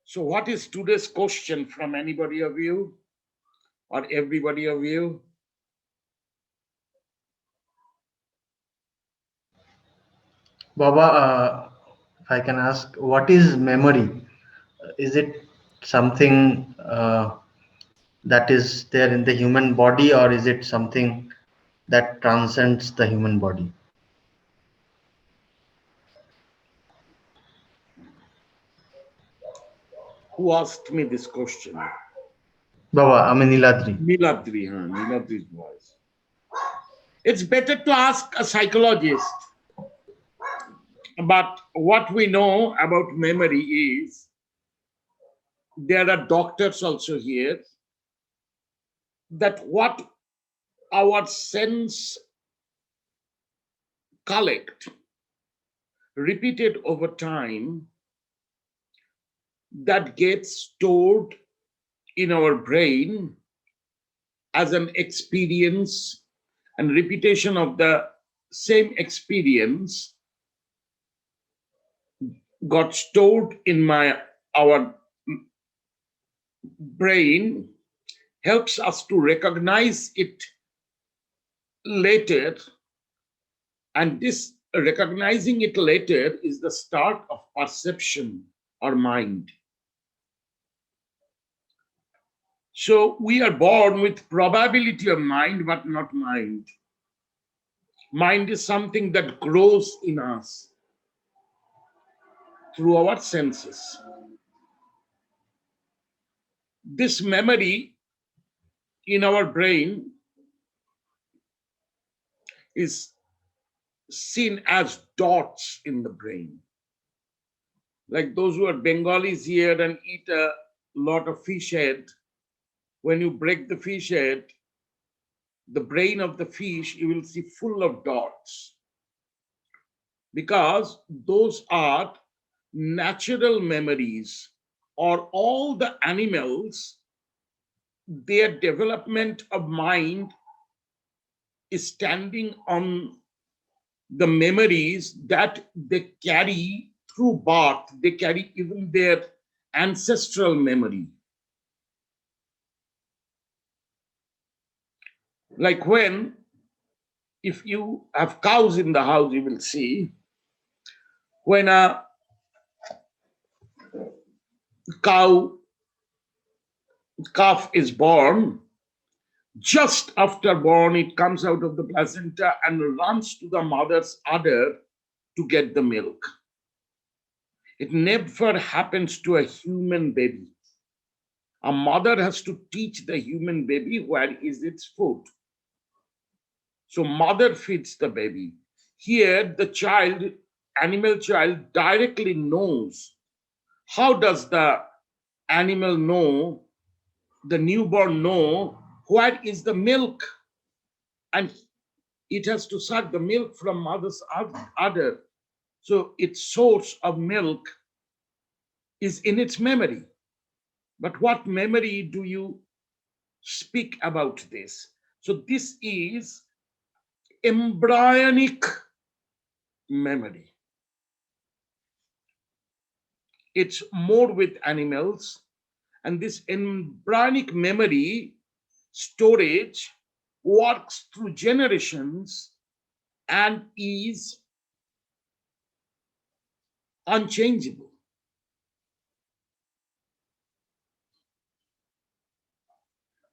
So what is today's question from anybody of you or everybody of you? Baba, if I can ask, what is memory? Is it something that is there in the human body, or is it something that transcends the human body? Who asked me this question? Baba, I mean Niladri. Niladri, Niladri's voice. It's better to ask a psychologist. But what we know about memory is there are doctors also here, that what our sense collect repeated over time, that gets stored in our brain as an experience, and repetition of the same experience got stored in our brain, helps us to recognize it later, and this recognizing it later is the start of perception or mind. So we are born with probability of mind, but not mind. Mind is something that grows in us through our senses. This memory in our brain is seen as dots in the brain. Like those who are Bengalis here and eat a lot of fish head, when you break the fish head, the brain of the fish, you will see full of dots, because those are natural memories, or all the animals, their development of mind is standing on the memories that they carry through birth. They carry even their ancestral memory. Like if you have cows in the house, you will see when a cow calf is born, just after born, it comes out of the placenta and runs to the mother's udder to get the milk. It never happens to a human baby. A mother has to teach the human baby where is its food. So mother feeds the baby. Here, the child, animal child, directly knows. How does the animal know, the newborn know, where is the milk? And it has to suck the milk from mother's udder. So its source of milk is in its memory. But what memory do you speak about this? So this is embryonic memory. It's more with animals, and this embryonic memory storage works through generations and is unchangeable.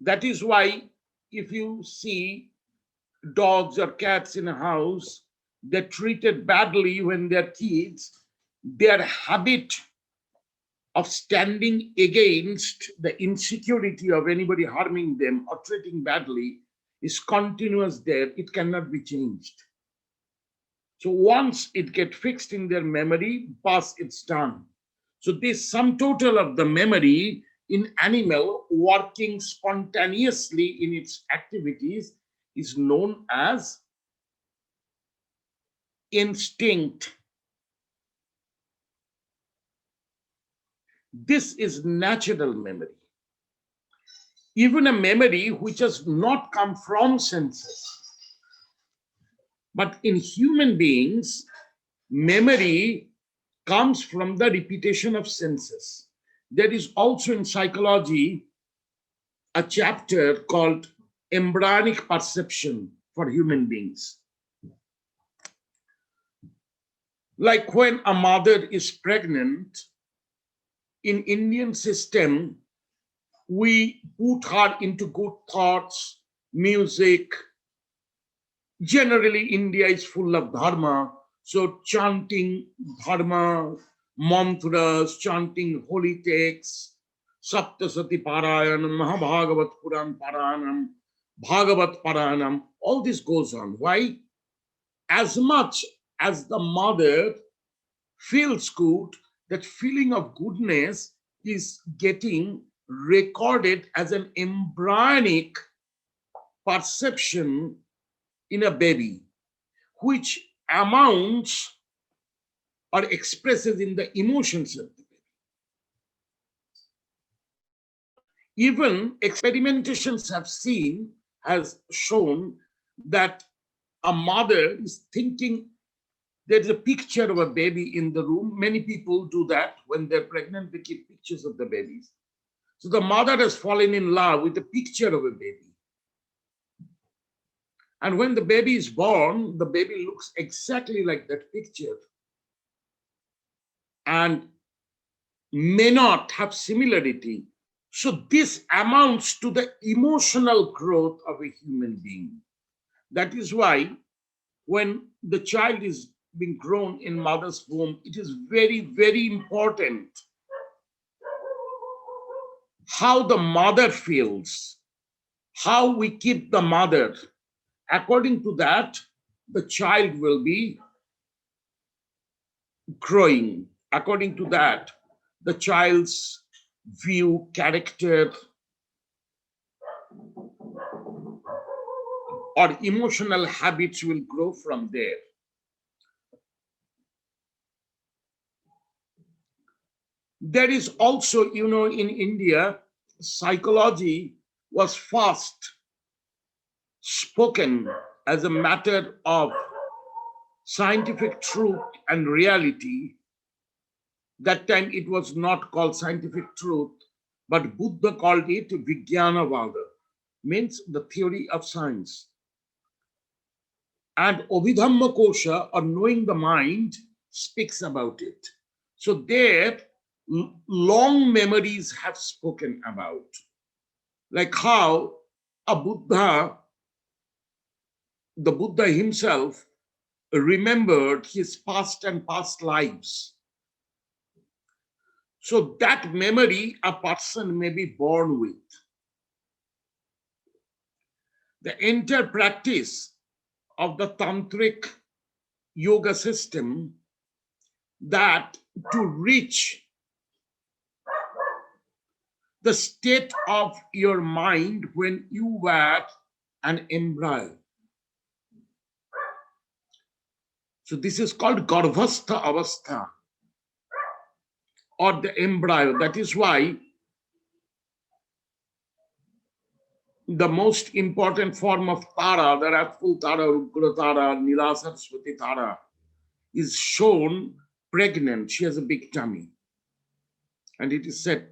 That is why if you see dogs or cats in a house, they're treated badly when they're kids, their habit of standing against the insecurity of anybody harming them or treating badly is continuous there. It cannot be changed. So once it gets fixed in their memory, pass, it's done. So this sum total of the memory in animal working spontaneously in its activities is known as instinct. This is natural memory. Even a memory which has not come from senses. But in human beings, memory comes from the repetition of senses. There is also in psychology a chapter called Embryonic Perception for human beings. Like when a mother is pregnant, in Indian system, we put her into good thoughts, music. Generally, India is full of dharma, so chanting dharma, mantras, chanting holy texts, Saptasati Parayanam, Mahabhagavat Puran Paranam, Bhagavat Paranam, all this goes on. Why? As much as the mother feels good, that feeling of goodness is getting recorded as an embryonic perception in a baby, which amounts or expresses in the emotions of the baby. Even experimentations has shown that a mother is thinking there's a picture of a baby in the room. Many people do that when they're pregnant, they keep pictures of the babies. So the mother has fallen in love with a picture of a baby. And when the baby is born, the baby looks exactly like that picture and may not have similarity. So this amounts to the emotional growth of a human being. That is why when the child is being grown in mother's womb, it is very, very important how the mother feels, how we keep the mother. According to that, the child will be growing. According to that, the child's view, character, or emotional habits will grow from there. There is also, in India, psychology was first spoken as a matter of scientific truth and reality. That time it was not called scientific truth, but Buddha called it Vijnanavada, means the theory of science. And Abhidhamma Kosha, or knowing the mind, speaks about it. So there, long memories have spoken about. Like how a Buddha, the Buddha himself, remembered his past and past lives. So that memory a person may be born with. The entire practice of the tantric yoga system, that to reach the state of your mind when you were an embryo. So this is called Garbhastha Avastha, or the embryo. That is why the most important form of Tara, the wrathful Tara, Ugra Tara, Nila Saraswati Tara, is shown pregnant. She has a big tummy. And it is said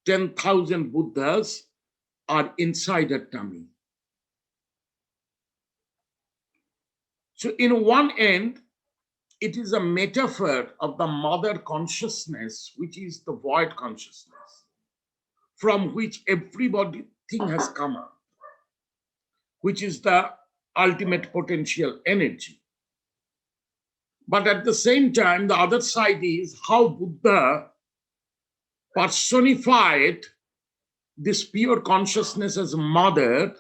10,000 Buddhas are inside her tummy. So in one end, it is a metaphor of the mother consciousness, which is the void consciousness, from which everybody thing has come up, which is the ultimate potential energy. But at the same time, the other side is how Buddha personified this pure consciousness as a mother,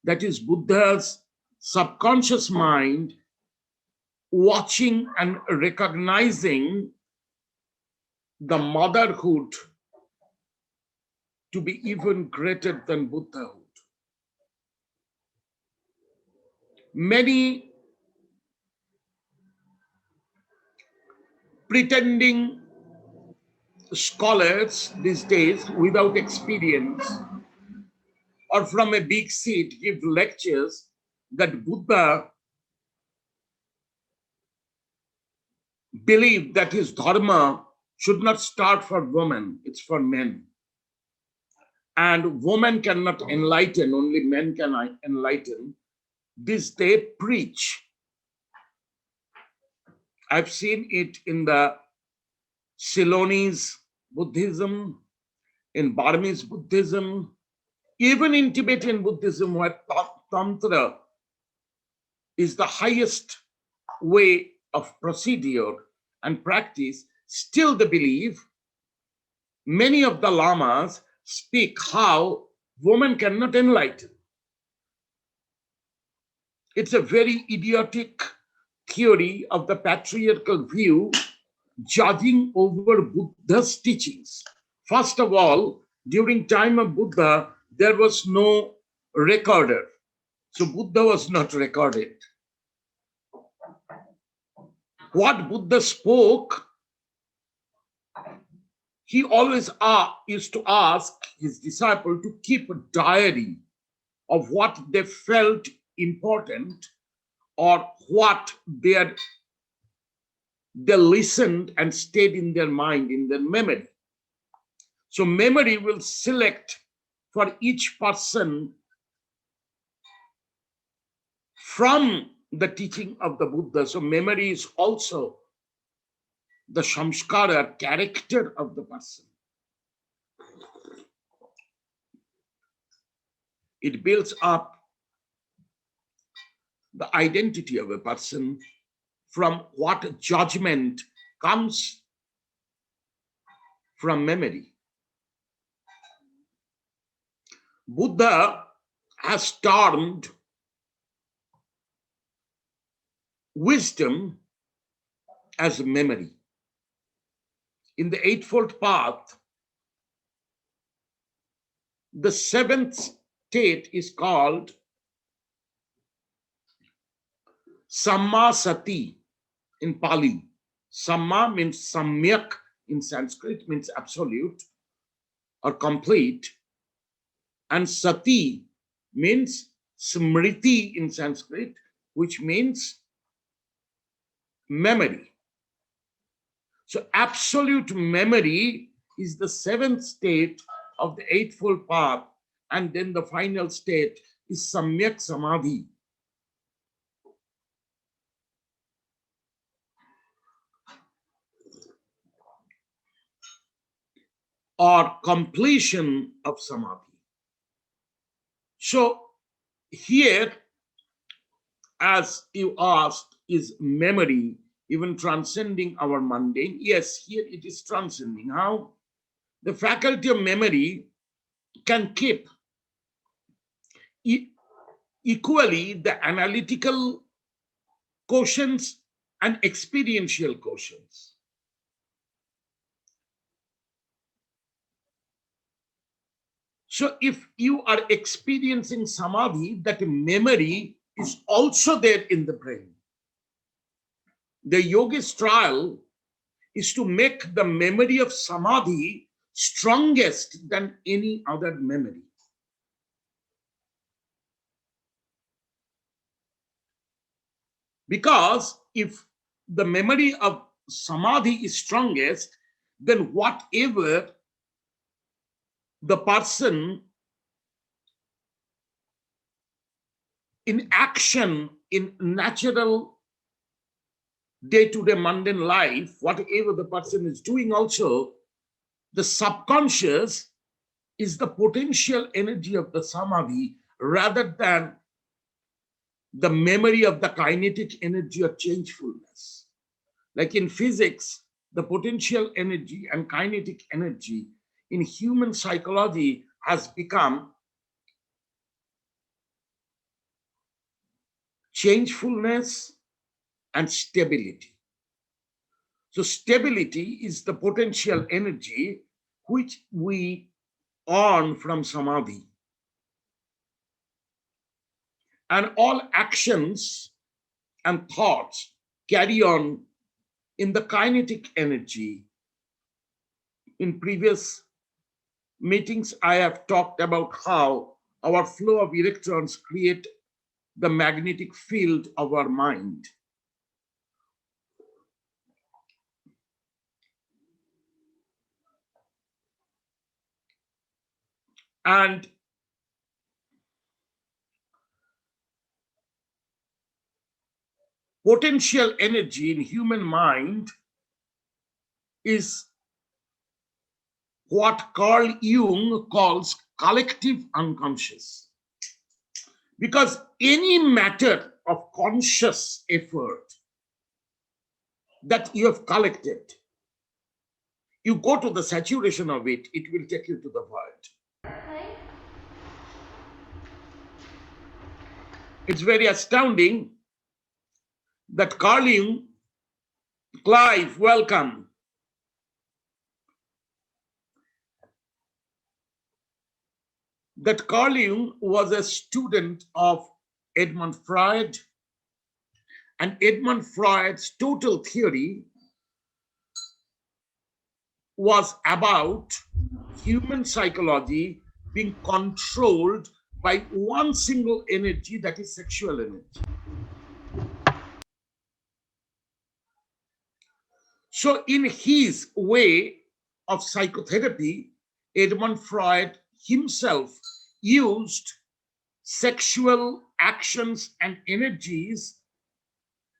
that is Buddha's subconscious mind, watching and recognizing the motherhood to be even greater than Buddhahood. Many pretending scholars these days without experience or from a big seat give lectures that Buddha believed that his dharma should not start for women, it's for men. And women cannot enlighten, only men can enlighten. This they preach. I've seen it in the Ceylonese Buddhism, in Burmese Buddhism, even in Tibetan Buddhism, where Tantra is the highest way of procedure and practice, still they believe, many of the lamas speak how women cannot enlighten. It's a very idiotic theory of the patriarchal view, judging over Buddha's teachings. First of all, during time of Buddha, there was no recorder. So Buddha was not recorded. What Buddha spoke, he always used to ask his disciple to keep a diary of what they felt important or what they listened and stayed in their mind, in their memory. So memory will select for each person from the teaching of the Buddha. So memory is also the samskara, character of the person. It builds up the identity of a person from what judgment comes from memory. Buddha has termed wisdom as memory. In the Eightfold Path, the seventh state is called Samma Sati in Pali. Samma means samyak in Sanskrit, means absolute or complete. And Sati means smriti in Sanskrit, which means memory. So absolute memory is the seventh state of the Eightfold Path, and then the final state is Samyak Samadhi. Or completion of Samadhi. So here, as you asked, is memory even transcending our mundane? Yes, here it is transcending. How? The faculty of memory can keep equally the analytical quotients and experiential quotients. So if you are experiencing samadhi, that memory is also there in the brain. The yogi's trial is to make the memory of samadhi strongest than any other memory. Because if the memory of samadhi is strongest, then whatever the person in action, in natural day-to-day mundane life, whatever the person is doing also, the subconscious is the potential energy of the samadhi rather than the memory of the kinetic energy of changefulness. Like in physics, the potential energy and kinetic energy in human psychology has become changefulness and stability. So stability is the potential energy which we earn from samadhi. And all actions and thoughts carry on in the kinetic energy. In previous meetings, I have talked about how our flow of electrons create the magnetic field of our mind. And potential energy in human mind is what Carl Jung calls collective unconscious. Because any matter of conscious effort that you have collected, you go to the saturation of it, it will take you to the void. It's very astounding that Carl Jung, Clive, welcome. That Carl Jung was a student of Edmund Freud, and Edmund Freud's total theory was about human psychology being controlled by one single energy, that is sexual energy. So in his way of psychotherapy, Edmund Freud himself used sexual actions and energies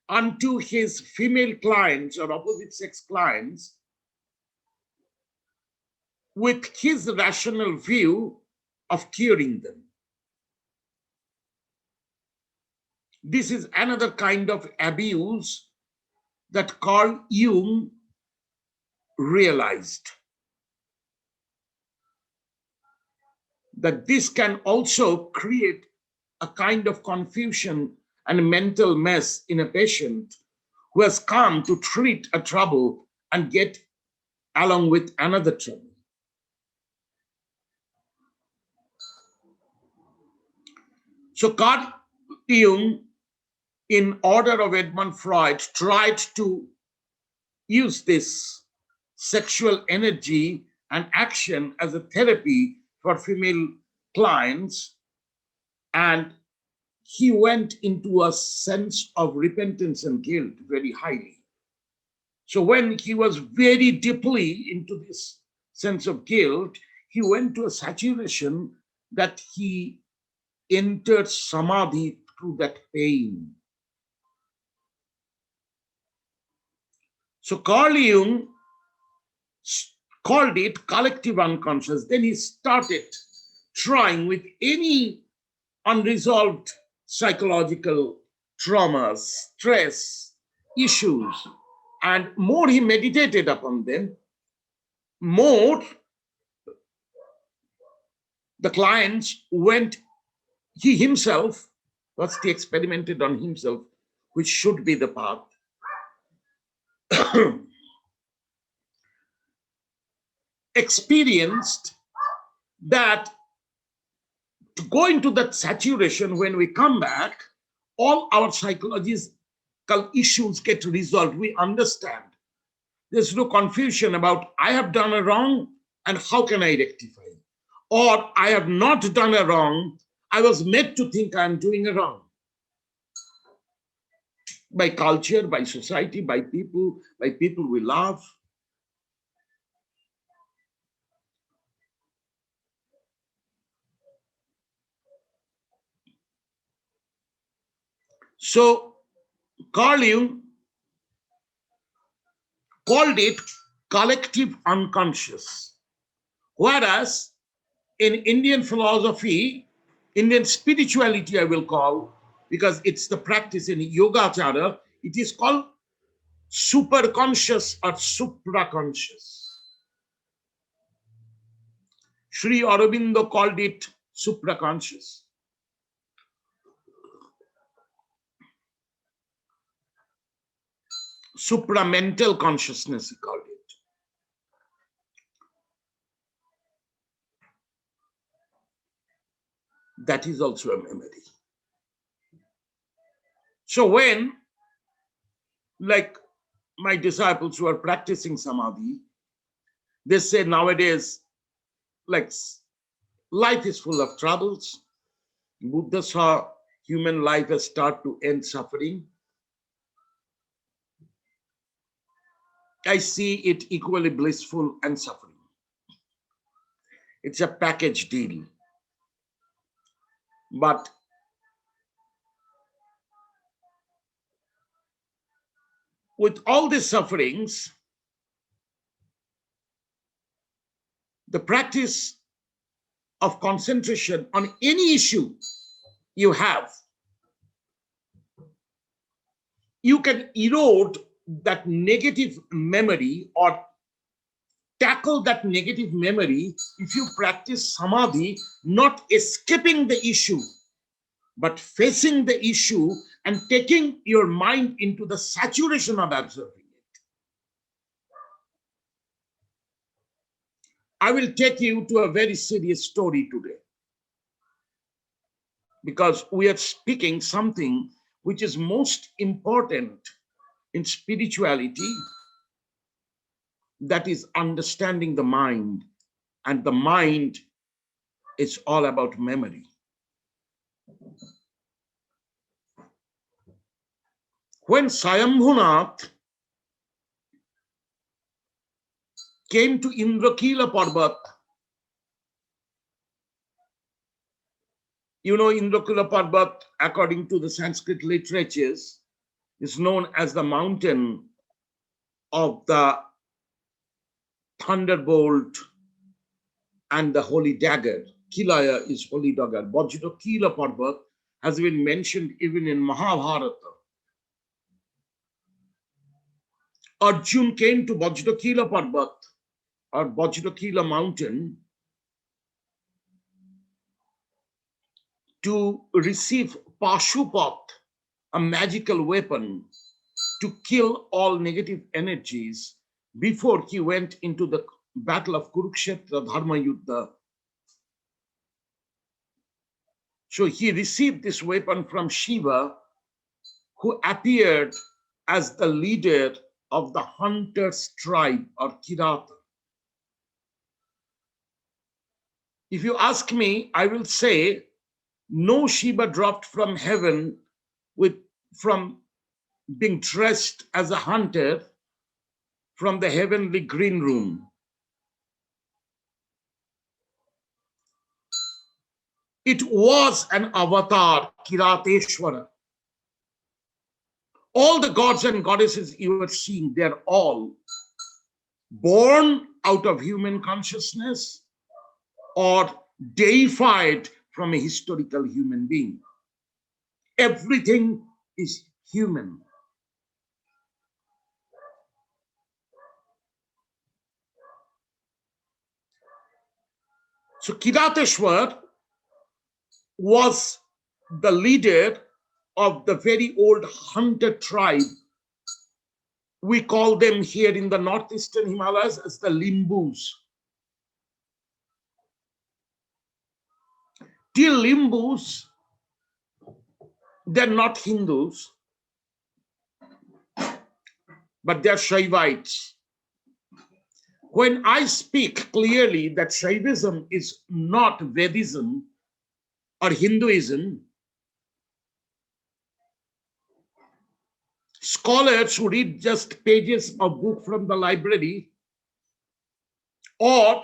unto his female clients or opposite sex clients with his rational view of curing them. This is another kind of abuse that Carl Jung realized. That this can also create a kind of confusion and a mental mess in a patient who has come to treat a trouble and get along with another trouble. So Carl Jung, in order of Edmund Freud, tried to use this sexual energy and action as a therapy for female clients, and he went into a sense of repentance and guilt very highly. So when he was very deeply into this sense of guilt, he went to a saturation that he entered samadhi through that pain. So Carl Jung called it collective unconscious. Then he started trying with any unresolved psychological traumas, stress, issues, and more he meditated upon them, more the clients went, he himself, first he experimented on himself, which should be the path. Experienced that to go into that saturation, when we come back, all our psychological issues get resolved. We understand. There's no confusion about I have done a wrong and how can I rectify it? Or I have not done a wrong, I was made to think I'm doing a wrong. By culture, by society, by people we love. So Carl Jung called it collective unconscious. Whereas in Indian philosophy, Indian spirituality, I will call, because it's the practice in Yogacara, it is called superconscious or supraconscious. Sri Aurobindo called it supraconscious. Supramental consciousness, he called it. That is also a memory. So when, like my disciples who are practicing samadhi, they say nowadays, like life is full of troubles. Buddha saw human life as start to end suffering. I see it equally blissful and suffering. It's a package deal. But with all these sufferings, the practice of concentration on any issue you have, you can erode that negative memory or tackle that negative memory if you practice samadhi, not escaping the issue, but facing the issue and taking your mind into the saturation of observing it. I will take you to a very serious story today, because we are speaking something which is most important in spirituality, that is understanding the mind. And the mind is all about memory. When Swambhunath came to Indrakila Parbat, you know, Indrakila Parbat, according to the Sanskrit literatures, is known as the mountain of the thunderbolt and the holy dagger. Kilaya is holy dagger. Vajrakila Parbat has been mentioned even in Mahabharata. Arjun came to Vajrakila Parbat or Vajrakila mountain to receive Pashupat, a magical weapon to kill all negative energies, before he went into the battle of Kurukshetra Dharma Yuddha. So he received this weapon from Shiva, who appeared as the leader of the hunter's tribe or Kirata. If you ask me, I will say no Shiva dropped from heaven from being dressed as a hunter from the heavenly green room. It was an avatar, Kirateshwara. All the gods and goddesses you are seeing, they're all born out of human consciousness or deified from a historical human being. Everything is human. So Kirateshwar was the leader of the very old hunter tribe. We call them here in the northeastern Himalayas as the Limbus. Till Limbus, they're not Hindus, but they're Shaivites. When I speak clearly that Shaivism is not Vedism or Hinduism, scholars who read just pages of book from the library, or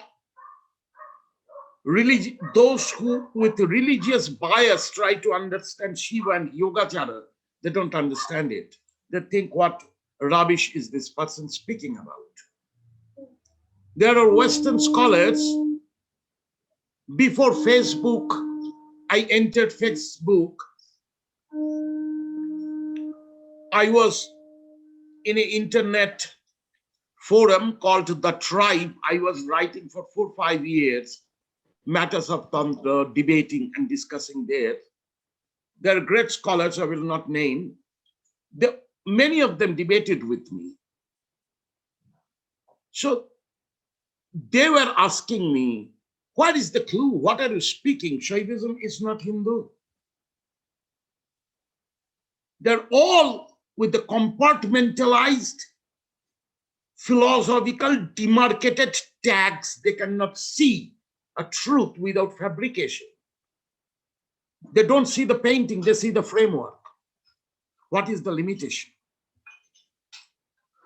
those who with religious bias try to understand Shiva and Yogacara, they don't understand it. They think, what rubbish is this person speaking about? There are Western scholars. Before Facebook, I entered Facebook. I was in an internet forum called The Tribe. I was writing for 4 or 5 years, matters of Tantra, debating and discussing there. There are great scholars I will not name. Many of them debated with me. So they were asking me, what is the clue? What are you speaking? Shaivism is not Hindu. They're all with the compartmentalized, philosophical, demarcated tags. They cannot see a truth without fabrication. They don't see the painting, they see the framework. What is the limitation?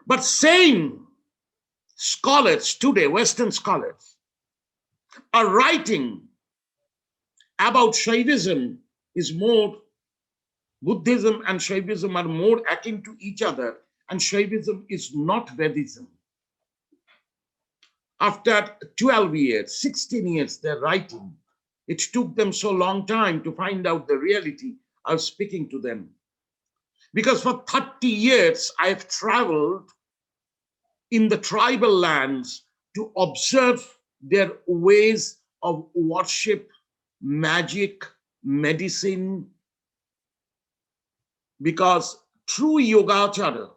But same scholars today, Western scholars, A writing about Shaivism is more, Buddhism and Shaivism are more akin to each other, and Shaivism is not Vedism. After 12 years, 16 years, they're writing. It took them so long time to find out the reality. I was speaking to them. Because for 30 years, I have traveled in the tribal lands to observe their ways of worship, magic, medicine, because true Yogacara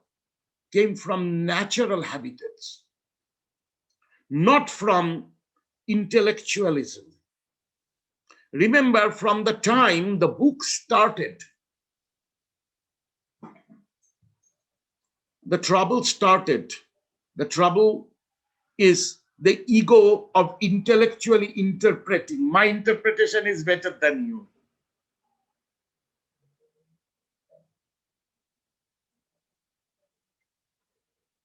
came from natural habitats, not from intellectualism. Remember, from the time the book started, the trouble started. The trouble is the ego of intellectually interpreting. My interpretation is better than you.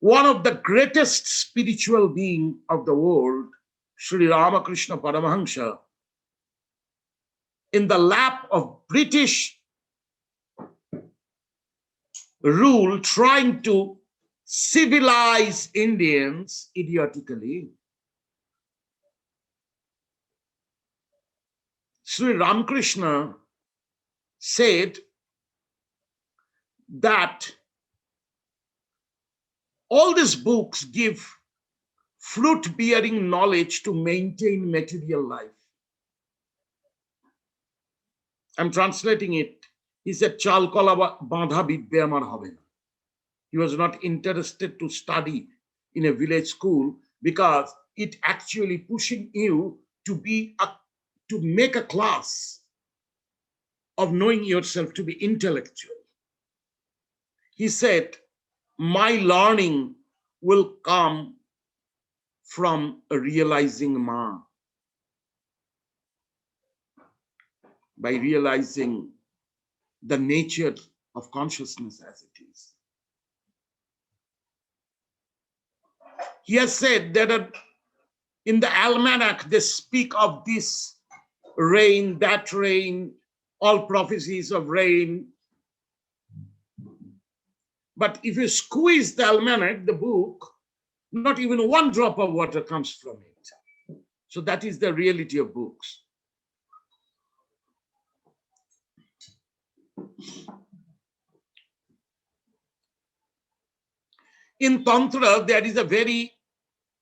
One of the greatest spiritual beings of the world, Sri Ramakrishna Paramahansa, in the lap of British rule, trying to civilize Indians idiotically, Sri Ramakrishna said that all these books give fruit-bearing knowledge to maintain material life. I'm translating it. He said, Chal kola bandha vidya amar hobe na. He was not interested to study in a village school because it actually pushing you to make a class of knowing yourself, to be intellectual. He said, my learning will come from realizing Ma, by realizing the nature of consciousness as it is. He has said that in the almanac, they speak of this rain, that rain, all prophecies of rain. But if you squeeze the almanac, the book, not even one drop of water comes from it. So that is the reality of books. In Tantra, there is a very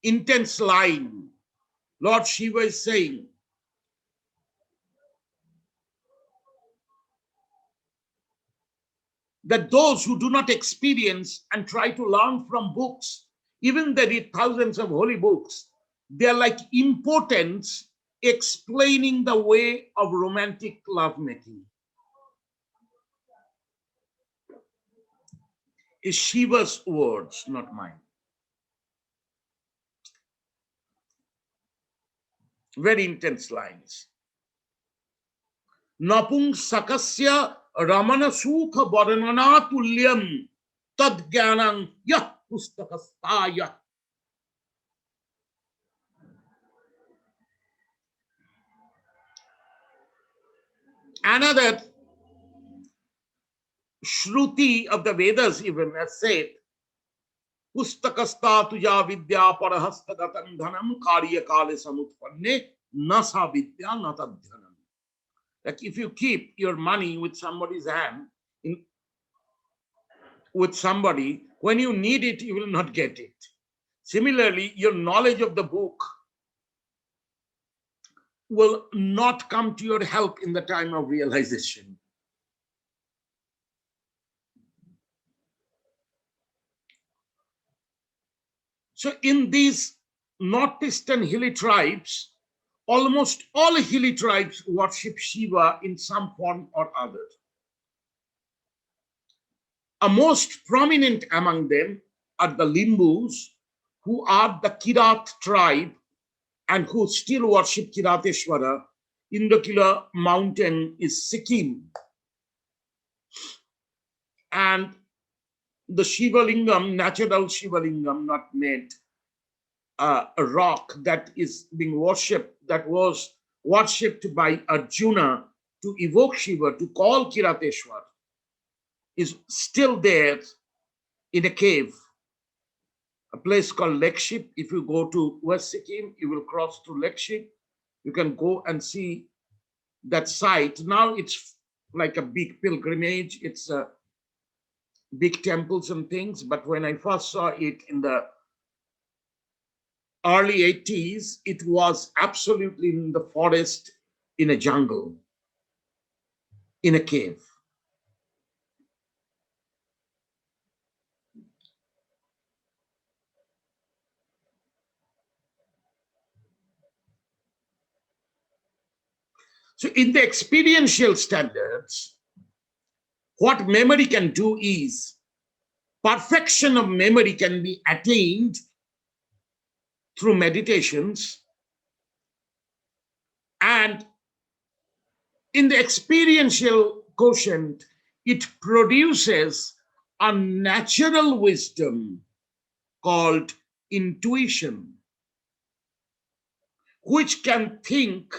intense line. Lord Shiva is saying, that those who do not experience and try to learn from books, even they read thousands of holy books, they are like impotents explaining the way of romantic lovemaking. Is Shiva's words, not mine. Very intense lines. Napung sakasya ramana sukha varanana tulyam tad jnanam yah pustakastaya. Another Shruti of the Vedas even has said, Pustakasta tuja vidya parahastagatam dhanam karya kale samutpanne nasa vidya natadhanam. Like if you keep your money with somebody's hand, with somebody, when you need it, you will not get it. Similarly, your knowledge of the book will not come to your help in the time of realization. So in these northeastern hilly tribes, almost all hilly tribes worship Shiva in some form or other. A most prominent among them are the Limbus, who are the Kirat tribe and who still worship Kirateshwara. Indokila mountain is Sikkim. And the Shiva Lingam, natural Shiva Lingam, not made, a rock that is being worshipped, that was worshipped by Arjuna to evoke Shiva, to call Kirateshwar, is still there in a cave, a place called Lekship. If you go to West Sikkim, you will cross through Lekship. You can go and see that site. Now it's like a big pilgrimage. It's big temples and things. But when I first saw it in the early 80s, it was absolutely in the forest, in a jungle, in a cave. So in the experiential standards, what memory can do is, perfection of memory can be attained through meditations, and in the experiential quotient, it produces a natural wisdom called intuition, which can think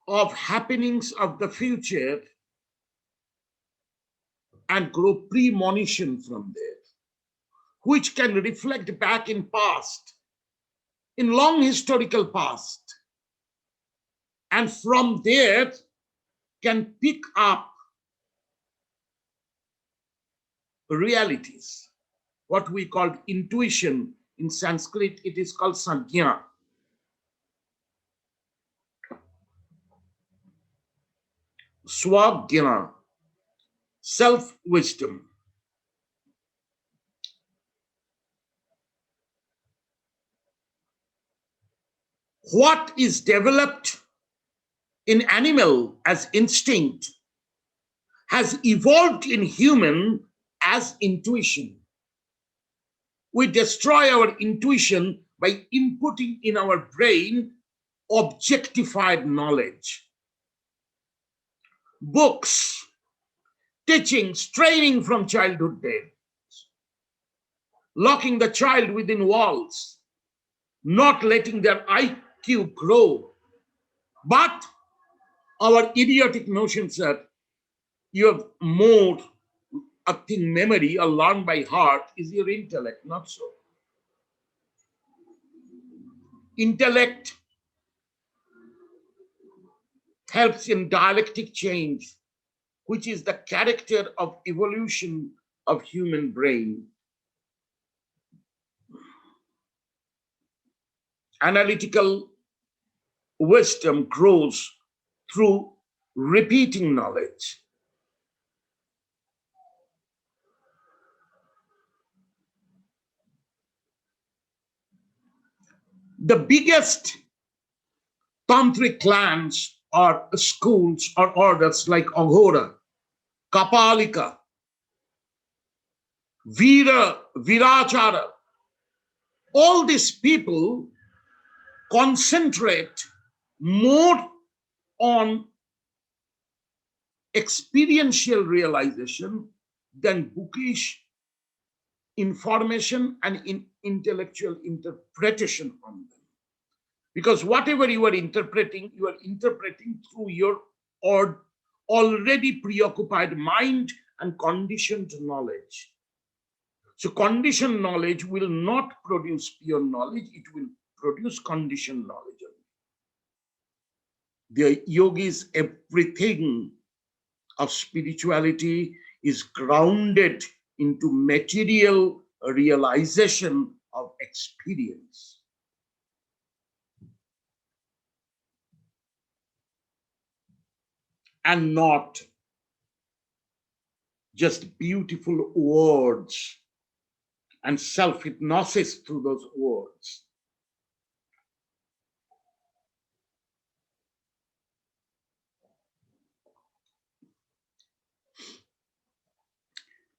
of happenings of the future and grow premonition from there, which can reflect back in past, in long historical past, and from there can pick up realities, what we call intuition. In Sanskrit, it is called Sangha. Swabgyana, self-wisdom. What is developed in animal as instinct has evolved in human as intuition. We destroy our intuition by inputting in our brain objectified knowledge. Books, teachings, training from childhood days, locking the child within walls, not letting their IQ grow. But our idiotic notions are, you have more a thing memory or learned by heart is your intellect, not so. Intellect helps in dialectic change, which is the character of evolution of human brain. Analytical wisdom grows through repeating knowledge. The biggest tantric clans or schools or orders like Aghora, Kapalika, Virachara, all these people concentrate more on experiential realization than bookish information and intellectual interpretation on them. Because whatever you are interpreting through your already preoccupied mind and conditioned knowledge. So conditioned knowledge will not produce pure knowledge, it will produce conditioned knowledge. The yogis, everything of spirituality is grounded into material realization of experience. And not just beautiful words and self-hypnosis through those words.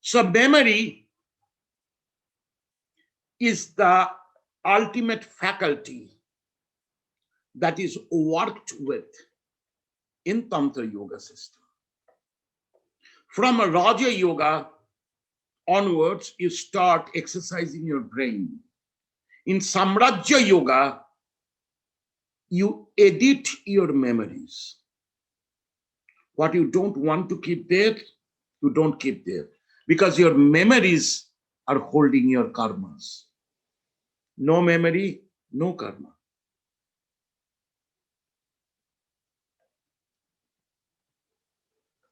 So memory is the ultimate faculty that is worked with in Tantra Yoga system. From a Raja Yoga onwards, you start exercising your brain. In Samrajya Yoga, you edit your memories. What you don't want to keep there, you don't keep there. Because your memories are holding your karmas. No memory, no karma.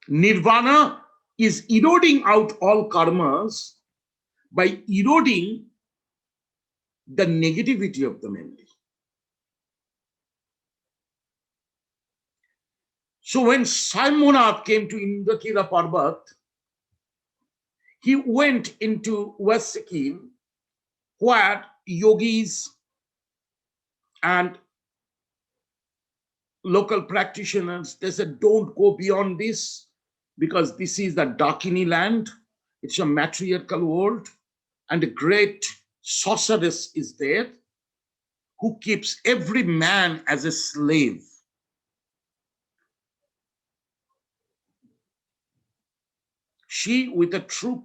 Nirvana is eroding out all karmas by eroding the negativity of the memory. So when Swambhunath came to Indakila Parbat, he went into West Sikkim where yogis and local practitioners, they said, don't go beyond this because this is the Dakini land. It's a matriarchal world and a great sorceress is there who keeps every man as a slave. She, with a troop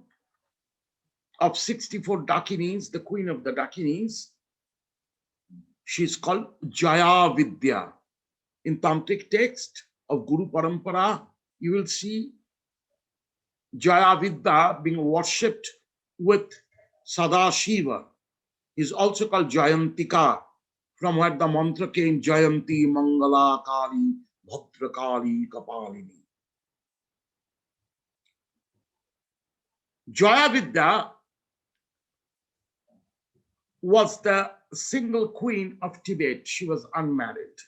of 64 Dakinis, the queen of the Dakinis, she's called Jaya Vidya. In Tantric text of Guru Parampara, you will see Jaya Vidya being worshipped with Sadashiva. Is also called Jayantika, from where the mantra came, Jayanti Mangala Kali Bhadrakali Kapalini. Jaya Vidya was the single queen of Tibet. She was unmarried.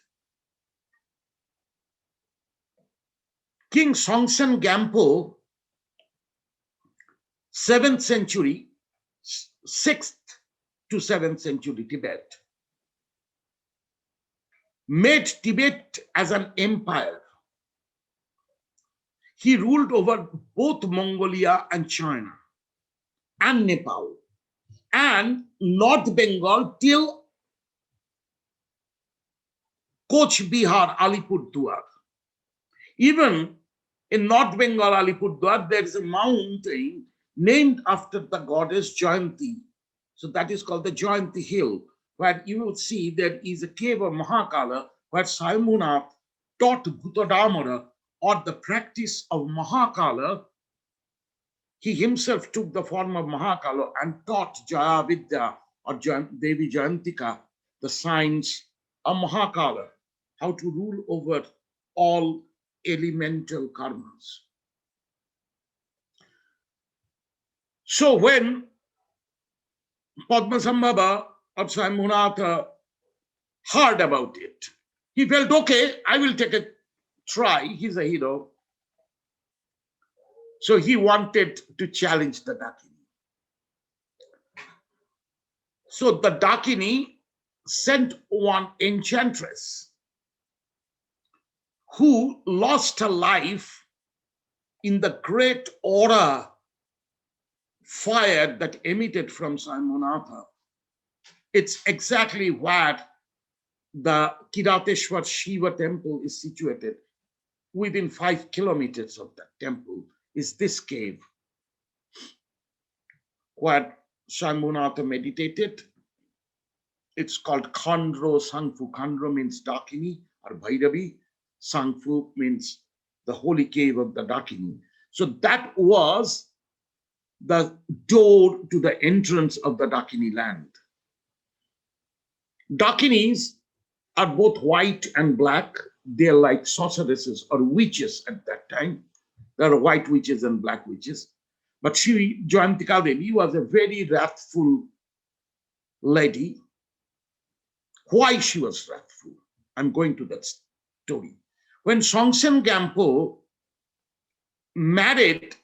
King Songtsen Gampo, 7th century, 6th to 7th century Tibet, made Tibet as an empire. He ruled over both Mongolia and China and Nepal and North Bengal till Koch Bihar, Alipurduar. Even in North Bengal, Alipurduar, there is a mountain named after the goddess Jayanti. So that is called the Jayanti Hill, where you will see there is a cave of Mahakala where Swambhunath taught Bhutadamara, or the practice of Mahakala. He himself took the form of Mahakala and taught Jaya Vidya or Devi Jayantika the science of Mahakala, how to rule over all elemental karmas. So when Padmasambhava or Swambhunath heard about it, he felt, okay, I will take a try. He's a hero. So he wanted to challenge the Dakini. So the Dakini sent one enchantress who lost her life in the great aura fire that emitted from Swambhunath. It's exactly where the Kirateshwar Shiva temple is situated. Within 5 kilometers of that temple is this cave where Swambhunath meditated. It's called Khandro Sangfu. Khandro means Dakini or Bhairavi. Sangfu means the holy cave of the Dakini. So that was the door to the entrance of the Dakini land. Dakinis are both white and black. They're like sorceresses or witches at that time. There are white witches and black witches. But she, Jayantika Devi, was a very wrathful lady. Why she was wrathful? I'm going to that story. When Songtsen Gampo married,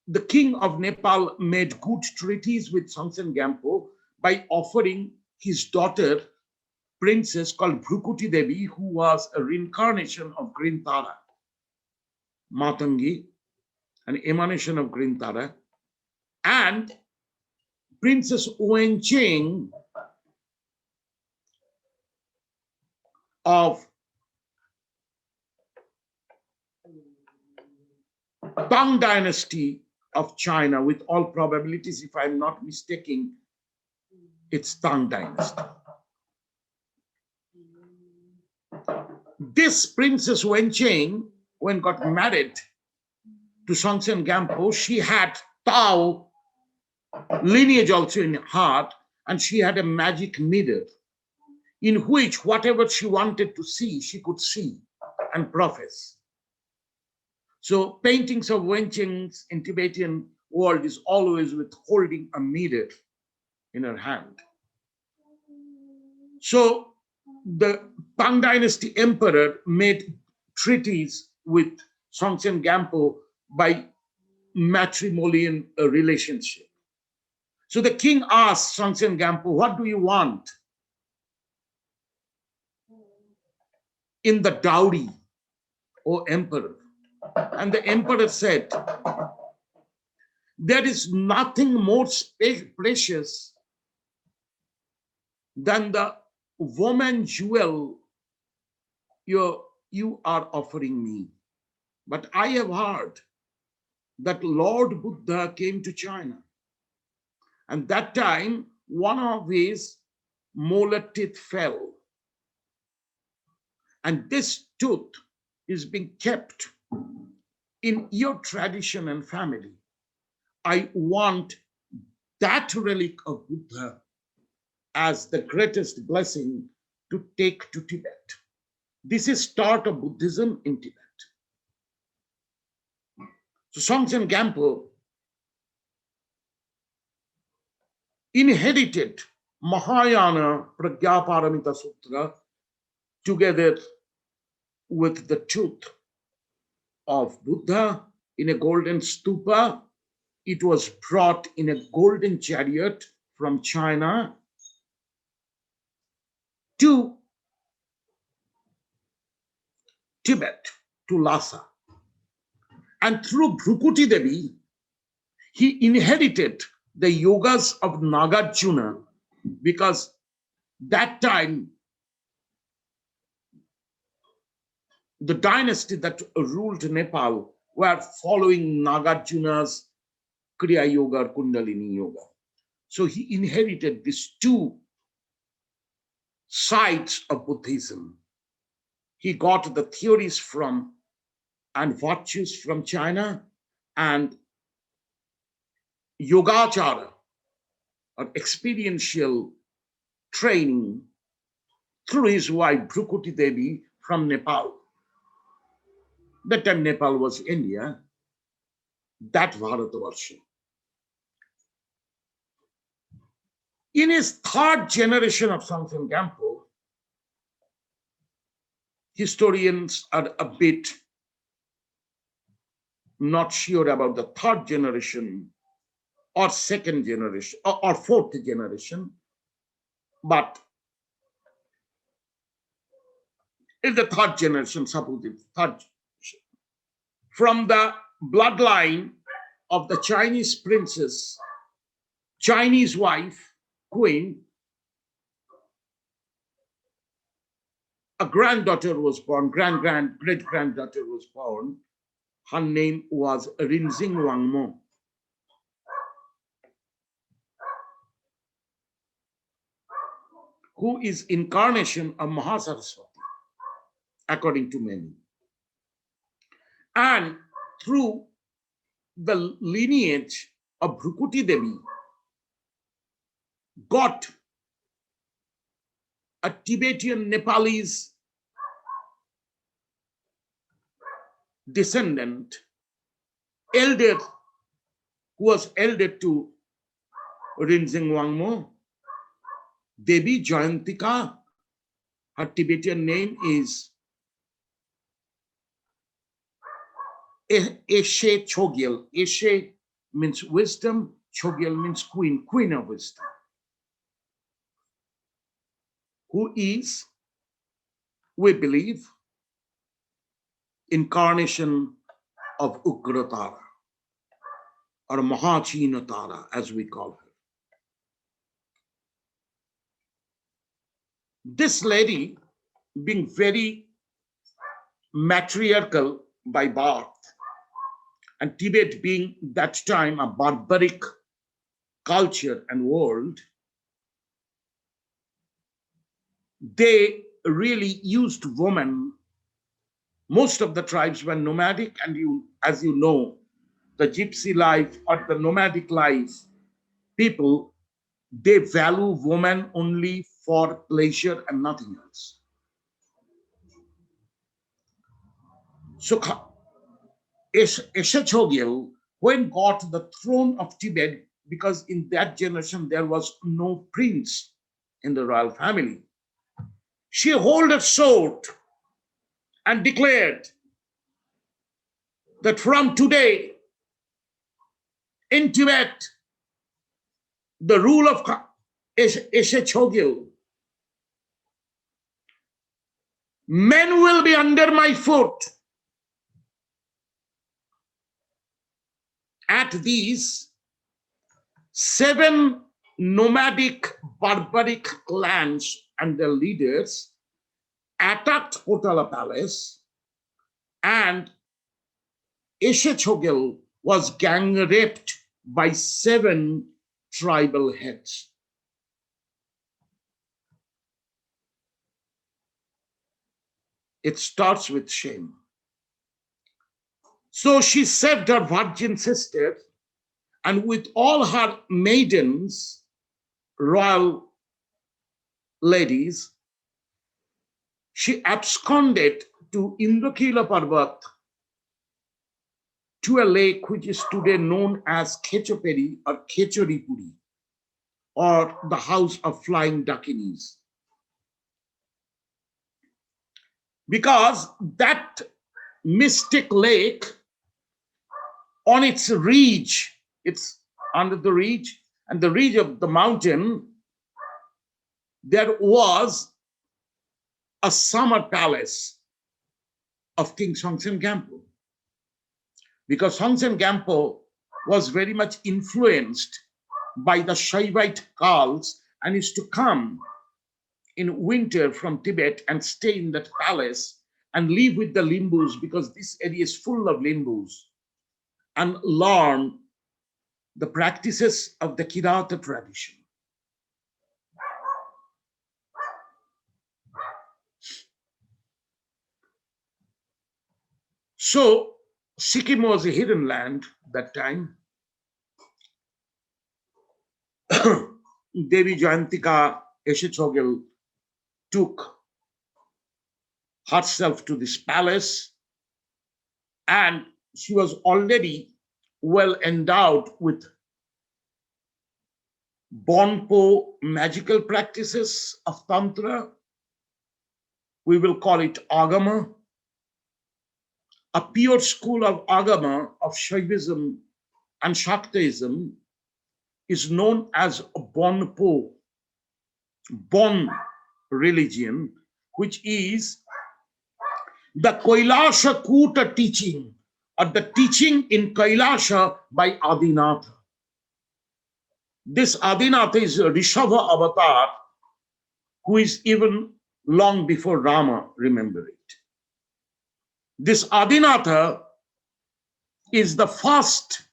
the king of Nepal made good treaties with Songtsen Gampo by offering his daughter, princess called Bhrukuti Devi, who was a reincarnation of Green Tara, Matangi, an emanation of Green Tara, and Princess Wencheng of Tang dynasty of China, with all probabilities, if I'm not mistaken, It's Tang dynasty. This Princess Wencheng, when got married to Songtsen Gampo, she had Tao lineage also in heart, and she had a magic mirror in which whatever she wanted to see, she could see and profess. So paintings of Wencheng's in Tibetan world is always with holding a mirror in her hand. So the Tang Dynasty emperor made treaties with Songtsen Gampo by matrimonial relationship. So the king asked Songtsen Gampo, "What do you want in the dowry, O emperor?" And the emperor said, "There is nothing more precious than the woman jewel you are offering me. But I have heard that Lord Buddha came to China. And that time, one of his molar teeth fell. And this tooth is being kept in your tradition and family. I want that relic of Buddha as the greatest blessing to take to Tibet." This is start of Buddhism in Tibet. So Songtsen Gampo inherited Mahayana Pragyaparamita Sutra together with the tooth of Buddha in a golden stupa. It was brought in a golden chariot from China to Tibet, to Lhasa. And through Bhrukuti Devi, he inherited the yogas of Nagarjuna, because that time the dynasty that ruled Nepal were following Nagarjuna's Kriya Yoga or Kundalini Yoga. So he inherited these two sides of Buddhism. He got the theories from and virtues from China, and Yogachara or experiential training through his wife Bhrukuti Devi from Nepal. That time Nepal was India, that Bharatavarsha. In his third generation of Songtsen Gampo, historians are a bit not sure about the third generation or second generation or fourth generation, but in the third generation, suppose it's third generation, from the bloodline of the Chinese princess, Chinese wife, queen, a granddaughter was born, great-granddaughter was born. Her name was Rinzing Wangmo. Who is incarnation of Mahasaraswati, according to many. And through the lineage of Bhrukuti Devi, got a Tibetan Nepalese descendant, elder, who was elder to Rinzing Wangmo, Devi Jayantika. Her Tibetan name is Eshe Tsogyal. Eshe means wisdom, Tsogyal means queen, queen of wisdom, who is, we believe, incarnation of Ugratara or Mahachina Tara, as we call her. This lady, being very matriarchal by birth, and Tibet being that time a barbaric culture and world, they really used women. Most of the tribes were nomadic, and as you know, the gypsy life or the nomadic life, people, they value women only for pleasure and nothing else. So Eshe Tsogyal, when got the throne of Tibet, because in that generation there was no prince in the royal family, she held a sword and declared that from today in Tibet, the rule of Eshe Tsogyal, men will be under my foot. At these 7 nomadic barbaric clans and their leaders attacked Potala Palace, and Eshe Tsogyal was gang raped by 7 tribal heads. It starts with shame. So she saved her virgin sister, and with all her maidens, royal ladies, she absconded to Indokila Parvat, to a lake which is today known as Khechoperi or Khechoripuri, or the House of Flying Dakinis. Because that mystic lake, on its ridge, it's under the ridge, and the ridge of the mountain, there was a summer palace of King Songtsen Gampo. Because Songtsen Gampo was very much influenced by the Shaivite cults and used to come in winter from Tibet and stay in that palace and live with the limbus, because this area is full of limbus, and learn the practices of the Kirata tradition. So Sikkim was a hidden land that time. Devi Jayantika Eshe Tsogyal took herself to this palace, and she was already well endowed with Bonpo magical practices of Tantra. We will call it Agama. A pure school of Agama, of Shaivism and Shaktaism, is known as Bonpo, Bon religion, which is the Kailasha Kuta teaching, or the teaching in Kailasha by Adinatha. This Adinatha is a Rishabha avatar, who is even long before Rama, remember it. This Adinatha is the first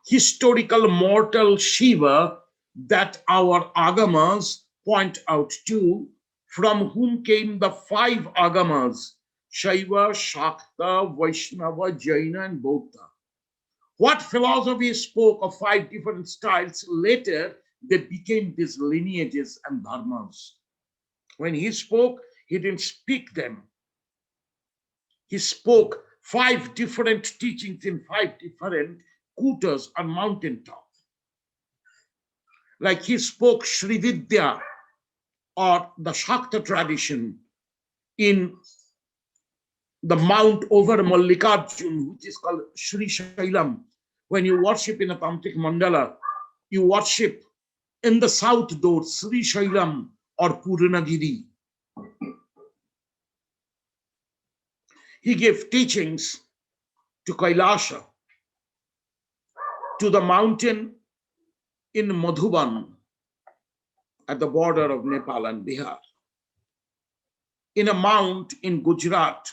historical mortal Shiva that our Agamas point out to, from whom came the 5 Agamas: Shaiva, Shakta, Vaishnava, Jaina, and Bauddha. What philosophy spoke of 5 different styles, later they became these lineages and dharmas. When he spoke, he didn't speak them. He spoke 5 different teachings in 5 different kutas or mountaintops. Like he spoke Sri Vidya, or the Shakta tradition, in the mount over Mallikarjun, which is called Sri Shailam. When you worship in a Tantric mandala, you worship in the south door, Sri Shailam or Purnagiri. He gave teachings to Kailasha, to the mountain in Madhuban at the border of Nepal and Bihar, in a mount in Gujarat,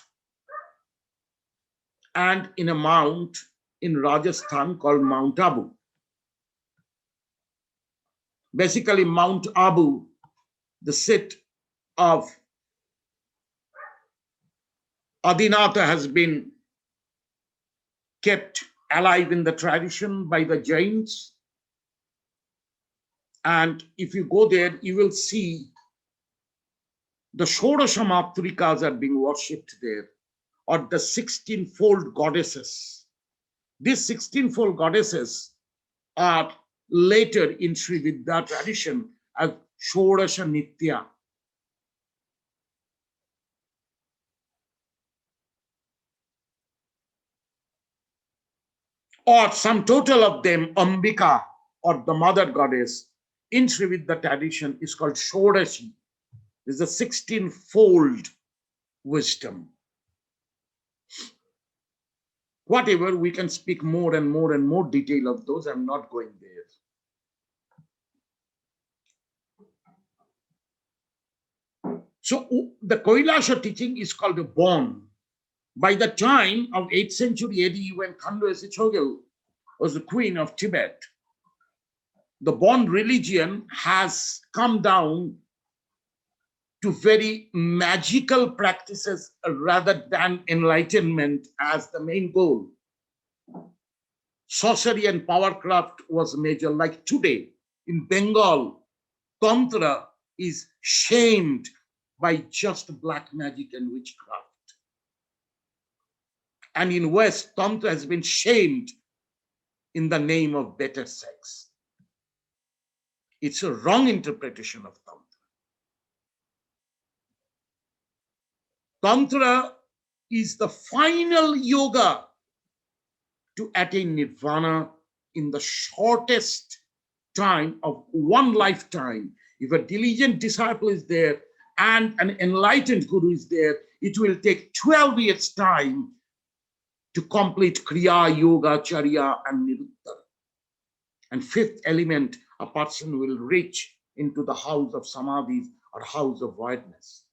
and in a mount in Rajasthan called Mount Abu. Basically, Mount Abu, the seat of Adinatha has been kept alive in the tradition by the Jains. And if you go there, you will see the Shodasha Matrikas are being worshipped there, or the 16-fold goddesses. These 16-fold goddesses are later in Sri Vidya tradition as Shodasha Nitya. Or sum total of them, Ambika, or the mother goddess, in Sri Vidya tradition is called Shodashi. This is a 16-fold wisdom. Whatever, we can speak more and more and more detail of those. I'm not going there. So the Kailasha teaching is called a Bon. By the time of 8th century AD, when Khando Eshe Tsogyal was the queen of Tibet, the Bon religion has come down to very magical practices rather than enlightenment as the main goal. Sorcery and powercraft was major. Like today in Bengal, Tantra is shamed by just black magic and witchcraft. And in West, Tantra has been shamed in the name of better sex. It's a wrong interpretation of Tantra. Tantra is the final yoga to attain nirvana in the shortest time of one lifetime. If a diligent disciple is there and an enlightened guru is there, it will take 12 years' time to complete Kriya, Yoga, Charya, and Niruttara. And fifth element, a person will reach into the house of Samadhi or house of voidness.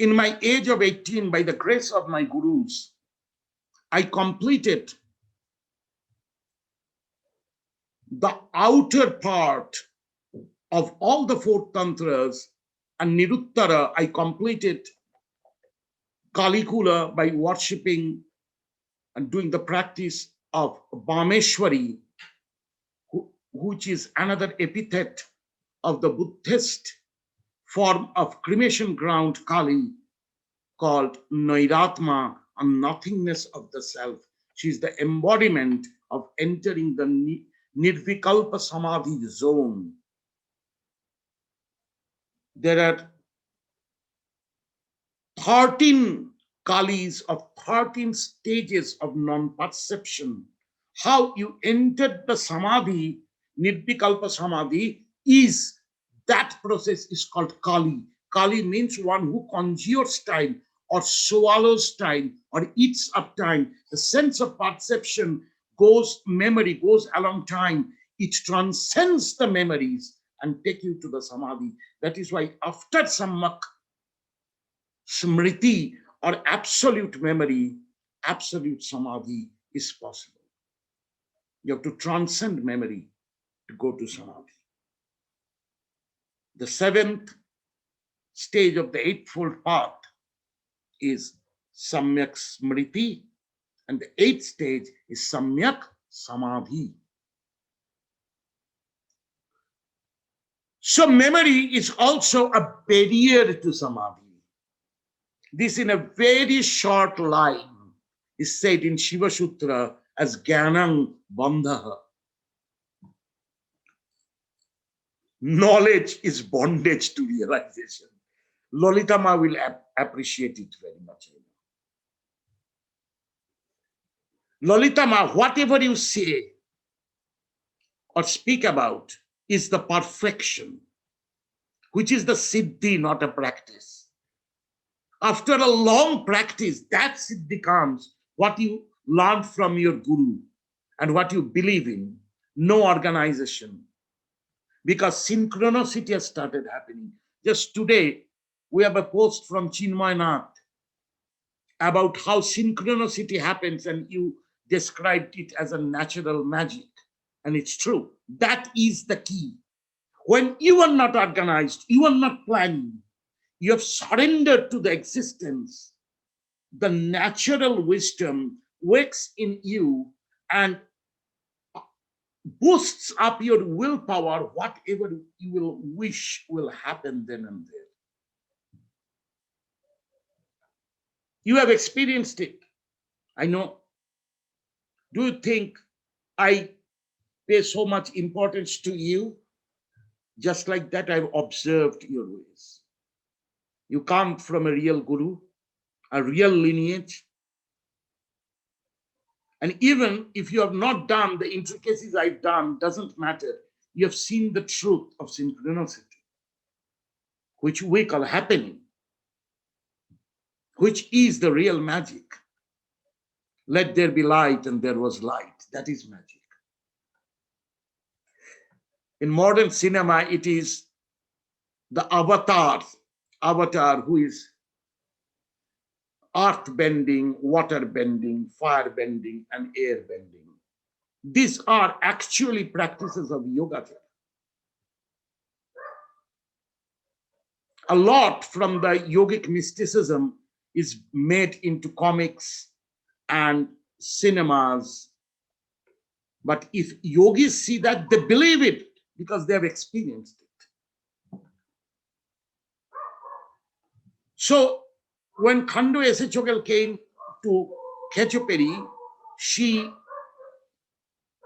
In my age of 18, by the grace of my gurus, I completed the outer part of all the four tantras, and Niruttara, I completed Kalikula by worshipping and doing the practice of Bhameshwari, which is another epithet of the Buddhist form of cremation ground Kali, called Nairatma, and nothingness of the self. She is the embodiment of entering the Nirvikalpa Samadhi zone. There are 13 Kalis of 13 stages of non-perception. How you entered the Samadhi, Nirvikalpa Samadhi, is that process is called Kali. Kali means one who conjures time or swallows time or eats up time. The sense of perception memory goes along time. It transcends the memories and take you to the Samadhi. That is why after Sammak, Smriti, or absolute memory, absolute Samadhi is possible. You have to transcend memory to go to Samadhi. The seventh stage of the eightfold path is Samyak Smriti, and the eighth stage is Samyak Samadhi. So memory is also a barrier to Samadhi. This, in a very short line, is said in Shiva Sutra as Gyanam Bandhaha. Knowledge is bondage to realization. Lolita Ma will appreciate it very much. Lolita Ma, whatever you say or speak about is the perfection, which is the siddhi, not a practice. After a long practice, that siddhi comes, what you learned from your guru and what you believe in, no organization. Because synchronicity has started happening. Just today, we have a post from Chinmay Nath about how synchronicity happens, and described it as a natural magic. And it's true. That is the key. When you are not organized, you are not planning, you have surrendered to the existence, the natural wisdom wakes in you and boosts up your willpower. Whatever you will wish will happen then and there. You have experienced it. I know. Do you think I pay so much importance to you? Just like that, I've observed your ways. You come from a real guru, a real lineage. And even if you have not done the intricacies I've done, doesn't matter. You have seen the truth of synchronicity, which we call happening, which is the real magic. Let there be light, and there was light. That is magic. In modern cinema, it is the avatar who is earth bending, water bending, fire bending, and air bending. These are actually practices of yoga. A lot from the yogic mysticism is made into comics and cinemas. But if yogis see that, they believe it because they have experienced it. So when Khando Eshe Tsogyal came to Khechoperi, she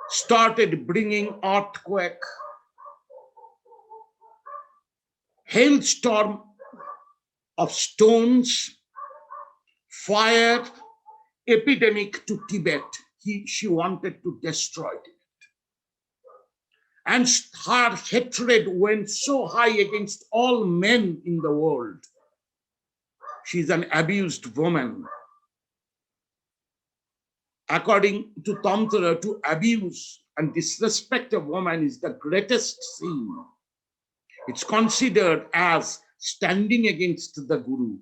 started bringing earthquake, hailstorm of stones, fire, epidemic to Tibet. She wanted to destroy it. And her hatred went so high against all men in the world. She's an abused woman. According to Tantra, to abuse and disrespect a woman is the greatest sin. It's considered as standing against the Guru.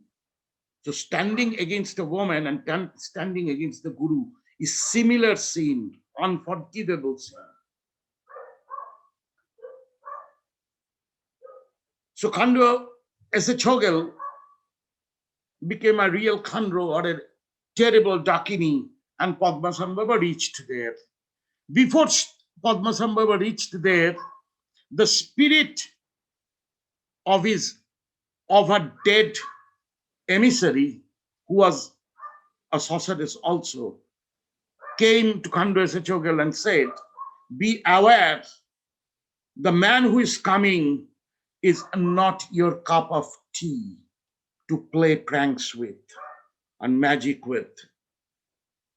So standing against a woman and standing against the Guru is similar sin, unforgivable sin. So Khando Eshe Tsogyal became a real Khandro or a terrible Dakini, and Padmasambhava reached there. Before Padmasambhava reached there, the spirit of her dead emissary, who was a sorceress also, came to Khando Eshe Tsogyal and said, "Be aware, the man who is coming is not your cup of tea to play pranks with and magic with.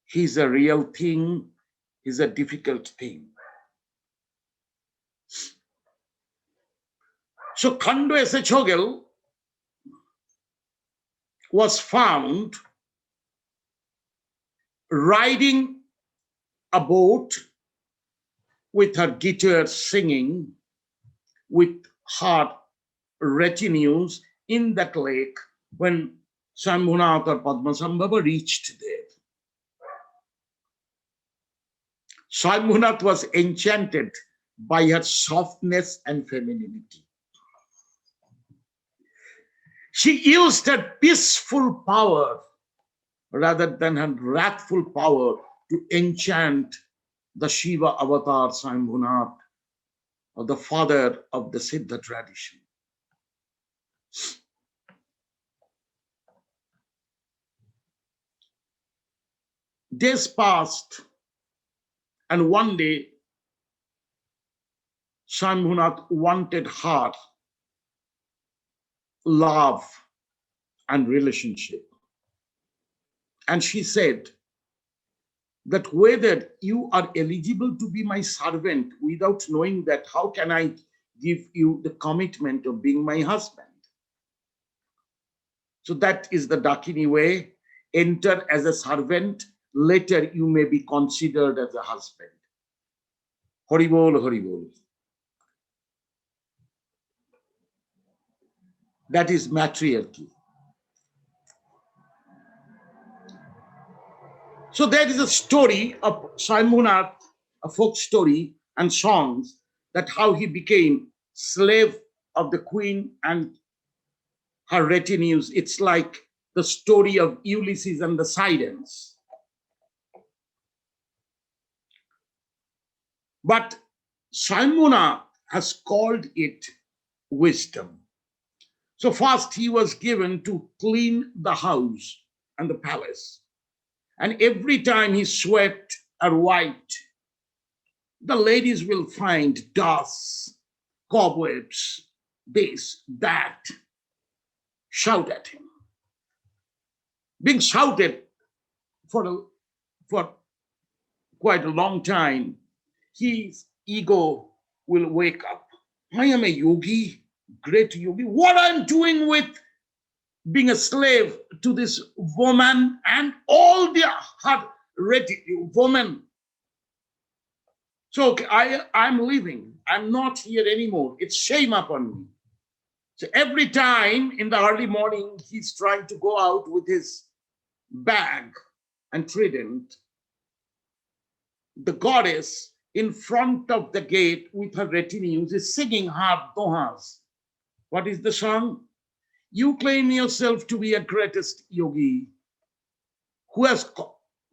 He's a real thing, he's a difficult thing." So Khando Eshe Tsogyal was found riding a boat with her guitar singing with her retinues in that lake when Swambhunath or Padmasambhava reached there. Swambhunath was enchanted by her softness and femininity. She used her peaceful power rather than her wrathful power to enchant the Shiva avatar Swambhunath, or the father of the Siddha tradition. Days passed, and one day Swambhunath wanted her love and relationship. And she said that whether you are eligible to be my servant, without knowing that, how can I give you the commitment of being my husband? So that is the Dakini way. Enter as a servant, later you may be considered as a husband. Haribol, Haribol. That is matriarchy. So there is a story of Swambhunath, a folk story and songs, that how he became slave of the queen and her retinues. It's like the story of Ulysses and the Sirens. But Swambhunath has called it wisdom. So first he was given to clean the house and the palace. And every time he swept or wiped, the ladies will find dust, cobwebs, this, that, shout at him. Being shouted for quite a long time, his ego will wake up. I am a yogi, great yogi. What I'm doing with being a slave to this woman and all the her retinue, woman. So okay, I'm leaving. I'm not here anymore. It's shame upon me. So every time in the early morning, he's trying to go out with his bag and trident. The goddess in front of the gate with her retinues is singing her dohas. What is the song? You claim yourself to be a greatest yogi who has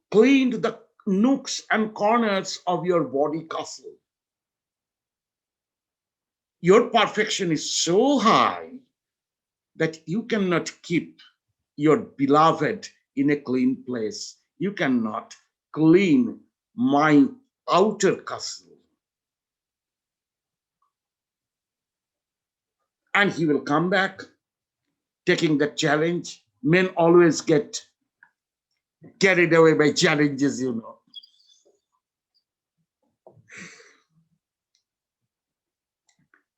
cleaned the nooks and corners of your body castle. Your perfection is so high that you cannot keep your beloved in a clean place. You cannot clean my outer castle. And he will come back taking the challenge. Men always get carried away by challenges, you know.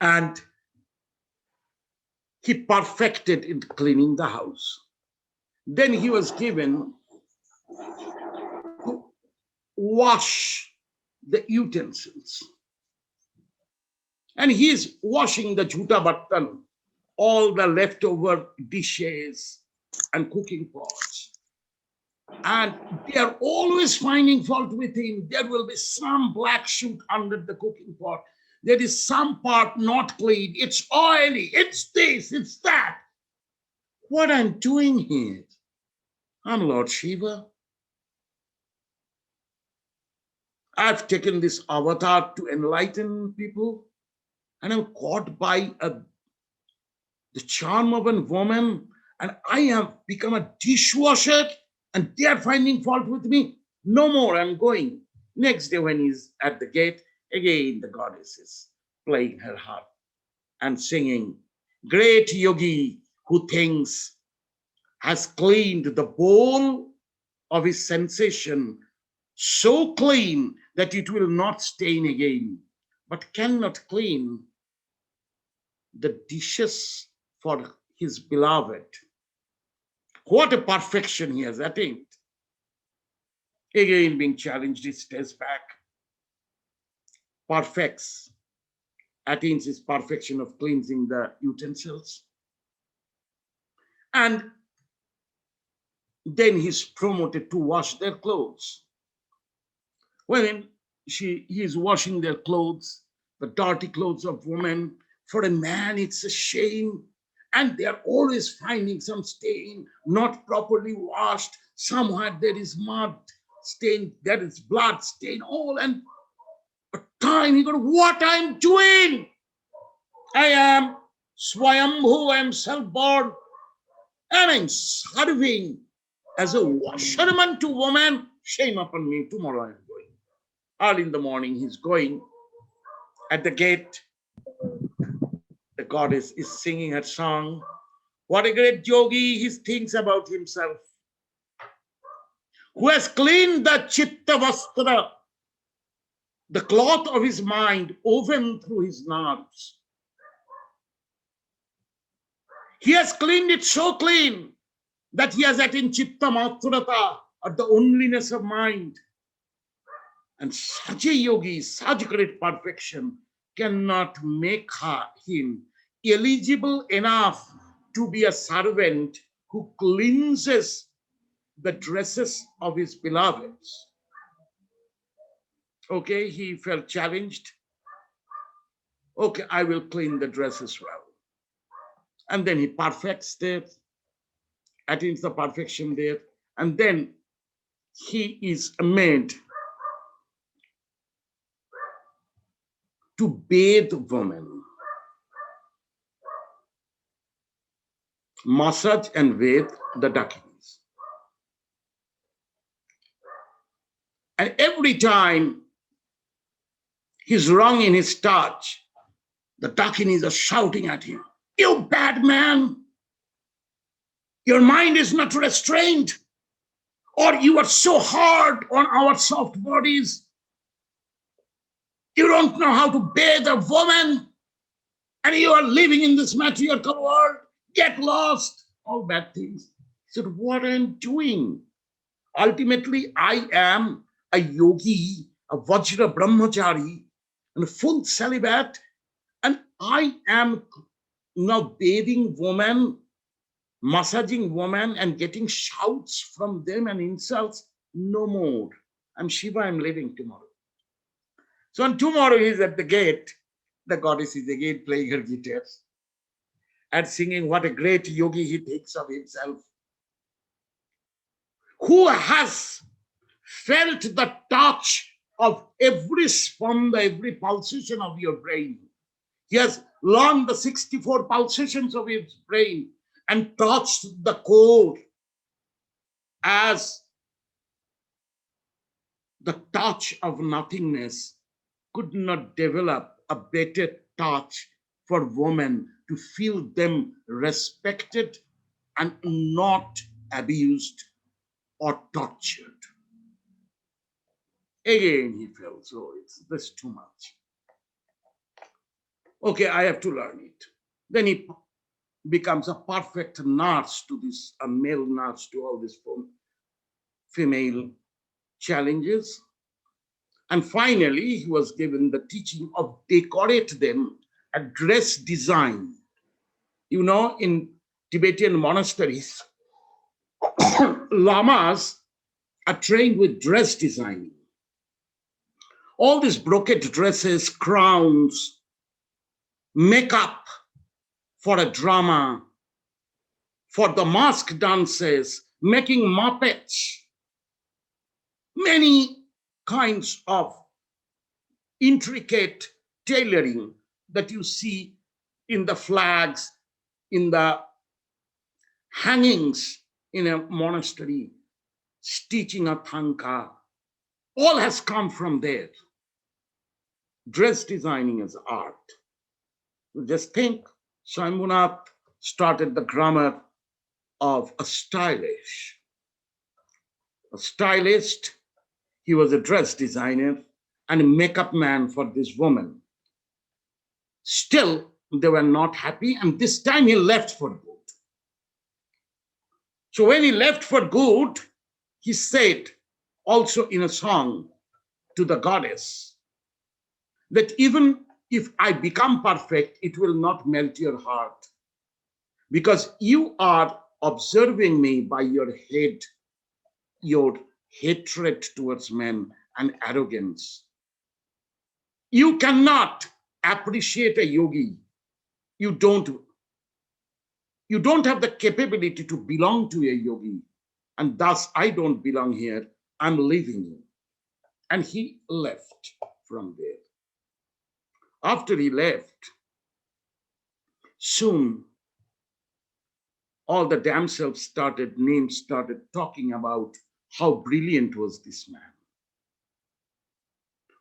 And he perfected in cleaning the house. Then he was given to wash the utensils. And he is washing the jhuta bartan, all the leftover dishes and cooking pots. And they are always finding fault with him. There will be some black shoot under the cooking pot. There is some part not clean. It's oily. It's this, it's that. What I'm doing here? I'm Lord Shiva. I've taken this avatar to enlighten people, and I'm caught by the charm of a woman, and I have become a dishwasher, and they are finding fault with me. No more, I'm going. Next day, when he's at the gate, again the goddess is playing her harp and singing, great yogi who thinks has cleaned the bowl of his sensation so clean that it will not stain again, but cannot clean the dishes for his beloved. What a perfection he has attained. Again being challenged, he stays back, perfects, attains his perfection of cleansing the utensils. And then he's promoted to wash their clothes. When he is washing their clothes, the dirty clothes of women, for a man it's a shame. And they are always finding some stain, not properly washed. Somewhere there is mud stain, there is blood stain, all. And a time he goes, what I'm doing? I am Swayambhu, I am self-born, and I'm serving as a washerman to woman. Shame upon me, tomorrow I'm going. Early in the morning, he's going. At the gate, the goddess is singing her song. What a great yogi, he thinks about himself, who has cleaned the chitta vastra, the cloth of his mind, woven through his nerves. He has cleaned it so clean that he has attained chitta matrata, or the onlyness of mind. And such a yogi, such great perfection, cannot make him eligible enough to be a servant who cleanses the dresses of his beloveds. Okay, he felt challenged. Okay, I will clean the dresses well. And then he perfects it, attains the perfection there. And then he is made to bathe women, massage and bathe the ducklings. And every time he's wrong in his touch, the ducklings are shouting at him, "You bad man! Your mind is not restrained, or you are so hard on our soft bodies. You don't know how to bathe a woman, and you are living in this matriarchal world. Get lost." All bad things. He said, what am I doing? Ultimately, I am a yogi, a Vajra Brahmachari, and a full celibate, and I am now bathing women, massaging women, and getting shouts from them and insults. No more. I'm Shiva, I'm leaving tomorrow. So on tomorrow he's at the gate. The goddess is again playing her guitars and singing what a great yogi he thinks of himself. Who has felt the touch of every spanda, every pulsation of your brain. He has learned the 64 pulsations of his brain and touched the core as the touch of nothingness could not develop a better touch for women to feel them respected and not abused or tortured. Again, he felt, so it's this too much. Okay, I have to learn it. Then he becomes a perfect nurse to this, a male nurse to all these female challenges. And finally, he was given the teaching of decorate them, a dress design. You know, in Tibetan monasteries, lamas are trained with dress designing. All these brocade dresses, crowns, makeup for a drama, for the mask dances, making muppets, many kinds of intricate tailoring that you see in the flags, in the hangings in a monastery, stitching a thanka, all has come from there. Dress designing is art. Just think, Swambhunath started the grammar of a stylish. A stylist, he was a dress designer and a makeup man for this woman. Still, they were not happy, and this time he left for good. So when he left for good, he said also in a song to the goddess that even if I become perfect, it will not melt your heart, because you are observing me by your head, your hatred towards men and arrogance. You cannot appreciate a yogi. You don't have the capability to belong to a yogi, and thus I don't belong here. I'm leaving. And he left from there. After he left, soon all the damsels started talking about how brilliant was this man.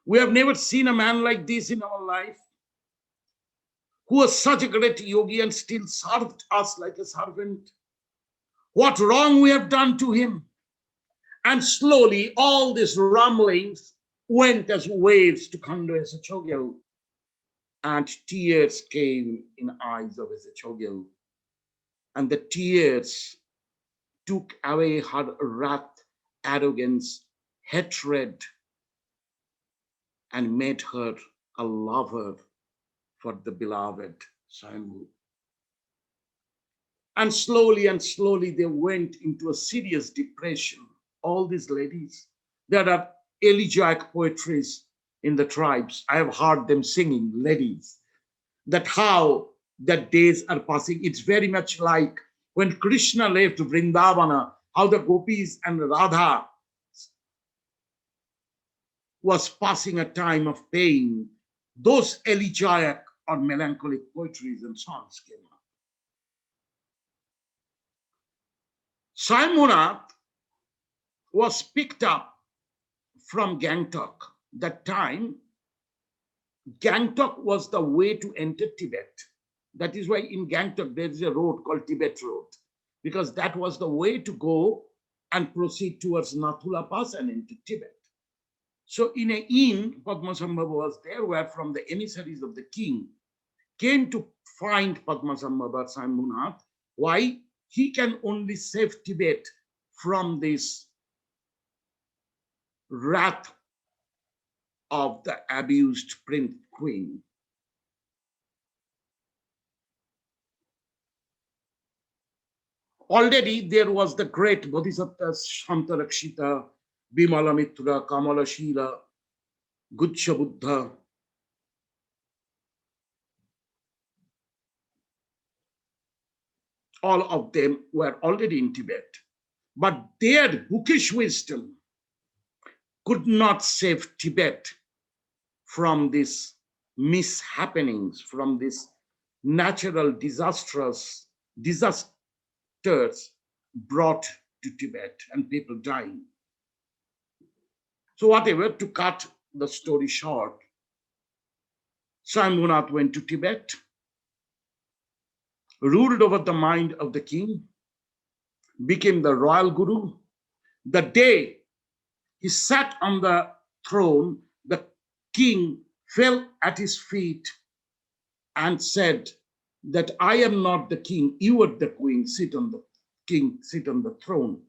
We have never seen a man like this in our life, who was such a great yogi and still served us like a servant. What wrong we have done to him? And slowly all these rumblings went as waves to Khanda Eshe Tsogyal, and tears came in eyes of Eshe Tsogyal, and the tears took away her wrath, arrogance, hatred, and made her a lover for the beloved Swambhu. And slowly they went into a serious depression. All these ladies, there are elegiac poetries in the tribes. I have heard them singing, ladies, that how the days are passing. It's very much like when Krishna left Vrindavana, how the gopis and Radha was passing a time of pain. Those elegiac or melancholic poetries and songs came up. Swambhunath was picked up from Gangtok. That time, Gangtok was the way to enter Tibet. That is why in Gangtok there is a road called Tibet Road, because that was the way to go and proceed towards Nathula Pass and into Tibet. So in an inn, Padmasambhava was there, where from the emissaries of the king came to find Padmasambhava Swambhunath. Why? He can only save Tibet from this wrath of the abused prince queen. Already there was the great Bodhisattva Shantarakshita, Bimala Mitra, Kamala Shila, Gucha Buddha. All of them were already in Tibet. But their bookish wisdom could not save Tibet from these mishappenings, from these natural disasters brought to Tibet and people dying. So whatever, to cut the story short, Swambhunath went to Tibet, ruled over the mind of the king, became the royal guru. The day he sat on the throne, the king fell at his feet and said that I am not the king, you are the queen, sit on the throne.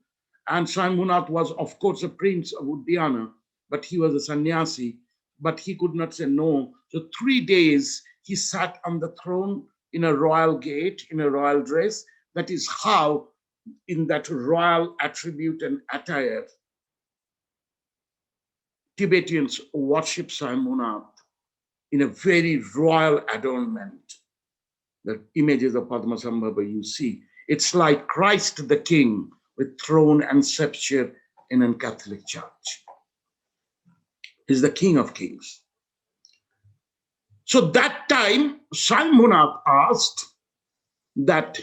And Swambhunath was, of course, a prince of Udayana, but he was a sannyasi, but he could not say no. So 3 days he sat on the throne in a royal gait, in a royal dress. That is how, in that royal attribute and attire, Tibetans worship Swambhunath in a very royal adornment. The images of Padmasambhava you see, it's like Christ the King with throne and scepter in a Catholic church. He's the King of Kings. So that time, Swambhunath asked that.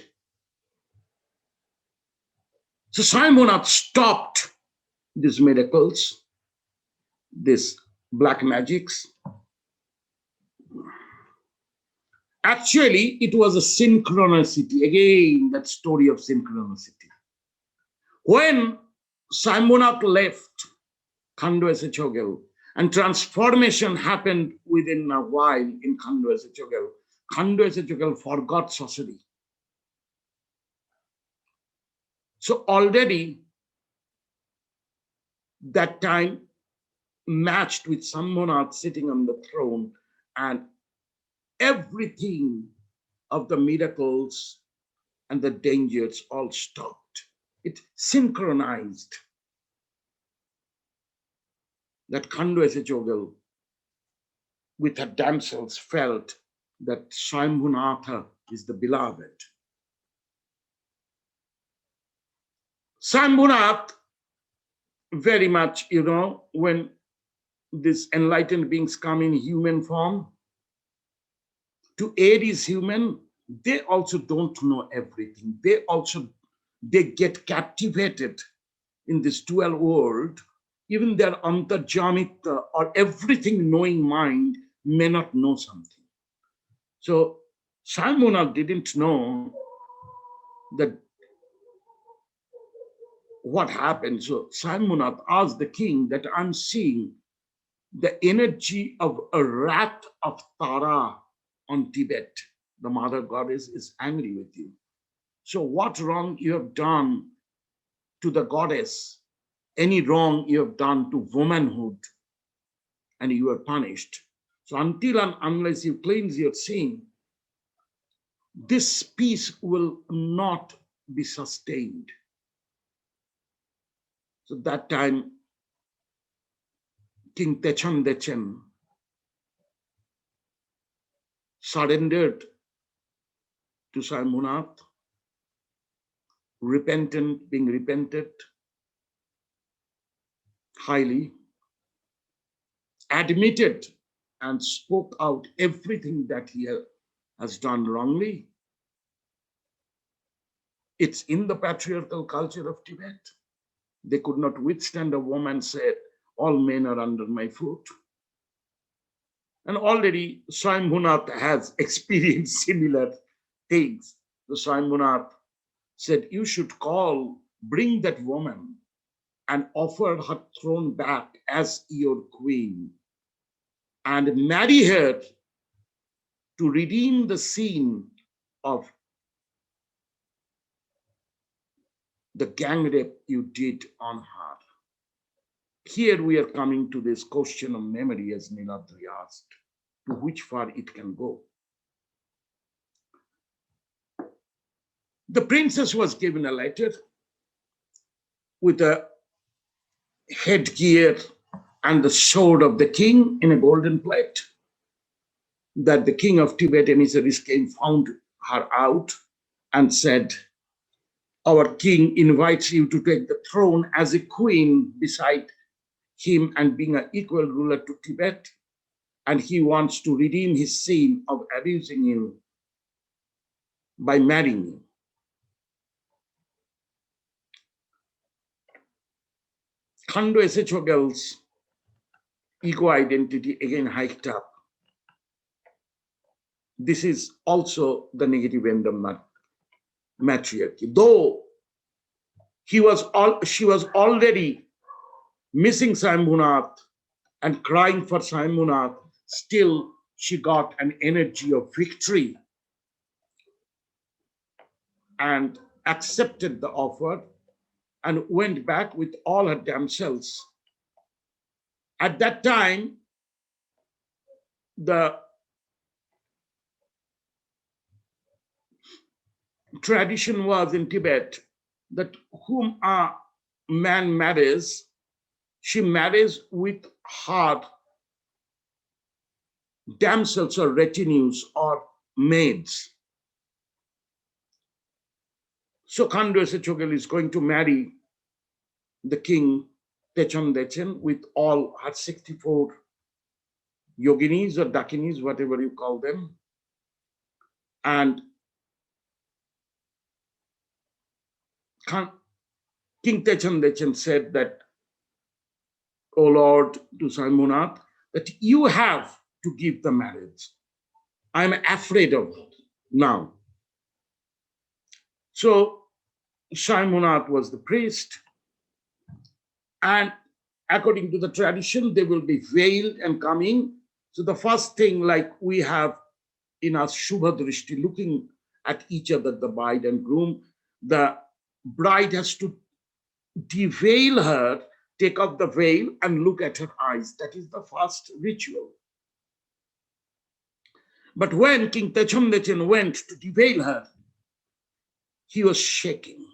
So Swambhunath stopped these miracles, these black magics. Actually, it was a synchronicity. Again, that story of synchronicity. When Swambhunath left Khando Eshe Tsogyal, and transformation happened within a while in Khando Eshe Tsogyal. Khando Eshe Tsogyal forgot sorcery. So already that time matched with Swambhunath sitting on the throne, and everything of the miracles and the dangers all stopped. It synchronized. That Khando Eshe Tsogyal with her damsels felt that Swambhunath is the beloved. Swambhunath, very much, when these enlightened beings come in human form, to aid is human, they also don't know everything. They get captivated in this dual world. Even their antarjamita or everything knowing mind may not know something. So Swambhunath didn't know that what happened. So Swambhunath asked the king that I'm seeing the energy of a wrath of Tara on Tibet. The mother goddess is angry with you. So what wrong you have done to the goddess, any wrong you have done to womanhood, and you are punished. So until and unless you cleanse your sin, this peace will not be sustained. So that time, King Techon Dechen surrendered to Swambhunath, being repented highly, admitted and spoke out everything that he has done wrongly. It's in the patriarchal culture of Tibet. They could not withstand a woman said, all men are under my foot. And already Swambhunath has experienced similar things. The Swambhunath said, you should bring that woman and offer her throne back as your queen and marry her to redeem the sin of the gang rape you did on her. Here we are coming to this question of memory, as Niladri asked, to which far it can go. The princess was given a letter with a headgear and the sword of the king in a golden plate, that the king of Tibet emissaries came, found her out and said, our king invites you to take the throne as a queen beside him and being an equal ruler to Tibet. And he wants to redeem his sin of abusing you by marrying you. Khando Eshe Tsogyal's ego identity again hiked up. This is also the negative end of matriarchy. Though she was already missing Swambhunath and crying for Swambhunath, still she got an energy of victory and accepted the offer and went back with all her damsels. At that time, the tradition was in Tibet that whom a man marries, she marries with her damsels or retinues or maids. So Khando Eshe Tsogyal is going to marry the king Techon Dechen with all her 64 yoginis or dakinis, whatever you call them. And King Techon Dechen said that, O Lord, to Swambhunath, that you have to give the marriage. I'm afraid of it now. So Swambhunath was the priest, and according to the tradition, they will be veiled and coming. So the first thing, like we have in our Shubha Drishti, looking at each other, the bride and groom, the bride has to deveil her, take off the veil and look at her eyes. That is the first ritual. But when King Techon Dechen went to deveil her, he was shaking.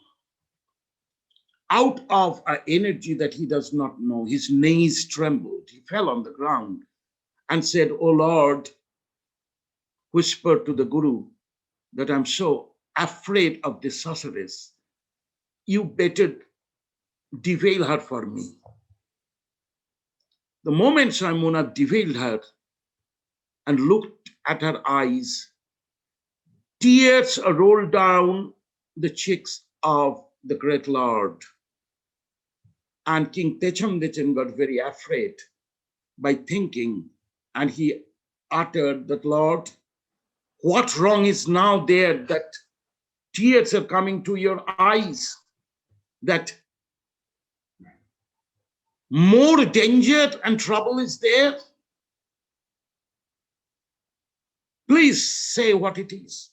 Out of an energy that he does not know, his knees trembled. He fell on the ground and said, O Lord, whispered to the Guru that I'm so afraid of this sorceress. You better deveil her for me. The moment Swambhunath deveiled her and looked at her eyes, tears rolled down the cheeks of the great Lord. And King Techon Dechen got very afraid by thinking, and he uttered that, Lord, what wrong is now there that tears are coming to your eyes, that more danger and trouble is there? Please say what it is.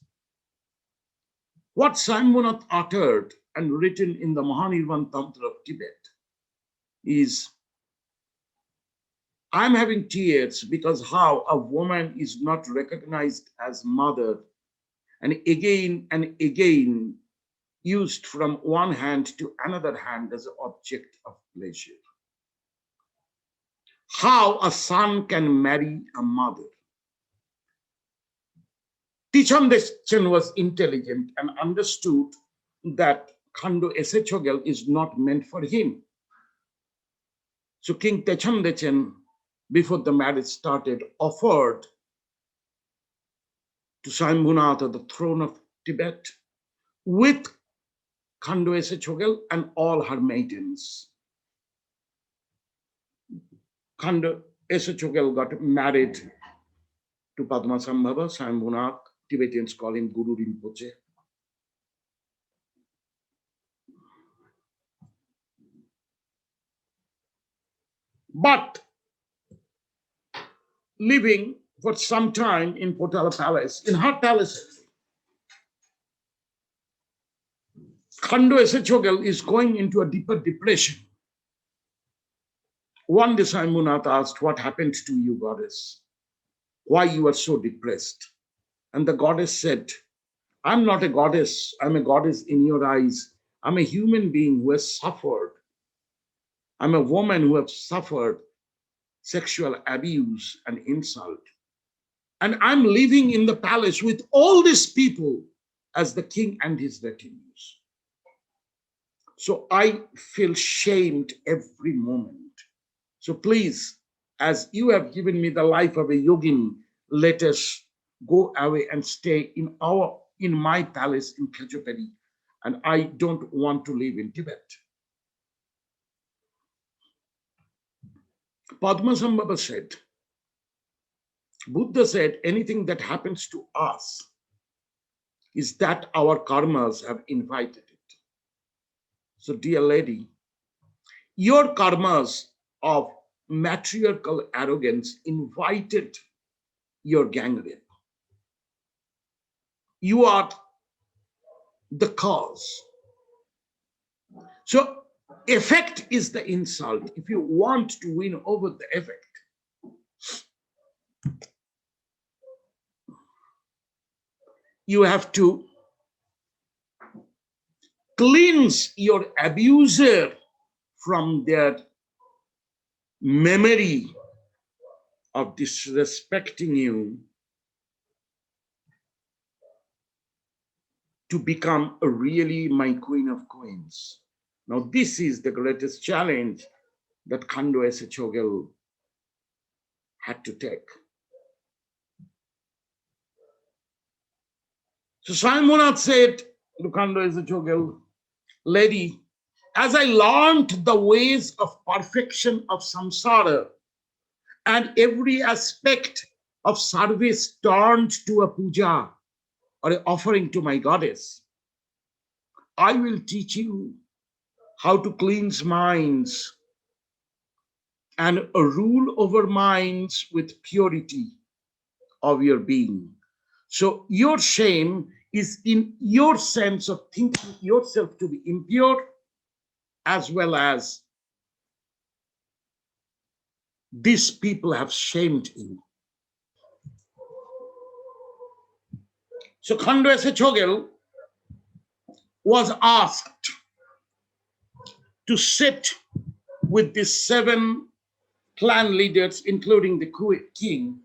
What Swambhunath uttered and written in the Mahanirvan Tantra of Tibet is, I'm having tears because how a woman is not recognized as mother and again used from one hand to another hand as an object of pleasure. How a son can marry a mother. Tichan was intelligent and understood that Khando Eshe Tsogyal is not meant for him. So King Techam, before the marriage started, offered to Swambhunath the throne of Tibet with Khando Eshe Tsogyal and all her maidens. Khando Eshe Tsogyal got married to Padmasambhava, Swambhunath. Tibetans call him Guru Rinpoche. But living for some time in Potala Palace, in her palace, Khando Eshe Tsogyal is going into a deeper depression. One day Swambhunath asked, "What happened to you, goddess? Why you are so depressed?" And the goddess said, "I'm not a goddess. I'm a goddess in your eyes. I'm a human being who has suffered. I'm a woman who has suffered sexual abuse and insult. And I'm living in the palace with all these people as the king and his retinues. So I feel shamed every moment. So please, as you have given me the life of a yogini, let us go away and stay in my palace in Khajupari. And I don't want to live in Tibet." Padmasambhava said, Buddha said, anything that happens to us is that our karmas have invited it. So dear lady, your karmas of matriarchal arrogance invited your gang rape. You are the cause. So effect is the insult. If you want to win over the effect, you have to cleanse your abuser from their memory of disrespecting you to become a really my queen of queens. Now, this is the greatest challenge that Khando Eshe Tsogyal had to take. So Swambhunath said to Khando Eshe Tsogyal, lady, as I learned the ways of perfection of samsara and every aspect of service turned to a puja or an offering to my goddess, I will teach you how to cleanse minds and rule over minds with purity of your being. So your shame is in your sense of thinking yourself to be impure, as well as these people have shamed you. So Khando Eshe Tsogyal was asked to sit with these 7 clan leaders, including the king,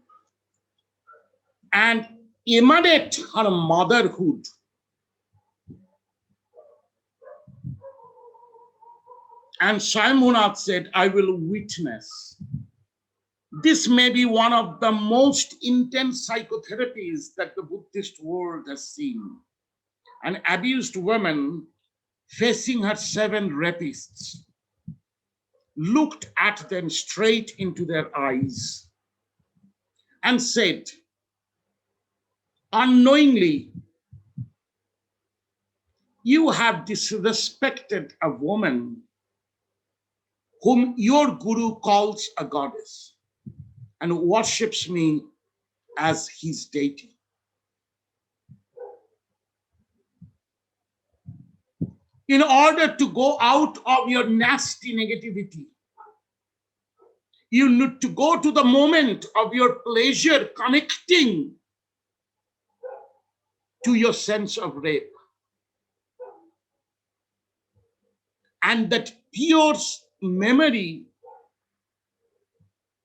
and emanate her motherhood. And Swambhunath said, I will witness. This may be one of the most intense psychotherapies that the Buddhist world has seen. An abused woman facing her 7 rapists looked at them straight into their eyes and said, unknowingly, you have disrespected a woman whom your guru calls a goddess and worships me as his deity. In order to go out of your nasty negativity, you need to go to the moment of your pleasure, connecting to your sense of rape. And that pure memory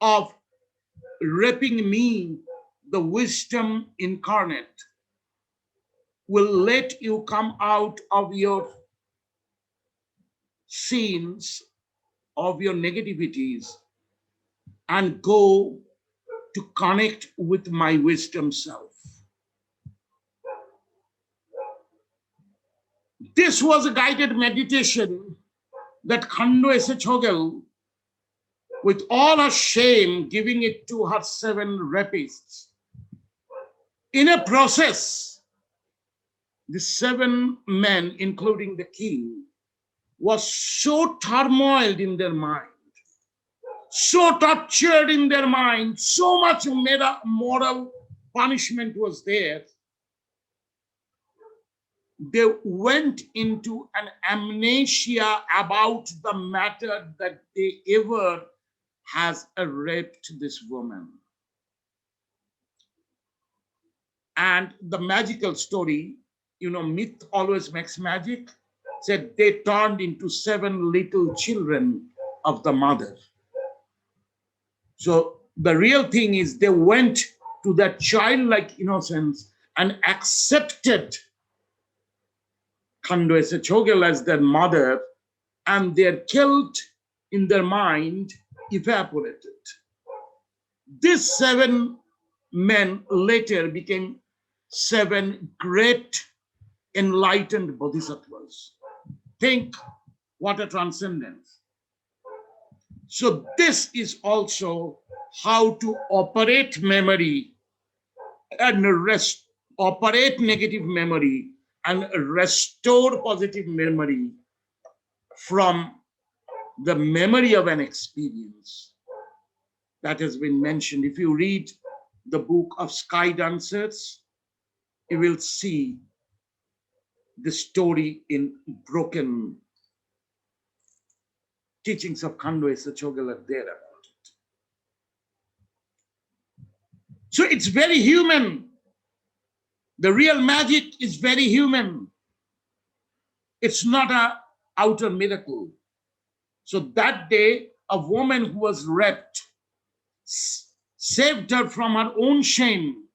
of raping me, the wisdom incarnate, will let you come out of your sins, of your negativities, and go to connect with my wisdom self. This was a guided meditation that Khando Eshe Tsogyal, with all her shame, giving it to her 7 rapists. In a process, the 7 men, including the king, was so turmoiled in their mind, so tortured in their mind, so much moral punishment was there. They went into an amnesia about the matter that they ever has raped this woman. And the magical story, myth always makes magic, said they turned into 7 little children of the mother. So the real thing is they went to that childlike innocence and accepted Khando Eshe Tsogyal as their mother, and their guilt in their mind evaporated. These 7 men later became 7 great enlightened bodhisattvas. Think what a transcendence. So this is also how to operate memory and operate negative memory and restore positive memory from the memory of an experience that has been mentioned. If you read the book of Sky Dancers, you will see the story in broken teachings of Khando Eshe Tsogyal are there about it. So it's very human. The real magic is very human. It's not an outer miracle. So that day, a woman who was raped saved her from her own shame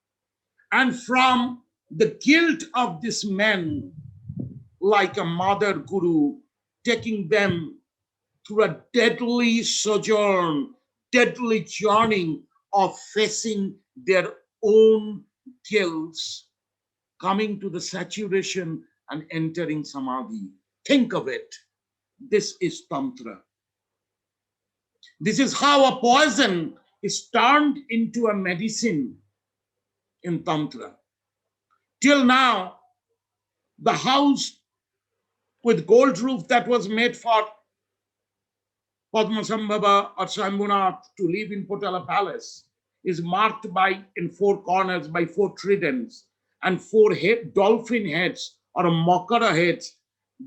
and from the guilt of this man, like a mother guru, taking them through a deadly sojourn, deadly journey of facing their own guilts, coming to the saturation and entering samadhi. Think of it. This is Tantra. This is how a poison is turned into a medicine in Tantra. Till now, the house with gold roof that was made for Padmasambhava or Swambhunath to live in Potala Palace is marked by, in 4 corners, by 4 tridents and 4 dolphin heads or a makara heads.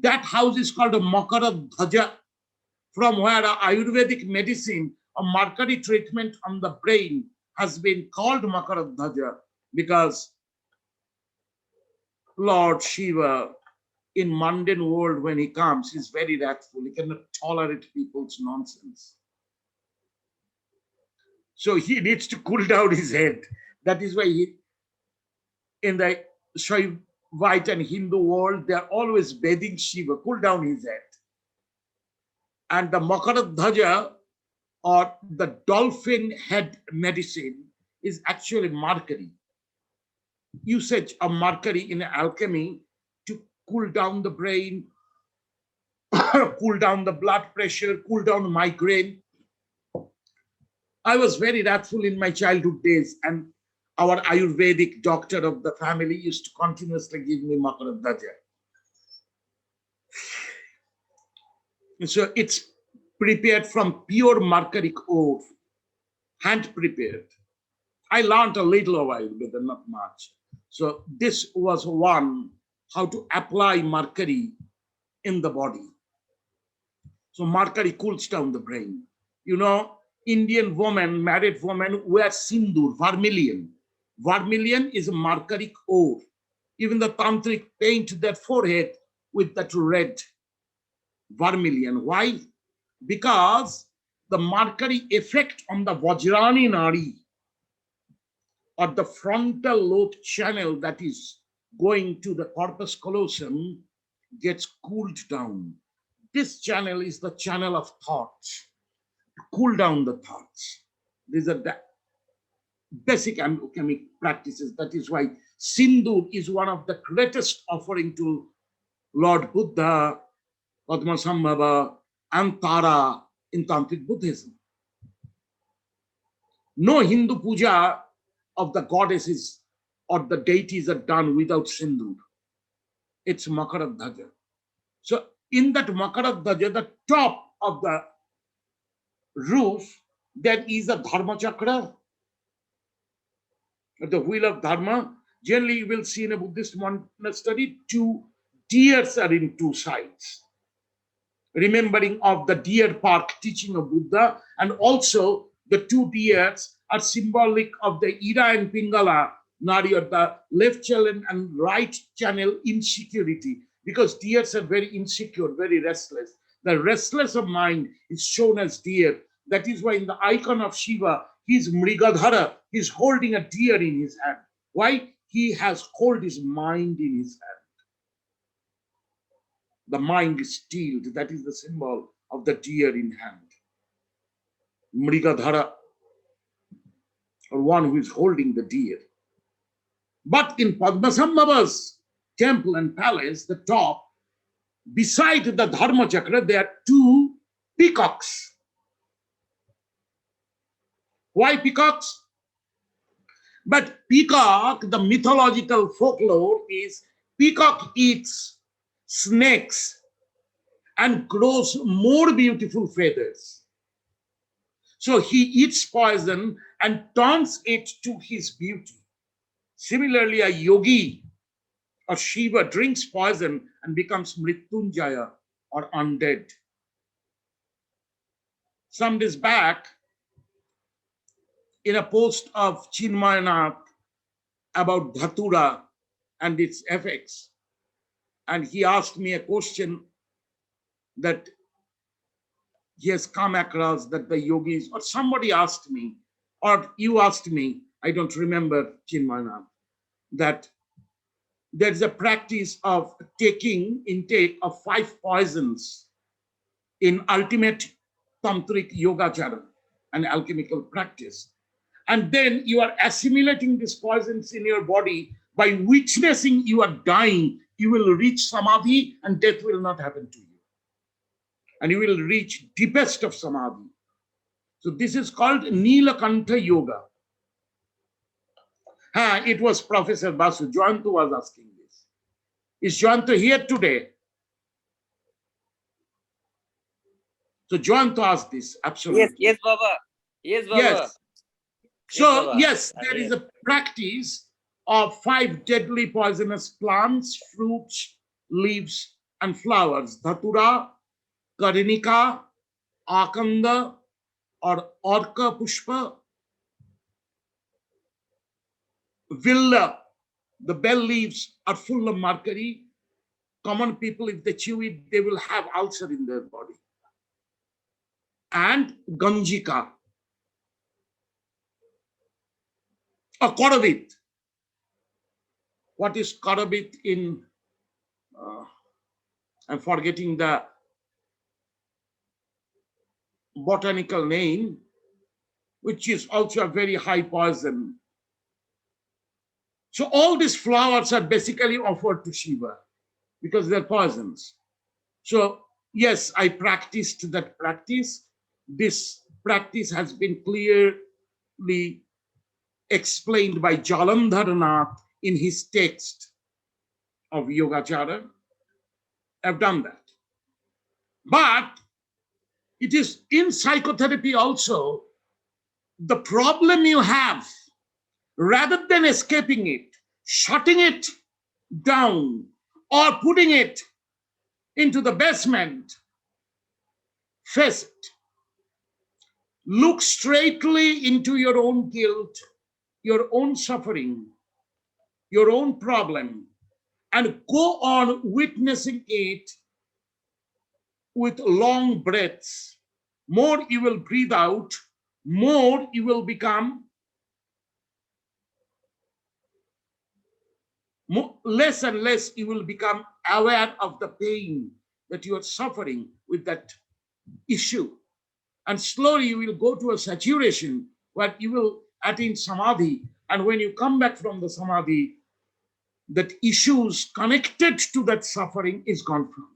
That house is called a makara dhaja, from where Ayurvedic medicine, a mercury treatment on the brain, has been called makara dhaja, because Lord Shiva, in mundane world, when he comes, he's very wrathful. He cannot tolerate people's nonsense. So he needs to cool down his head. That is why in the Shaivite and Hindu world, they are always bathing Shiva, cool down his head. And the Makara Dhaja, or the dolphin head medicine, is actually mercury. Usage of mercury in alchemy to cool down the brain, cool down the blood pressure, cool down migraine. I was very wrathful in my childhood days, and our Ayurvedic doctor of the family used to continuously give me Makara Dhaja. So it's prepared from pure mercuric ore, hand prepared. I learned a little of Ayurveda, not much. So this was one, how to apply mercury in the body. So mercury cools down the brain. Indian women, married women, wear sindoor, vermilion. Vermilion is a mercuric ore. Even the tantric paint their forehead with that red vermilion. Why? Because the Mercury effect on the Vajrani Nari, or the frontal lobe channel that is going to the corpus callosum, gets cooled down. This channel is the channel of thoughts. Cool down the thoughts. These are the basic alchemic practices. That is why Sindoor is one of the greatest offering to Lord Buddha, Padmasambhava, and Tara in Tantric Buddhism. No Hindu puja of the goddesses or the deities are done without Sindoor. It's Makaradhaja. So in that Makaradhaja, the top of the roof, there is a Dharma chakra, the wheel of Dharma. Generally, you will see in a Buddhist monastery, two deers are in two sides, remembering of the deer park teaching of Buddha, and also the two deers are symbolic of the Ira and Pingala Nari, or the left channel and right channel insecurity, because deers are very insecure, very restless. The restless of mind is shown as deer. That is why in the icon of Shiva, he's Mrigadhara, he's holding a deer in his hand. Why? He has hold his mind in his hand. The mind is steeled. That is the symbol of the deer in hand. Mrigadhara, or one who is holding the deer. But in Padmasambhava's temple and palace, the top, beside the Dharma chakra, there are two peacocks. Why peacocks? But peacock, the mythological folklore is peacock eats snakes and grows more beautiful feathers. So he eats poison and turns it to his beauty. Similarly, a yogi or Shiva drinks poison and becomes Mrityunjaya, or undead. Some days back, in a post of Chinmayanath about Dhatura and its effects, and he asked me a question that he has come across, that the yogis, or somebody asked me, or you asked me, I don't remember, Chinmayanath, that there's a practice of taking intake of 5 poisons in ultimate tantric yogacara, an alchemical practice. And then you are assimilating these poisons in your body. By witnessing you are dying, you will reach samadhi and death will not happen to you. And you will reach deepest of samadhi. So this is called Nilakantha Yoga. It was Professor Basu. Joyantu was asking this. Is Joyantu here today? So Joyantu asked this, absolutely. Yes, Baba. Yes, Baba. Yes. So, Baba. yes, there is a practice of 5 deadly poisonous plants, fruits, leaves, and flowers. Dhatura, Karinika, Akanda, or Orka Pushpa, Villa. The bell leaves are full of mercury. Common people, if they chew it, they will have ulcer in their body. And Ganjika, or Koravit. What is Koravit in, I'm forgetting the botanical name, which is also a very high poison. So all these flowers are basically offered to Shiva because they're poisons. So yes, I practiced that practice. This practice has been clearly explained by Jalandharnath in his text of Yogacara. I've done that. But it is in psychotherapy also, the problem you have, rather than escaping it, shutting it down, or putting it into the basement, face it. Look straightly into your own guilt, your own suffering, your own problem, and go on witnessing it with long breaths. More you will breathe out, more you will become, less and less you will become aware of the pain that you are suffering with that issue. And slowly you will go to a saturation where you will attain samadhi. And when you come back from the samadhi, that issues connected to that suffering is gone from.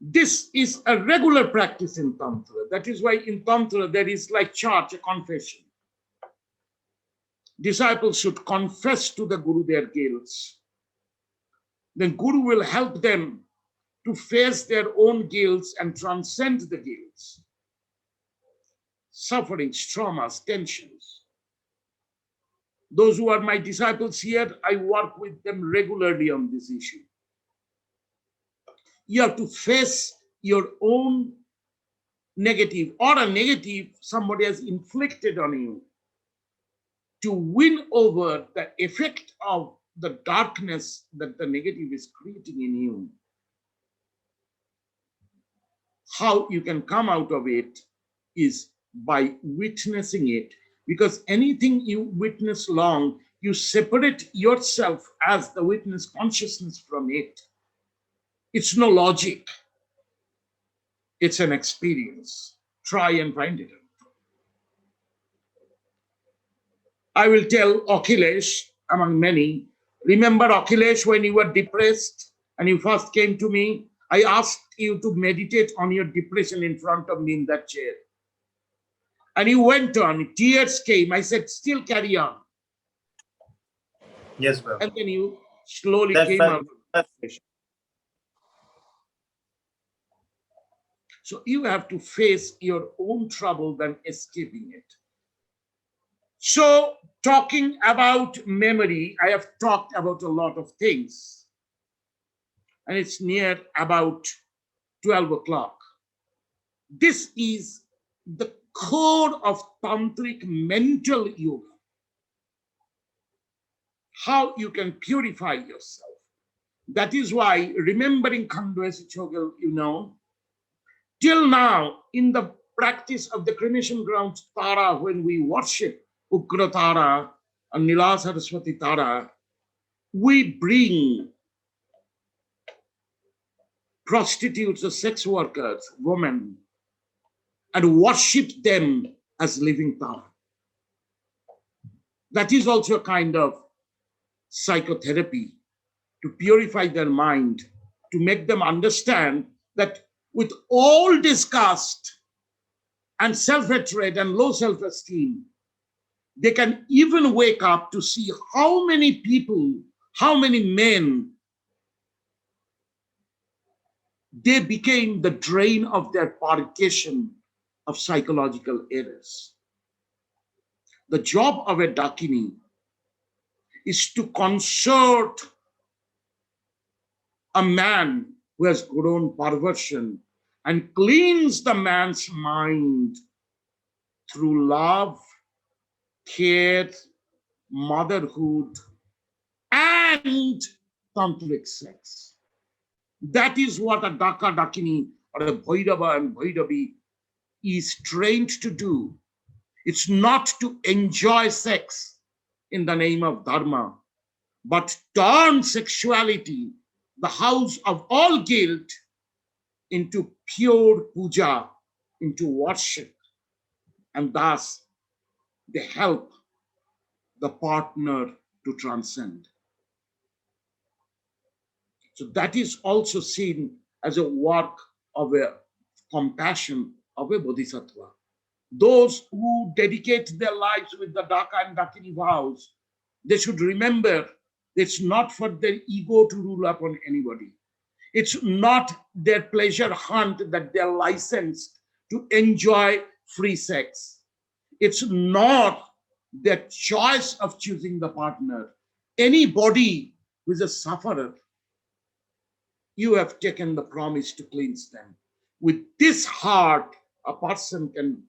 This is a regular practice in Tantra. That is why in Tantra there is like church, a confession. Disciples should confess to the Guru their guilts. Then Guru will help them to face their own guilts and transcend the guilts, sufferings, traumas, tensions. Those who are my disciples here, I work with them regularly on this issue. You have to face your own negative or a negative somebody has inflicted on you to win over the effect of the darkness that the negative is creating in you. How you can come out of it is by witnessing it, because anything you witness long, you separate yourself as the witness consciousness from it. It's no logic. It's an experience. Try and find it out. I will tell Akhilesh, among many. Remember, Akhilesh, when you were depressed and you first came to me, I asked you to meditate on your depression in front of me in that chair. And you went on, tears came. I said, still carry on. Yes, Baba. And then you slowly That came felt, out of depression. So you have to face your own trouble than escaping it. So talking about memory, I have talked about a lot of things. And it's near about 12 o'clock. This is the core of tantric mental yoga. How you can purify yourself. That is why remembering Khandwa Eshe Tsogyal, till now in the practice of the cremation ground Tara, when we worship Ugra Tara and Nila Saraswati Tara, we bring prostitutes or sex workers, women, and worship them as living Tara. That is also a kind of psychotherapy to purify their mind, to make them understand that with all disgust and self-hatred and low self-esteem, they can even wake up to see how many people, how many men, they became the drain of their purgation of psychological errors. The job of a Dakini is to consort a man who has grown perversion and cleans the man's mind through love, care, motherhood, and tantric sex. That is what a Daka Dakini or a Bhairava and Bhairavi is trained to do. It's not to enjoy sex in the name of Dharma, but turn sexuality, the house of all guilt, into pure puja, into worship. And thus they help the partner to transcend. So that is also seen as a work of a compassion of a bodhisattva. Those who dedicate their lives with the Daka and Dakini vows, they should remember it's not for their ego to rule upon anybody. It's not their pleasure hunt that they're licensed to enjoy free sex. It's not their choice of choosing the partner. Anybody who is a sufferer, you have taken the promise to cleanse them. With this heart, a person can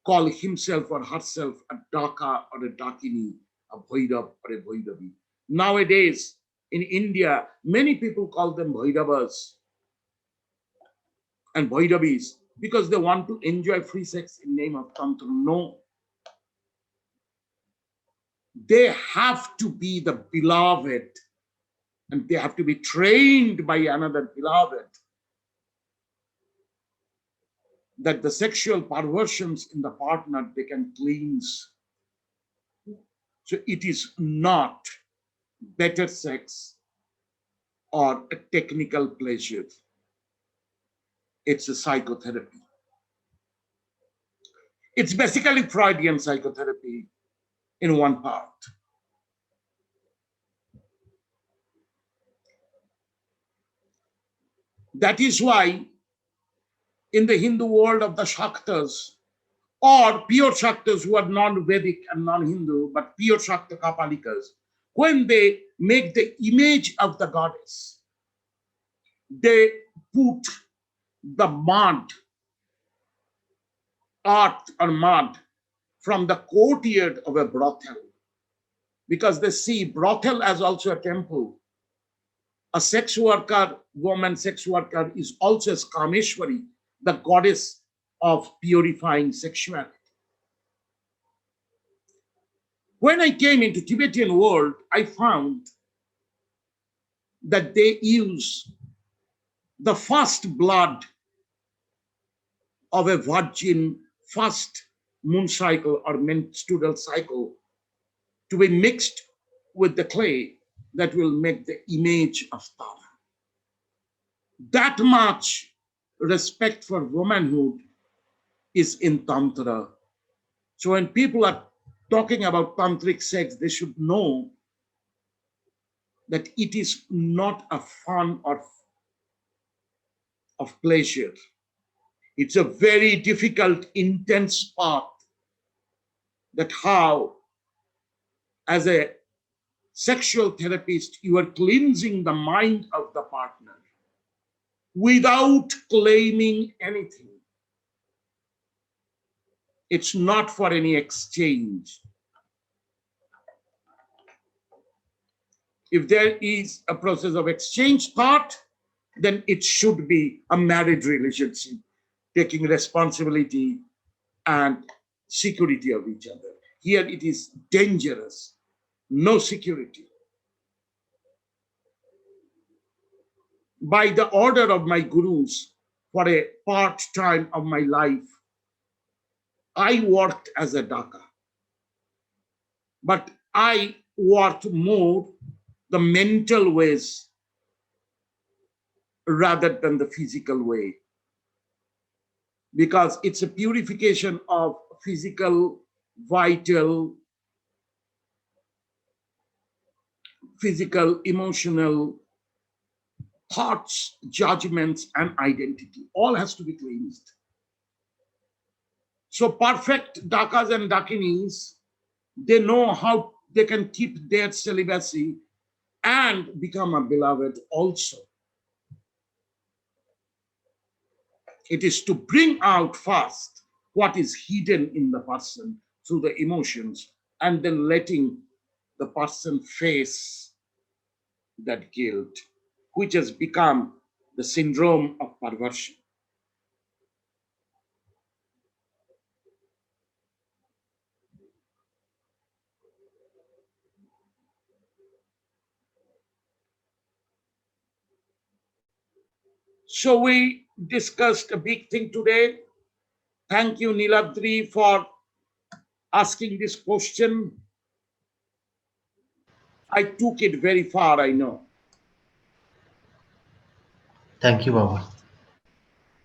call himself or herself a Daka or a Dakini, a Bhairav or a Bhairavi. Nowadays, in India, many people call them Bhairavas and Bhairavis because they want to enjoy free sex in name of Tantra. No. They have to be the beloved and they have to be trained by another beloved, that the sexual perversions in the partner they can cleanse. So it is not better sex or a technical pleasure. It's a psychotherapy. It's basically Freudian psychotherapy in one part. That is why in the Hindu world of the Shaktas, or pure Shaktas who are non-Vedic and non-Hindu, but pure Shakta Kapalikas, when they make the image of the goddess, they put the mud, earth or mud from the courtyard of a brothel, because they see brothel as also a temple. A sex worker, woman sex worker, is also as Kameshwari, the goddess of purifying sexuality. When I came into Tibetan world, I found that they use the first blood of a virgin, first moon cycle or menstrual cycle to be mixed with the clay that will make the image of Tara. That much respect for womanhood is in Tantra. So when people are talking about tantric sex, they should know that it is not a fun or of pleasure. It's a very difficult, intense path, that how, as a sexual therapist, you are cleansing the mind of the partner without claiming anything. It's not for any exchange. If there is a process of exchange thought, then it should be a marriage relationship, taking responsibility and security of each other. Here it is dangerous, no security. By the order of my gurus, for a part time of my life, I worked as a Daka. But I worked more the mental ways rather than the physical way, because it's a purification of physical, vital, physical, emotional thoughts, judgments, and identity. All has to be cleansed. So perfect Dakas and Dakinis, they know how they can keep their celibacy and become a beloved also. It is to bring out first what is hidden in the person through the emotions, and then letting the person face that guilt, which has become the syndrome of perversion. So we discussed a big thing today. Thank you, Niladri, for asking this question. I took it very far, I know. Thank you, Baba.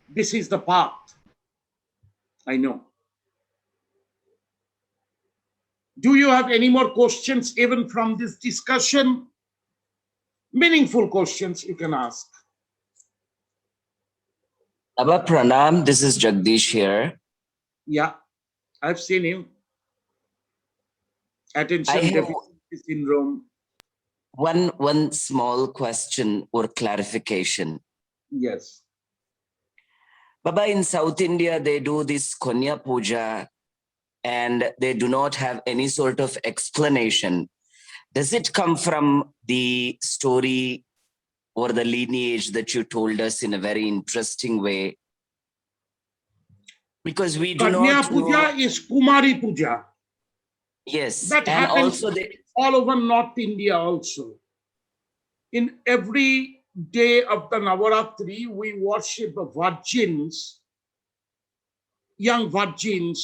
This is the path, I know. Do you have any more questions even from this discussion? Meaningful questions you can ask. Baba Pranam, this is Jagdish here. Yeah, I've seen him. I Attention have deficiency syndrome. one small question or clarification. Yes. Baba, in South India, they do this Konya Puja and they do not have any sort of explanation. Does it come from the story or the lineage that you told us in a very interesting way? Because we do Kanya not Puja know. is Kumari Puja. Yes, That and happens also they, all over North India also. In every day of the Navaratri, we worship virgins, young virgins.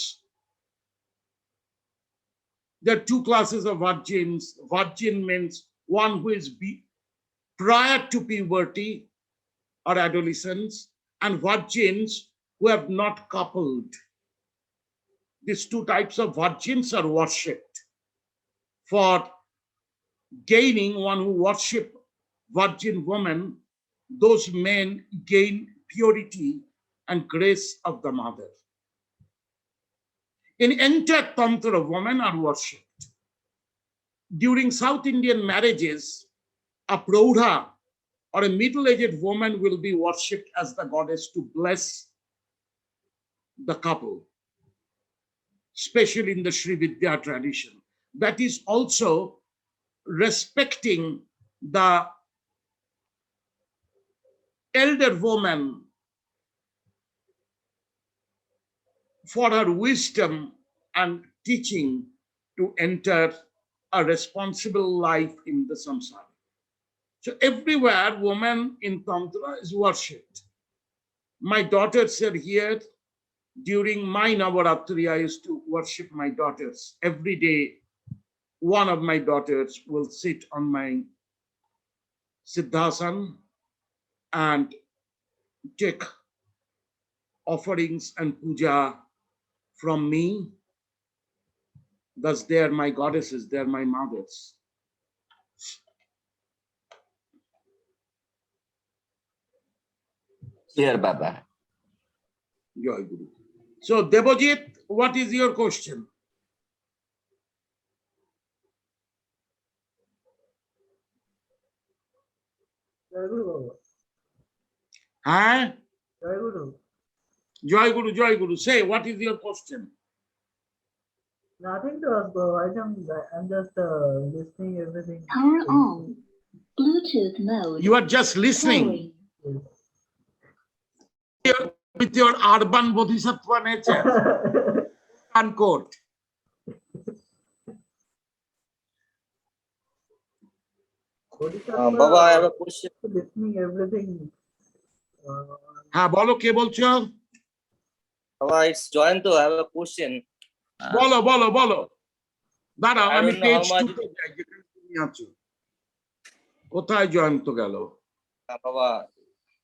There are two classes of virgins. Virgin means one who is prior to puberty or adolescence, and virgins who have not coupled. These two types of virgins are worshipped. For gaining, one who worship virgin woman, those men gain purity and grace of the mother. In entire Tantra, women are worshipped. During South Indian marriages, a praudha or a middle-aged woman will be worshipped as the goddess to bless the couple, especially in the Sri Vidya tradition. That is also respecting the elder woman for her wisdom and teaching to enter a responsible life in the samsara. So everywhere, woman in Tantra is worshipped. My daughters are here. During my Navaratri, I used to worship my daughters. Every day, one of my daughters will sit on my siddhasan and take offerings and puja from me. Thus, they are my goddesses, they are my mothers. here, Baba. Jai Guru. So, Debojit, what is your question? Jai Guru Baba. Huh? Jai Guru. Jai Guru, Jai Guru. Say, what is your question? Nothing to ask, Baba. I'm just listening everything. Power on. Bluetooth mode. You are just listening Yes. with your urban bodhisattva nature. Unquote. Baba, I have a question. Listening everything. হ্যাঁ বলো কে বলছো Baba, it's Joyanto. I have a question. বলো বলো বলো দাঁড়াও I আমি don't know page how much. 2 তে যাই যেখানে তুমি আছো কোথায় জয়ন্ত গেল Baba,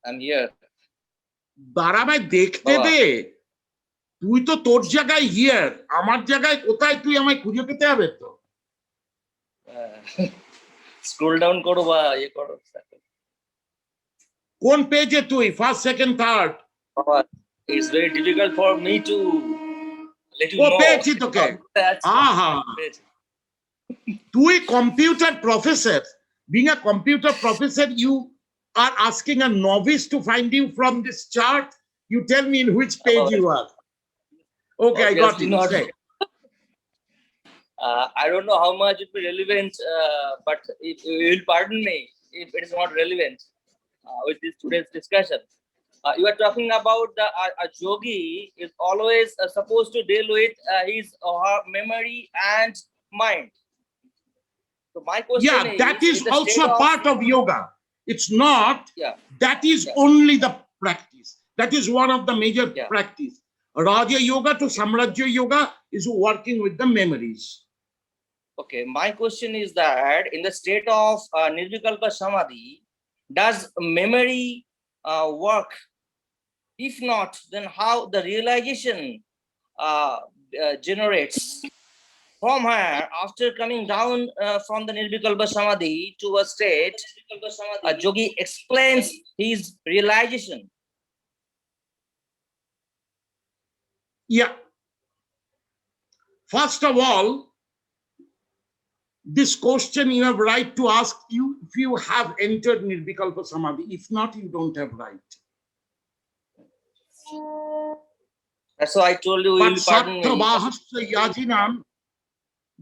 I'm here. দাঁড়াবাই দেখতে বাবা। দে তুই তো তোর জায়গায় হিয়ার আমার জায়গায় কোথায় তুই আমায় খুঁজে পেতে হবে তো Scroll down koro ba ye koro. কোন পেজে তুই first second third Baba, it's very difficult for me to let you ও know. পেয়েছি তোকে আহা তুই computer professor being a computer professor you are asking a novice to find you from this chart you tell me in which page you are okay I got Obviously it not. say. I don't know how much it will be relevant, but if you will pardon me if it is not relevant with this today's discussion. You are talking about a yogi is always supposed to deal with his or her memory and mind. So my question Yeah, is, that is in the also state a part of yoga. It's not, Yeah. that is Yeah. only the practice. That is one of the major Yeah. practice. Raja yoga to Samrajya yoga is working with the memories. Okay, my question is that in the state of Nirvikalpa Samadhi, does memory work? If not, then how the realization generates from her after coming down from the Nirvikalpa Samadhi to a state, a yogi explains his realization. Yeah. First of all, this question you have right to ask you if you have entered Nirvikalpa Samadhi. If not, you don't have right. That's why I told you, But you'll pardon me.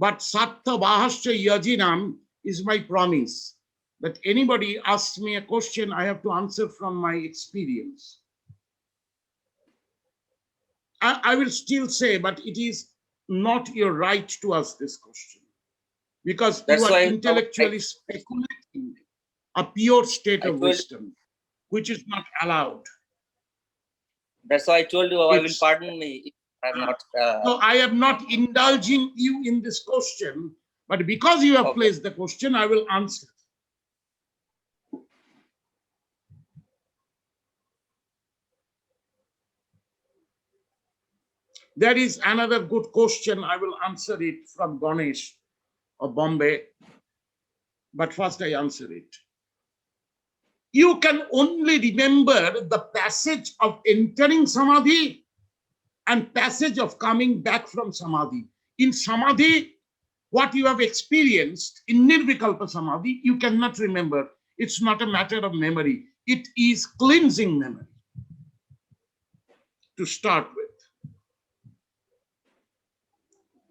Sattva Yajinam is my promise that anybody asks me a question, I have to answer from my experience. I will still say, but it is not your right to ask this question, because That's you are why intellectually speculating a pure state I of told, wisdom, which is not allowed. that's why I told you, I will It's, pardon me if I'm not. so I am not indulging you in this question, but because you have Okay. placed the question, I will answer. There is another good question. I will answer it from Ganesh of Bombay. But first I answer it. You can only remember the passage of entering Samadhi and passage of coming back from Samadhi. In Samadhi, what you have experienced in Nirvikalpa Samadhi, you cannot remember. It's not a matter of memory. It is cleansing memory to start with.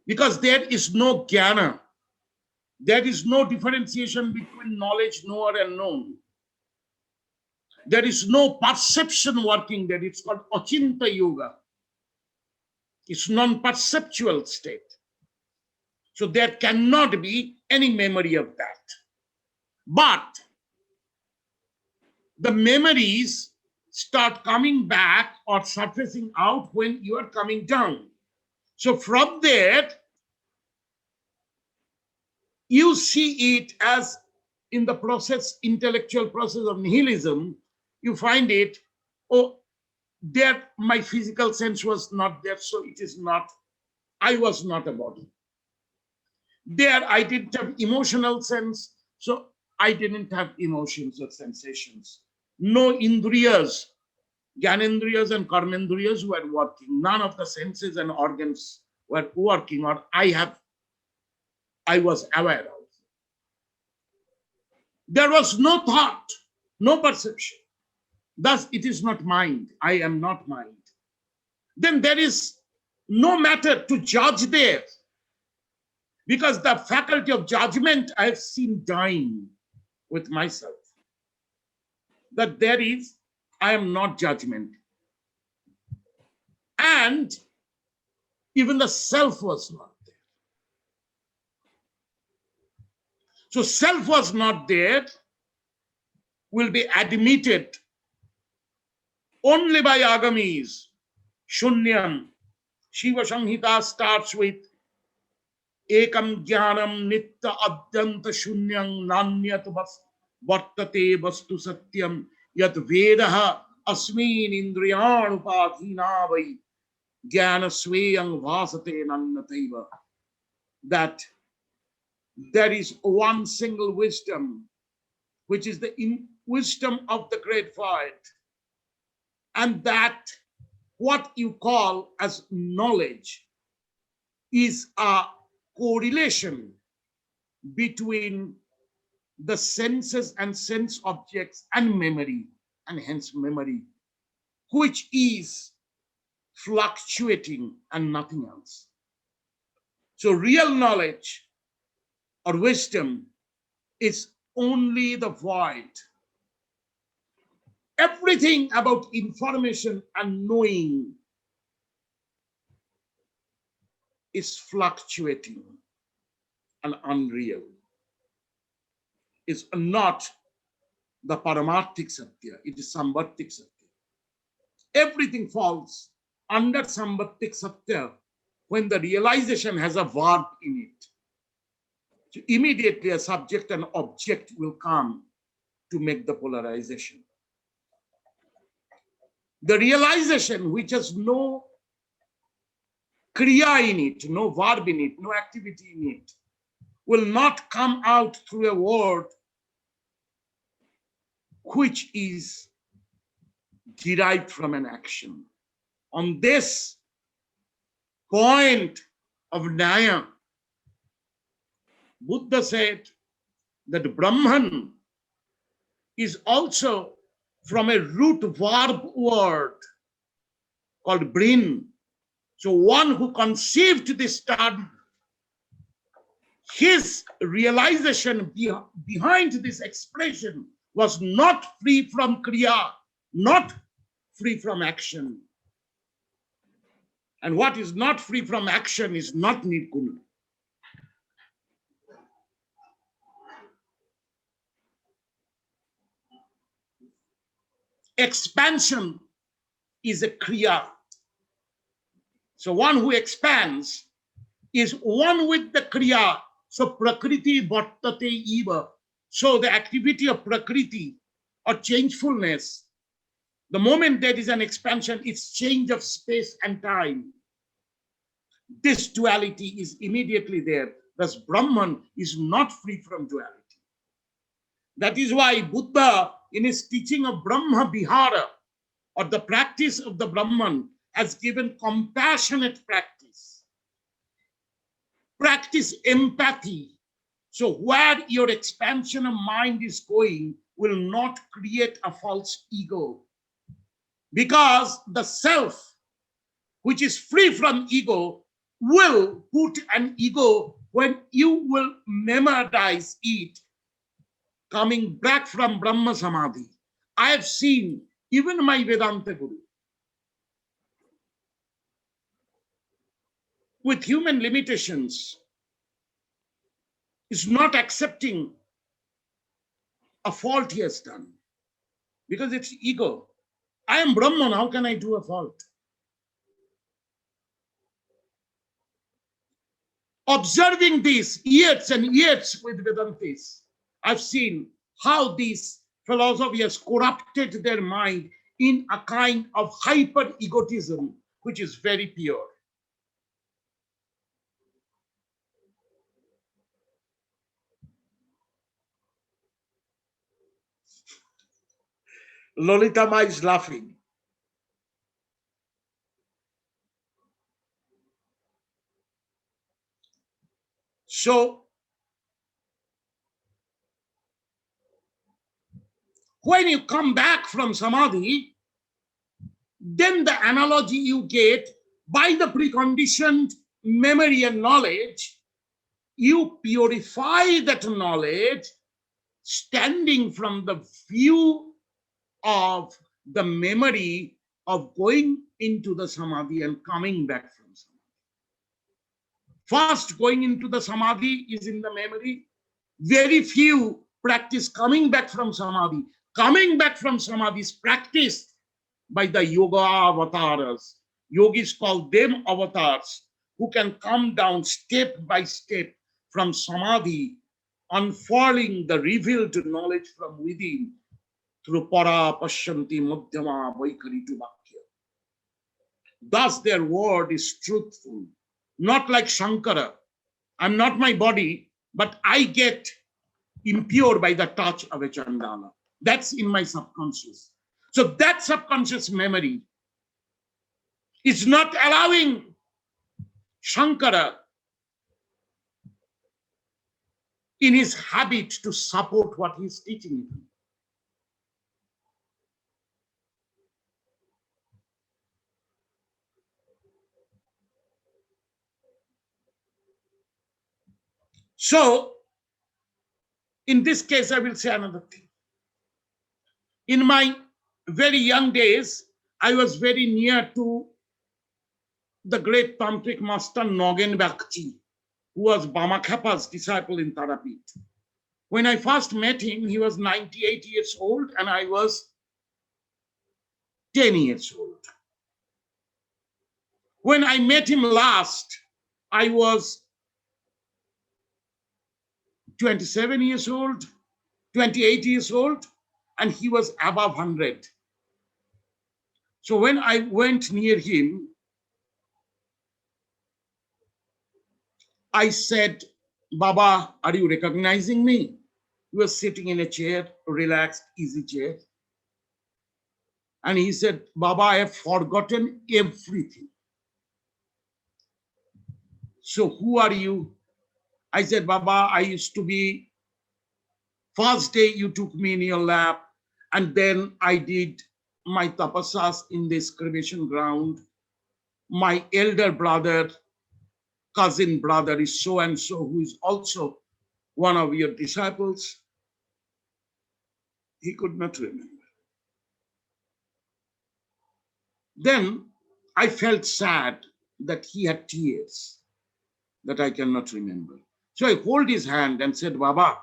Because there is no jnana. There is no differentiation between knowledge, knower, and known. There is no perception working there. It's called Achinta Yoga. It's non-perceptual state. So there cannot be any memory of that. But the memories start coming back or surfacing out when you are coming down. So from there, you see it as in the process, intellectual process of nihilism, you find it, oh, there my physical sense was not there, so it is not, I was not a body. There I didn't have emotional sense, so I didn't have emotions or sensations. No indriyas, Gyanendriyas and Karmendriyas were working. None of the senses and organs were working, or I was aware of. There was no thought, no perception. Thus, it is not mind. I am not mind. Then there is no matter to judge there, because the faculty of judgment I have seen dying with myself. That there is, I am not judgment. And even the self was not there. So self was not there, will be admitted only by Agamis. Shunyam. Shiva Samhita starts with Ekam Jnanam Nitta Adyanta Shunyam Nanyat Vartate Vastu Satyam Yat Vedaha Asmin Indriyanupadhina Vai Jnana Swayam Vasate Nannataiva. That there is one single wisdom, which is the wisdom of the great void. And that what you call as knowledge is a correlation between the senses and sense objects and memory, and hence memory, which is fluctuating and nothing else. So real knowledge or wisdom is only the void. Everything about information and knowing is fluctuating and unreal. Is not the Paramarthik Satya, it is Samvartik Satya. Everything falls under Samvartik Satya when the realization has a verb in it. So immediately a subject and object will come to make the polarization. The realization which has no kriya in it, no verb in it, no activity in it, will not come out through a word which is derived from an action. On this point of Nyaya, Buddha said that Brahman is also from a root verb word called brin, So one who conceived this study, his realization behind this expression was not free from kriya, not free from action. And what is not free from action is not nirguna. Expansion is a kriya. So one who expands is one with the kriya. So prakriti vartate eva. So the activity of prakriti or changefulness, the moment there is an expansion, it's change of space and time. This duality is immediately there. Thus Brahman is not free from duality. That is why Buddha, in his teaching of Brahma Vihara, or the practice of the Brahman, has given compassionate practice. Practice empathy. So where your expansion of mind is going will not create a false ego. Because the self, which is free from ego, will put an ego when you will memorize it coming back from Brahma Samadhi. I have seen even my Vedanta Guru, with human limitations, is not accepting a fault he has done because it's ego. I am Brahman, how can I do a fault? Observing this years and years with Vedantis, I've seen how this philosophy has corrupted their mind in a kind of hyper egotism, which is very pure. Lolita Ma is laughing. So when you come back from Samadhi, then the analogy you get by the preconditioned memory and knowledge, you purify that knowledge standing from the view of the memory of going into the Samadhi and coming back from Samadhi. First, going into the Samadhi is in the memory. Very few practice coming back from Samadhi. Coming back from Samadhi is practiced by the yoga avatars. Yogis call them avatars, who can come down step by step from Samadhi, unfurling the revealed knowledge from within through para, pashyanti, madhyama, vaikari to vakya. Thus their word is truthful, not like Shankara. I'm not my body, but I get impure by the touch of a Chandala. That's in my subconscious. So that subconscious memory is not allowing Shankara in his habit to support what he's teaching. So in this case, I will say another thing. In my very young days, I was very near to the great tantric master Nogen Bakchi, who was Bama Khapa's disciple in Tarapit. When I first met him, he was 98 years old and I was 10 years old. When I met him last, I was 27 years old, 28 years old, and he was above 100. So when I went near him, I said, Baba, are you recognizing me? He was sitting in a chair, relaxed, easy chair. And he said, Baba, I have forgotten everything. So who are you? I said, Baba, I used to be, first day you took me in your lap, and then I did my tapasas in this cremation ground. my elder brother, cousin brother is so and so, who is also one of your disciples. He could not remember. Then I felt sad that he had tears, that I cannot remember. So I hold his hand and said, Baba,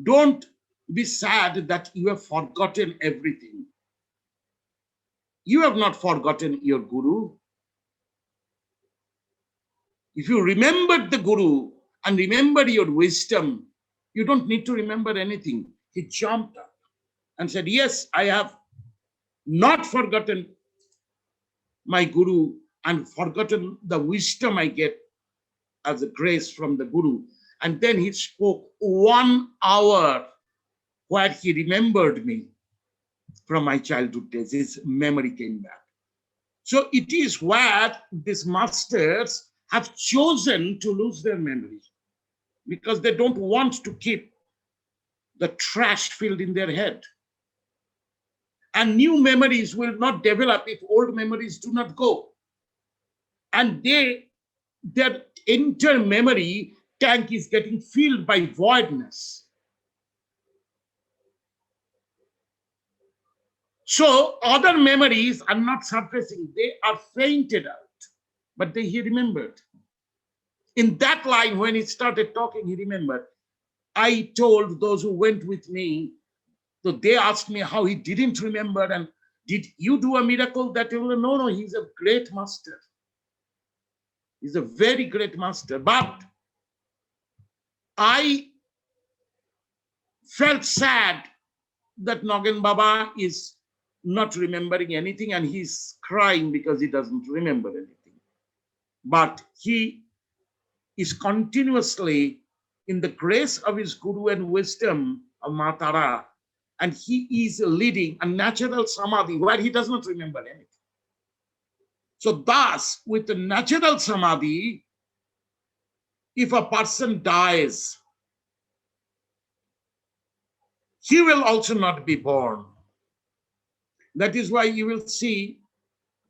don't be sad that you have forgotten everything. You have not forgotten your Guru. If you remembered the Guru and remembered your wisdom, you don't need to remember anything. He jumped up and said, yes, I have not forgotten my Guru and forgotten the wisdom I get as a grace from the Guru. And then he spoke 1 hour where he remembered me from my childhood days. His memory came back. So it is where these masters have chosen to lose their memory because they don't want to keep the trash filled in their head. And new memories will not develop if old memories do not go. And their entire memory tank is getting filled by voidness. So other memories are not surfacing, they are fainted out, but he remembered. In that line, when he started talking, he remembered. I told those who went with me, so they asked me how he didn't remember, and did you do a miracle? That no, he's a great master. He's a very great master. But I felt sad that Nogan Baba is not remembering anything and he's crying because he doesn't remember anything. But he is continuously in the grace of his Guru and wisdom of Maa Tara, and he is leading a natural samadhi where he does not remember anything. So thus, with the natural samadhi, if a person dies, he will also not be born. That is why you will see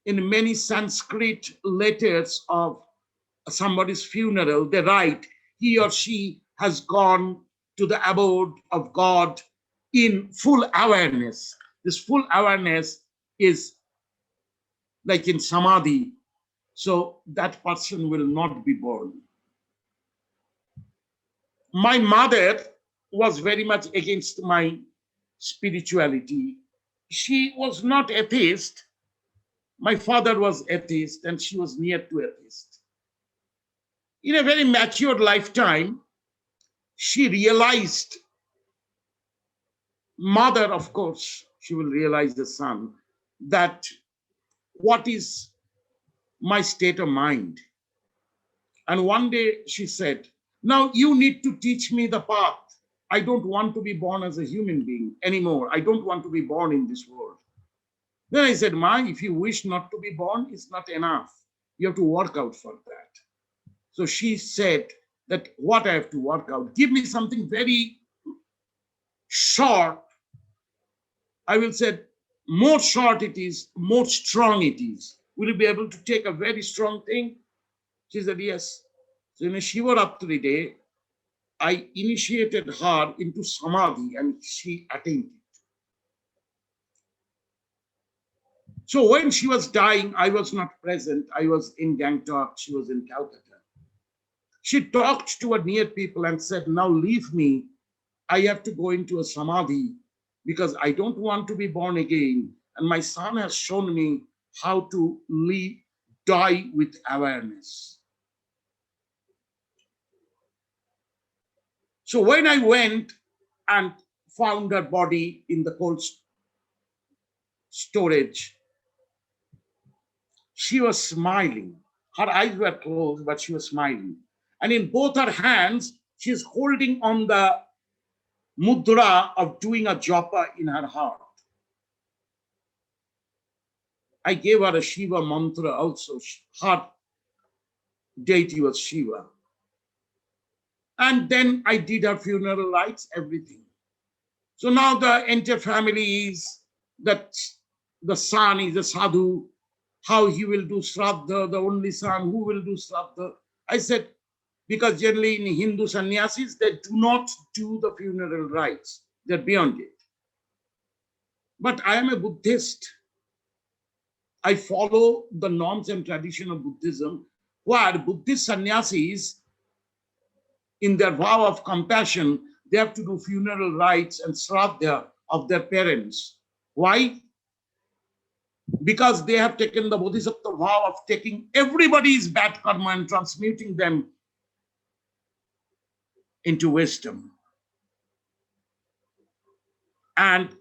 in many Sanskrit letters of somebody's funeral, they write, he or she has gone to the abode of God in full awareness. This full awareness is like in samadhi. So that person will not be born. My mother was very much against my spirituality. She was not atheist. My father was atheist and she was near to atheist. In a very mature lifetime, she realized, mother, of course, she will realize the son, that what is my state of mind. And one day she said, now you need to teach me the path. I don't want to be born as a human being anymore. I don't want to be born in this world. Then I said, Ma, if you wish not to be born, it's not enough. You have to work out for that. So she said that what I have to work out, give me something very short. I will say, more short it is, more strong it is. Will you be able to take a very strong thing? She said, yes. So in a Shivaratri day, I initiated her into samadhi and she attained it. So when she was dying, I was not present. I was in Gangtok, she was in Calcutta. She talked to her near people and said, now leave me. I have to go into a samadhi because I don't want to be born again. And my son has shown me how to die with awareness. So when I went and found her body in the cold storage, she was smiling. Her eyes were closed, but she was smiling. And in both her hands, she's holding on the mudra of doing a japa in her heart. I gave her a Shiva mantra also. Her deity was Shiva. And then I did her funeral rites, everything. So now the entire family is that the son is a sadhu, how he will do Shraddha, the only son, who will do Shraddha. I said, because generally in Hindu sannyasis, they do not do the funeral rites. They're beyond it. But I am a Buddhist. I follow the norms and tradition of Buddhism, where Buddhist sannyasis, in their vow of compassion, they have to do funeral rites and Shraddha of their parents. Why? Because they have taken the Bodhisattva vow of taking everybody's bad karma and transmuting them into wisdom. And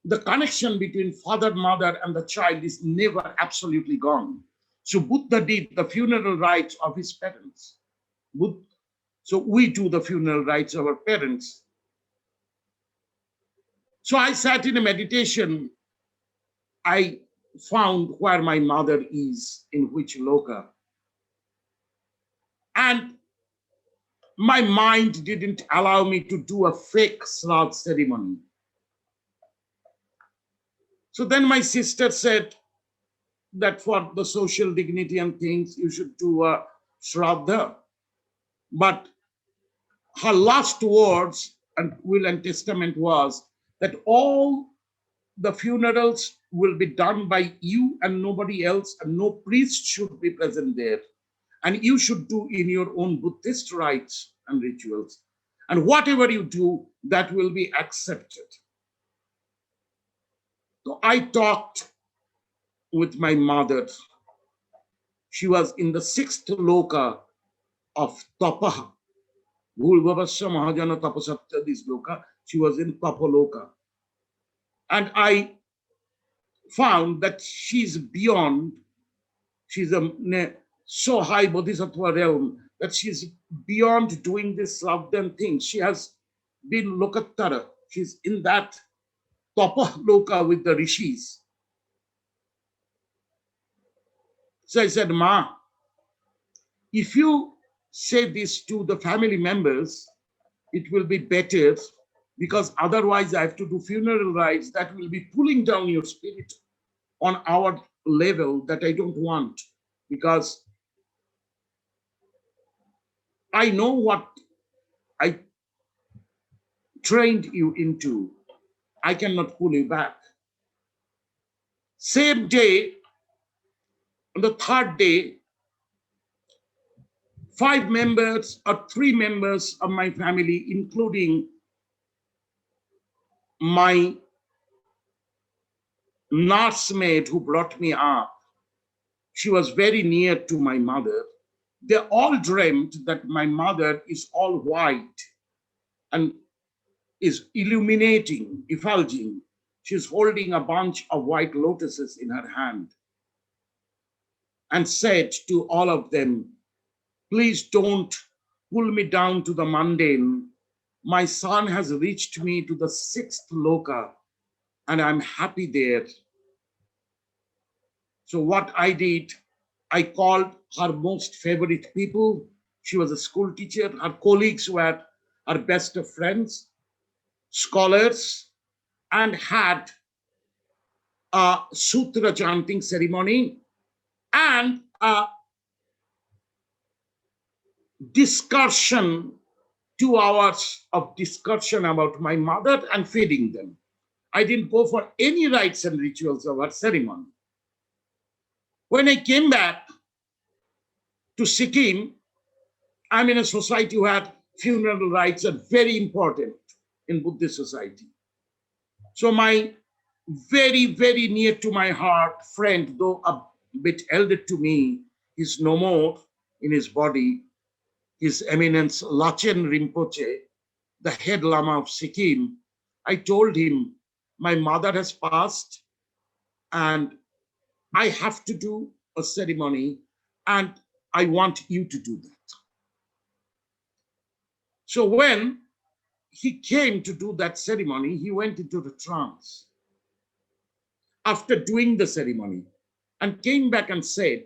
the connection between father, mother, and the child is never absolutely gone. So Buddha did the funeral rites of his parents. So we do the funeral rites of our parents. So I sat in a meditation. I found where my mother is, in which loka. And my mind didn't allow me to do a fake Shraddha ceremony. So then my sister said that for the social dignity and things, you should do a Shraddha. But her last words and will and testament was that all the funerals will be done by you and nobody else, and no priest should be present there. And you should do in your own Buddhist rites and rituals. And whatever you do, that will be accepted. So I talked with my mother. She was in the 6th loka of Tapa. Bhulvavasya Mahajana Tapasatya, this loka. She was in Tapa loka. And I found that she's beyond, she's a so high bodhisattva realm that she's beyond doing this Shraddha thing. She has been Lokattara. She's in that Tapa loka with the rishis. So I said, Ma, if you say this to the family members, it will be better, because otherwise I have to do funeral rites that will be pulling down your spirit on our level that I don't want, because I know what I trained you into. I cannot pull you back. Same day, on the 3rd day, 5 members or 3 members of my family, including my nursemaid who brought me up, she was very near to my mother. They all dreamt that my mother is all white and is illuminating, effulging. She's holding a bunch of white lotuses in her hand and said to all of them, please don't pull me down to the mundane. My son has reached me to the 6th loka and I'm happy there. So what I did, I called her most favorite people. She was a school teacher. Her colleagues were her best of friends, scholars, and had a sutra chanting ceremony and a discussion, 2 hours of discussion about my mother and feeding them. I didn't go for any rites and rituals of our ceremony. When I came back to Sikkim, I'm in a society where funeral rites are very important in Buddhist society. So my very, very near to my heart friend, though a bit elder to me, is no more in his body, His Eminence Lachen Rinpoche, the head Lama of Sikkim. I told him, my mother has passed and I have to do a ceremony and I want you to do that. So when he came to do that ceremony, he went into the trance after doing the ceremony and came back and said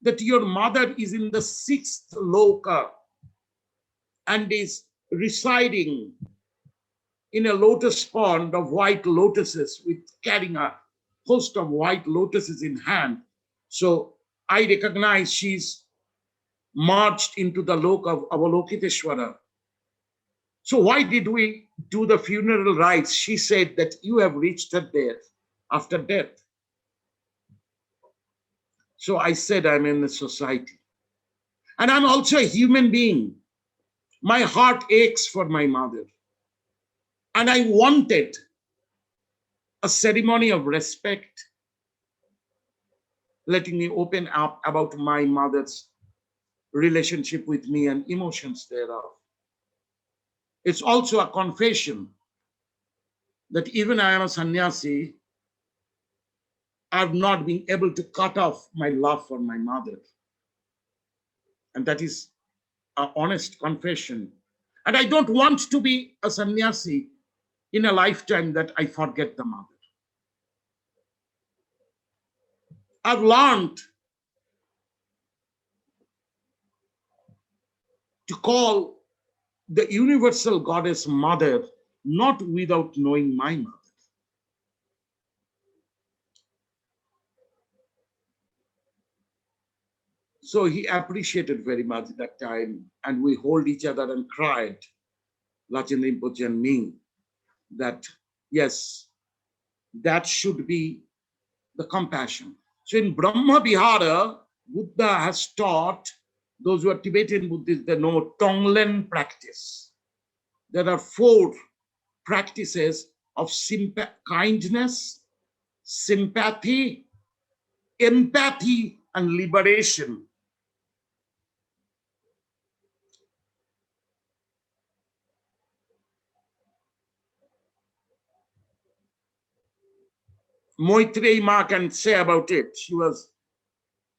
that your mother is in the 6th loka and is residing in a lotus pond of white lotuses with carrying her host of white lotuses in hand. So I recognize she's marched into the lok of Avalokiteshwara. So why did we do the funeral rites? She said that you have reached her there after death. So I said, I'm in the society. And I'm also a human being. My heart aches for my mother. And I wanted a ceremony of respect, letting me open up about my mother's relationship with me and emotions thereof. It's also a confession that even I am a sannyasi, I've not been able to cut off my love for my mother. And that is an honest confession. And I don't want to be a sannyasi in a lifetime that I forget the mother. I've learned to call the universal goddess mother, not without knowing my mother. So he appreciated very much that time, and we hold each other and cried, Lachin Rinpoche and me, that yes, that should be the compassion. So in Brahma Vihara, Buddha has taught, those who are Tibetan Buddhists, they know Tonglen practice. There are 4 practices of kindness, sympathy, empathy, and liberation. Maitreya can say about it. She was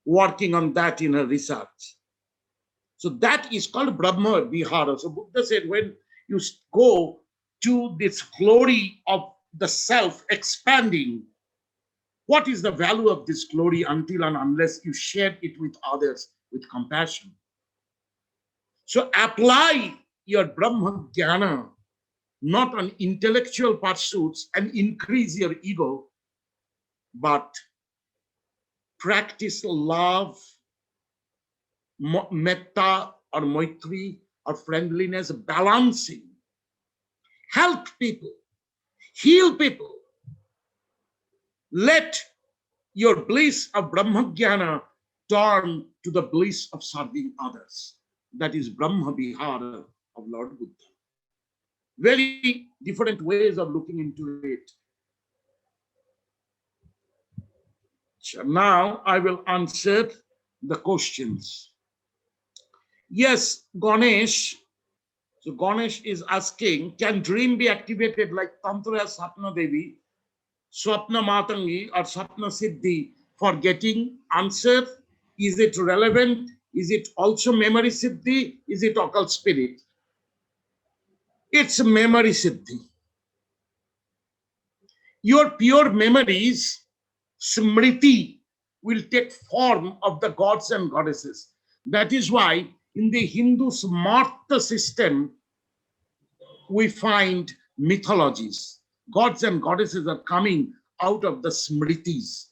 working on that in her research. So that is called Brahma Vihara. So Buddha said, when you go to this glory of the self expanding, what is the value of this glory until and unless you share it with others with compassion? So apply your Brahma Jnana not on intellectual pursuits and increase your ego, but practice love, metta or maitri or friendliness, balancing. Help people, heal people. Let your bliss of Brahmajnana turn to the bliss of serving others. That is Brahma Vihara of Lord Buddha. Very different ways of looking into it. So now I will answer the questions. Yes, Ganesh. So Ganesh is asking, can dream be activated like Tantra Swapna Devi, Swapna Matangi, or Swapna Siddhi for getting answer? Is it relevant? Is it also memory siddhi? Is it occult spirit? It's memory siddhi. Your pure memories, smriti, will take form of the gods and goddesses. That is why in the Hindu smarta system, we find mythologies. Gods and goddesses are coming out of the smritis.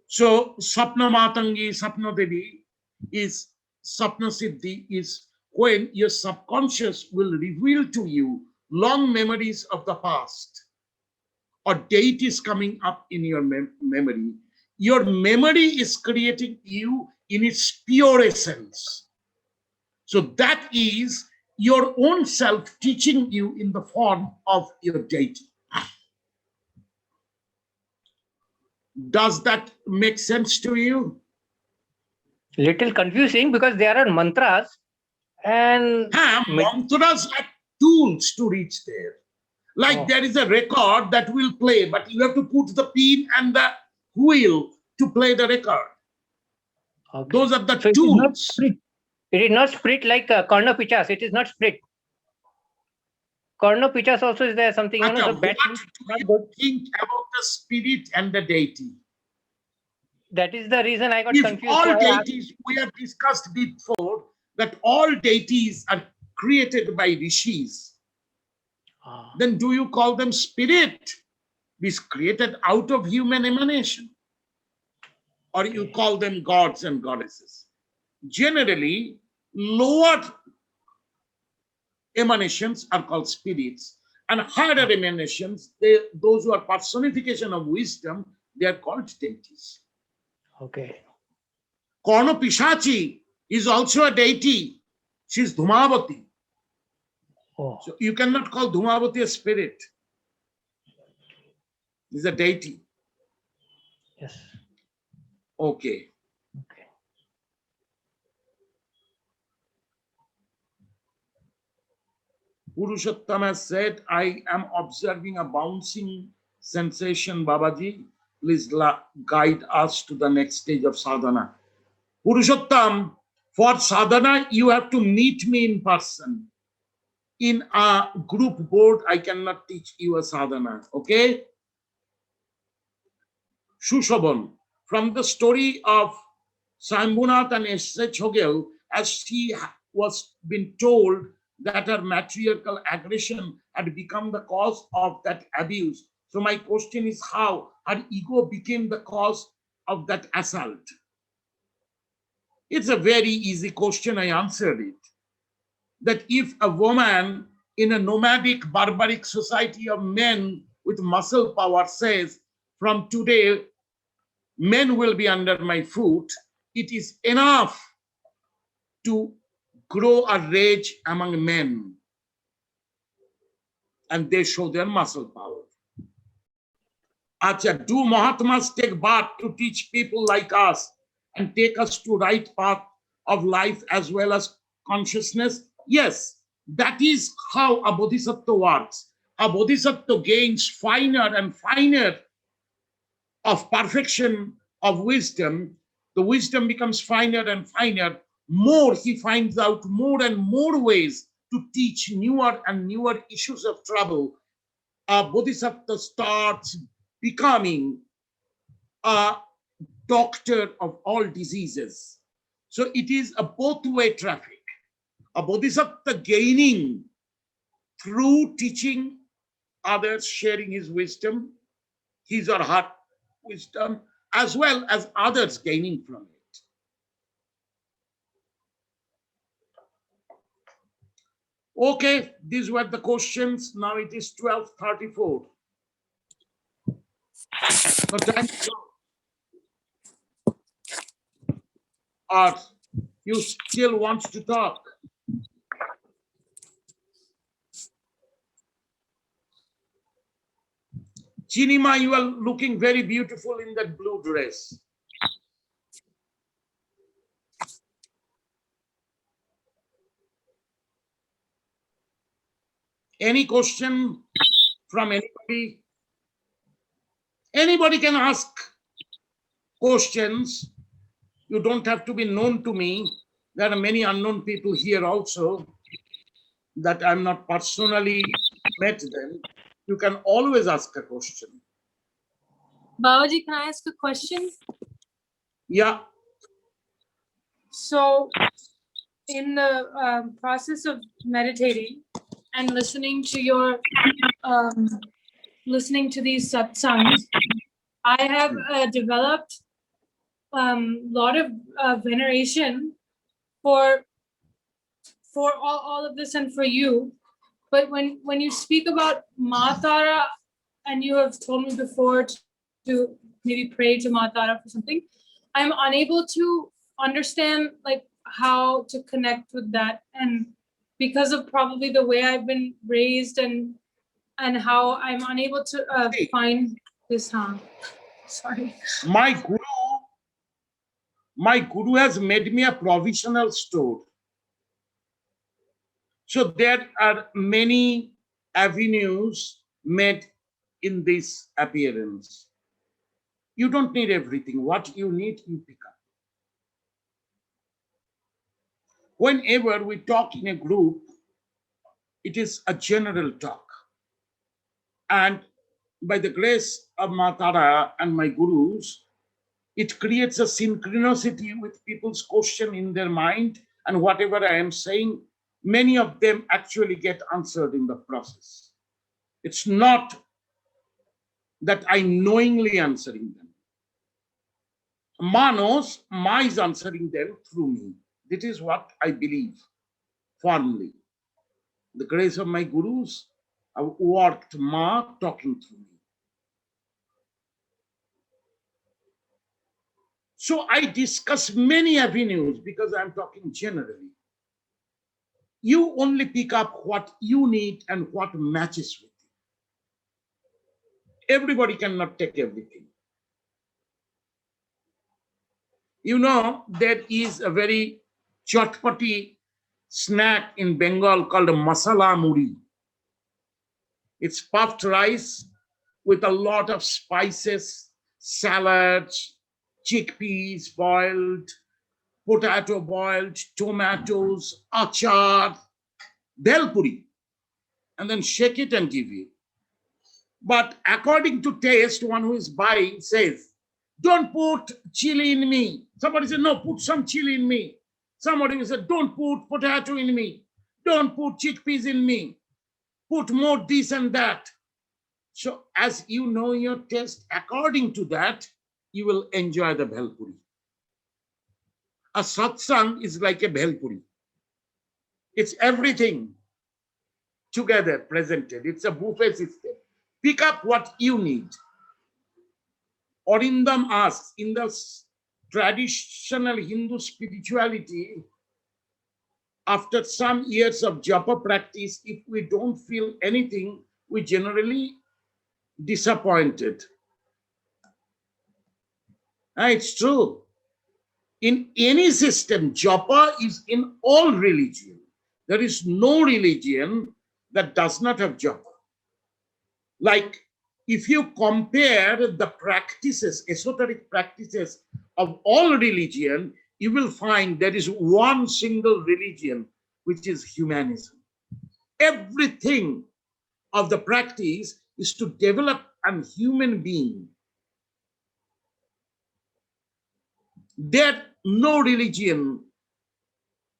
So Swapna Matangi, Swapna Devi is Swapna Siddhi is when your subconscious will reveal to you long memories of the past or deities coming up in your memory. Your memory is creating you in its pure essence. So that is your own self teaching you in the form of your deity. Does that make sense to you? Little confusing because there are mantras and Mantras are tools to reach there. Like there is a record that will play, but you have to put the pin and the wheel to play the record. Okay. Those are the tools. It is not split like Karna Pichas. It is not split. Karna Pichas also is there something. What do you think about the spirit and the deity? That is the reason I got if confused. All deities, we have discussed before that all deities are created by rishis. Then do you call them spirit? Is created out of human emanation? Or you call them gods and goddesses? Generally, lower emanations are called spirits, and higher emanations, those who are personification of wisdom, they are called deities. Okay. Karna Pishachi is also a deity. She is Dhumavati. Oh, So you cannot call Dhumavati a spirit. She's a deity. yes. Okay. Okay. Purushottam has said, I am observing a bouncing sensation, Babaji. Please guide us to the next stage of sadhana. Purushottam, for sadhana, you have to meet me in person. In a group board, I cannot teach you a sadhana. Okay? Shushabon, from the story of Swambhunath and Eshe Tsogyal, as she was been told that her matriarchal aggression had become the cause of that abuse. So my question is how her ego became the cause of that assault. It's a very easy question, I answered it. That if a woman in a nomadic barbaric society of men with muscle power says, from today, men will be under my foot, it is enough to grow a rage among men, and they show their muscle power. Acha, do Mahatmas take birth to teach people like us and take us to right path of life as well as consciousness? Yes, that is how a bodhisattva works. A bodhisattva gains finer and finer of perfection of wisdom. The wisdom becomes finer and finer. More he finds out more and more ways to teach newer and newer issues of trouble. A bodhisattva starts becoming a doctor of all diseases. So it is a both-way traffic. A bodhisattva gaining through teaching others, sharing his wisdom, his or her wisdom, as well as others gaining from it. Okay, these were the questions. Now it is 12:34. So time to go. Or you still want to talk? Chinima, you are looking very beautiful in that blue dress. Any question from anybody? Anybody can ask questions. You don't have to be known to me. There are many unknown people here also that I'm not personally met them. You can always ask a question. Babaji, can I ask a question? Yeah. So, in the process of meditating and listening to your listening to these satsangs, I have developed lot of veneration for all of this and for you. But when you speak about Maa Tara, and you have told me before to maybe pray to Maa Tara for something, I'm unable to understand like how to connect with that, and because of probably the way I've been raised and how I'm unable to find this. Sorry. My guru has made me a provisional store. So there are many avenues made in this appearance. You don't need everything. What you need, you pick up. Whenever we talk in a group, it is a general talk. And by the grace of Maa Tara and my gurus, it creates a synchronicity with people's question in their mind, and whatever I am saying, many of them actually get answered in the process. It's not that I'm knowingly answering them. Ma knows, Ma is answering them through me. This is what I believe firmly. The grace of my gurus have worked Ma talking through me. So I discuss many avenues because I'm talking generally. You only pick up what you need and what matches with you. Everybody cannot take everything. You know, there is a very chotpati snack in Bengal called masala muri. It's puffed rice with a lot of spices, salads, chickpeas boiled, potato boiled, tomatoes, achar, bhel puri, and then shake it and give you. But according to taste, one who is buying says, don't put chili in me. Somebody said, no, put some chili in me. Somebody said, don't put potato in me. Don't put chickpeas in me. Put more this and that. So as you know your taste, according to that, you will enjoy the bhel puri. A satsang is like a bhel puri. It's everything together presented. It's a buffet system. Pick up what you need. Orindam asks, in the traditional Hindu spirituality, after some years of japa practice, if we don't feel anything, we generally disappointed. And it's true. In any system, japa is in all religion. There is no religion that does not have japa. Like, if you compare the practices, esoteric practices of all religion, you will find there is one single religion, which is humanism. Everything of the practice is to develop a human being. There, no religion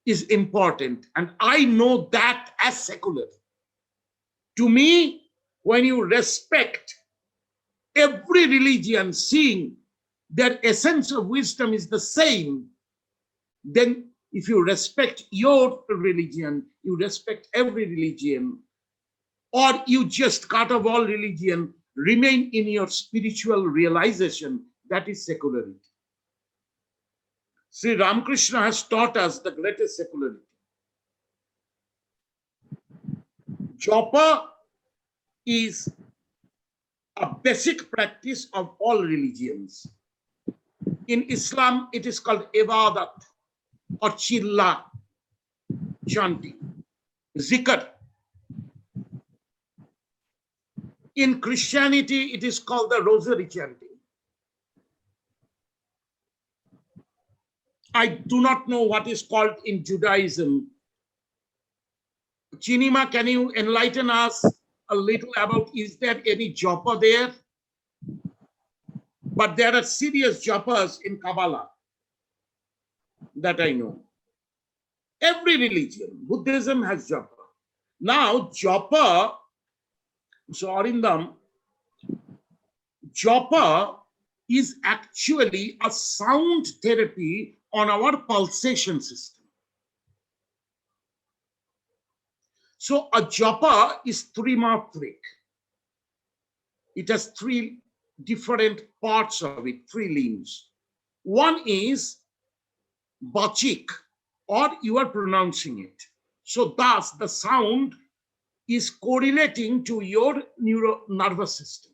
is important, and I know that as secular. To me, when you respect every religion, seeing their essence of wisdom is the same, then if you respect your religion, you respect every religion, or you just cut off all religion, remain in your spiritual realization, that is secularity. Sri Ramakrishna has taught us the greatest secularity. Japa is a basic practice of all religions. In Islam, it is called ibadat or chilla, chanting, zikr. In Christianity, it is called the rosary chanting. I do not know what is called in Judaism. Chinima, can you enlighten us a little about, is there any japa there? But there are serious japas in Kabbalah that I know. Every religion, Buddhism has japa. Now, japa, so Arindam, japa is actually a sound therapy on our pulsation system. So a japa is trimatric. It has three different parts of it, three limbs. One is bachik, or you are pronouncing it. So thus the sound is correlating to your nervous system.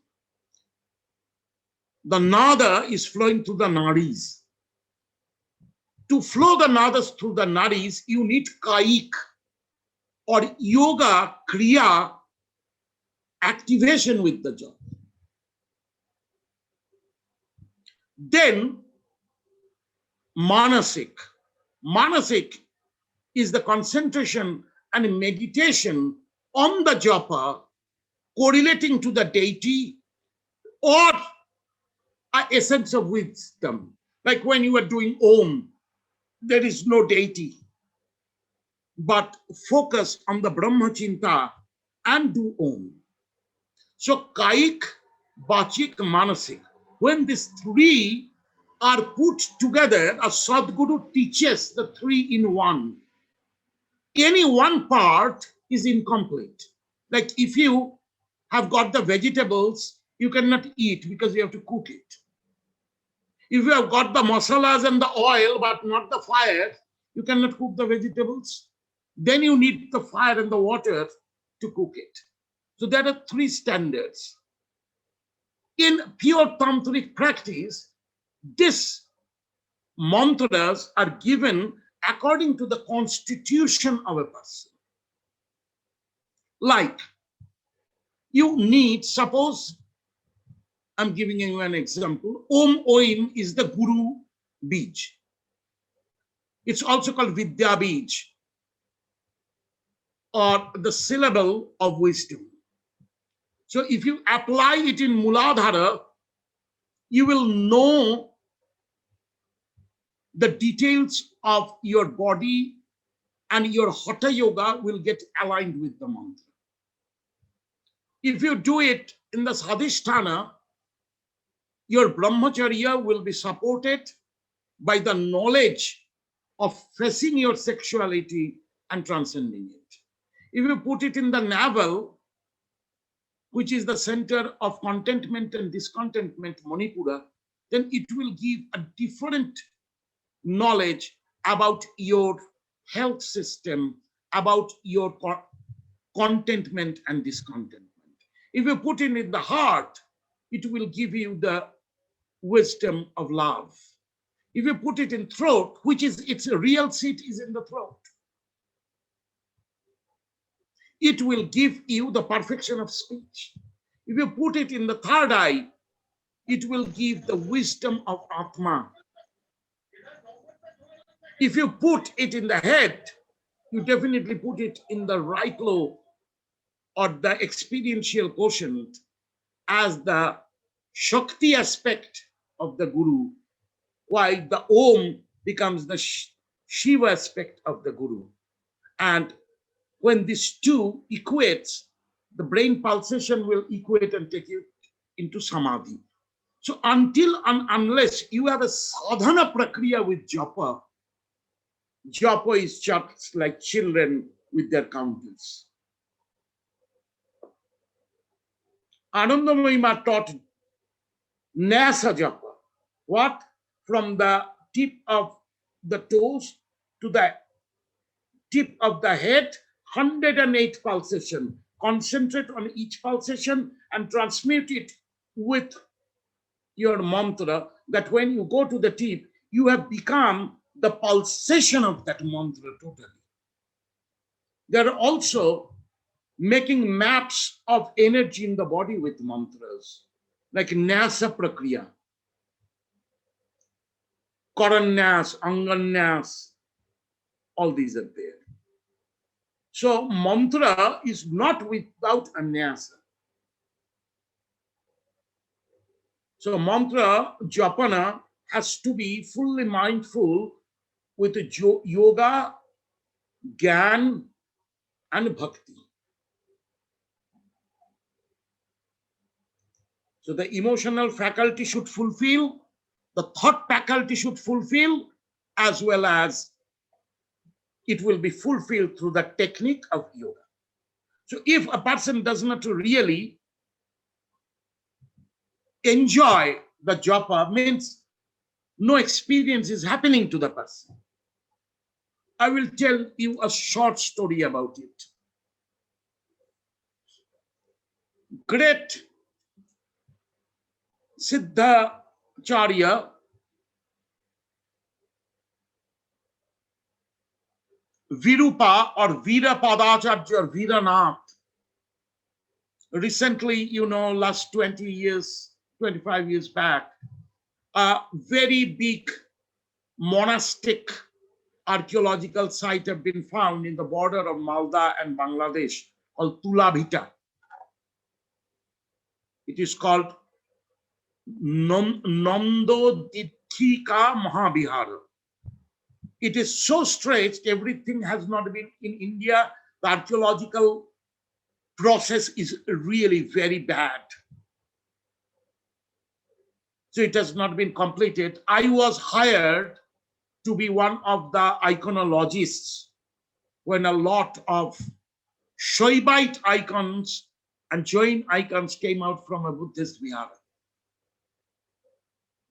The nada is flowing through the nadis. To flow the nadas through the nadis, you need kaik or yoga kriya activation with the japa. Then manasik. Manasik is the concentration and meditation on the japa correlating to the deity or an essence of wisdom. Like when you are doing Om, there is no deity, but focus on the Brahma Chinta and do Om. So kaik, bachik, manasik. When these three are put together, a Sadguru teaches the three in one. Any one part is incomplete. Like if you have got the vegetables, you cannot eat because you have to cook it. If you have got the masalas and the oil, but not the fire, you cannot cook the vegetables. Then you need the fire and the water to cook it. So there are three standards. In pure tantric practice, these mantras are given according to the constitution of a person. Like, you need, suppose, I'm giving you an example. Om Oim is the Guru Bij. It's also called Vidya Bij, or the syllable of wisdom. So if you apply it in Muladhara, you will know the details of your body, and your Hatha Yoga will get aligned with the mantra. If you do it in the Sadhisthana, your Brahmacharya will be supported by the knowledge of facing your sexuality and transcending it. If you put it in the navel, which is the center of contentment and discontentment, Manipura, then it will give a different knowledge about your health system, about your contentment and discontentment. If you put it in the heart, it will give you the wisdom of love. If you put it in throat, which is its real seat is in the throat, it will give you the perfection of speech. If you put it in the third eye, it will give the wisdom of Atma. If you put it in the head, you definitely put it in the right lobe or the experiential quotient as the Shakti aspect of the Guru, while the Om becomes the Shiva aspect of the Guru. And when these two equates, the brain pulsation will equate and take you into Samadhi. So until and unless you have a sadhana prakriya with Japa, Japa is just like children with their counters. Anandamayi taught Nasa Japa. What? From the tip of the toes to the tip of the head, 108 pulsation. Concentrate on each pulsation and transmute it with your mantra, that when you go to the tip, you have become the pulsation of that mantra totally. They are also making maps of energy in the body with mantras, like Nyasa Prakriya, Karanyas, Anganyas, all these are there. So mantra is not without a nyasa. So mantra, japana, has to be fully mindful with yoga, gyan, and bhakti. So the emotional faculty should fulfill, the thought faculty should fulfill, as well as it will be fulfilled through the technique of yoga. So if a person does not really enjoy the japa, means no experience is happening to the person. I will tell you a short story about it. Great Siddhacharya Virupa or Virapadacharya or Viranath, recently, last 20 years, 25 years back, a very big monastic archaeological site have been found in the border of Malda and Bangladesh called Kulavadhuta. It is called Nando Dithika Mahabihar. It is so stretched, everything has not been in India. The archaeological process is really very bad. So it has not been completed. I was hired to be one of the iconologists when a lot of Shaivite icons and Jain icons came out from a Buddhist vihara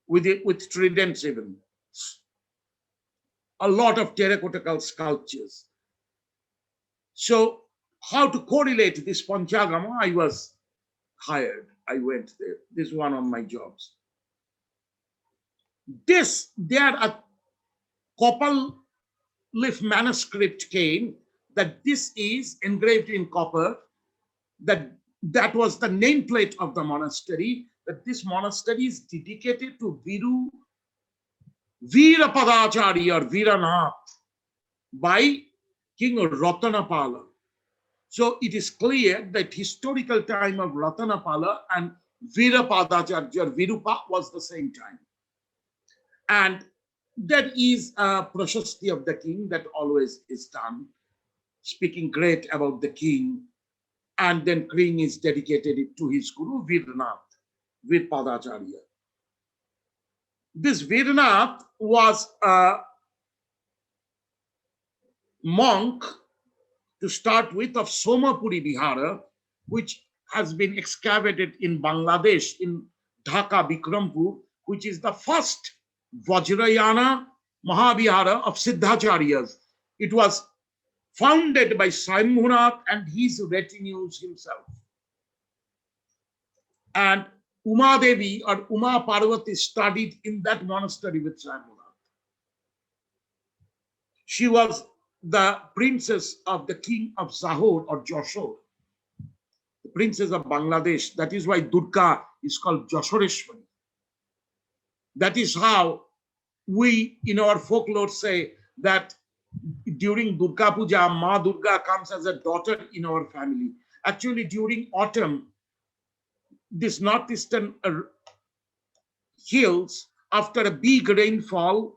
with tridents even. A lot of terracotta sculptures. So how to correlate this Panchagama, I was hired. I went there. This is one of my jobs. There a copper leaf manuscript came that this is engraved in copper, that was the nameplate of the monastery, that this monastery is dedicated to Veerapadacharya or Veeranath by King Ratanapala. So it is clear that historical time of Ratanapala and Veerapadacharya, Virupa, was the same time. And there is a prashasti of the king that always is done, speaking great about the king. And then king is dedicated to his guru, Veeranath, Veerapadacharya. This Veeranath was a monk to start with of Somapuri Vihara, which has been excavated in Bangladesh, in Dhaka, Bikrampur, which is the first Vajrayana Mahavihara of Siddhacharyas. It was founded by Swambhunath and his retinues himself. And Uma Devi or Uma Parvati studied in that monastery with Swambhunath. She was the princess of the king of Zahor or Joshore, the princess of Bangladesh. That is why Durga is called Joshoreshwari. That is how we in our folklore say that during Durga Puja, Ma Durga comes as a daughter in our family. Actually, during autumn, this northeastern hills, after a big rainfall,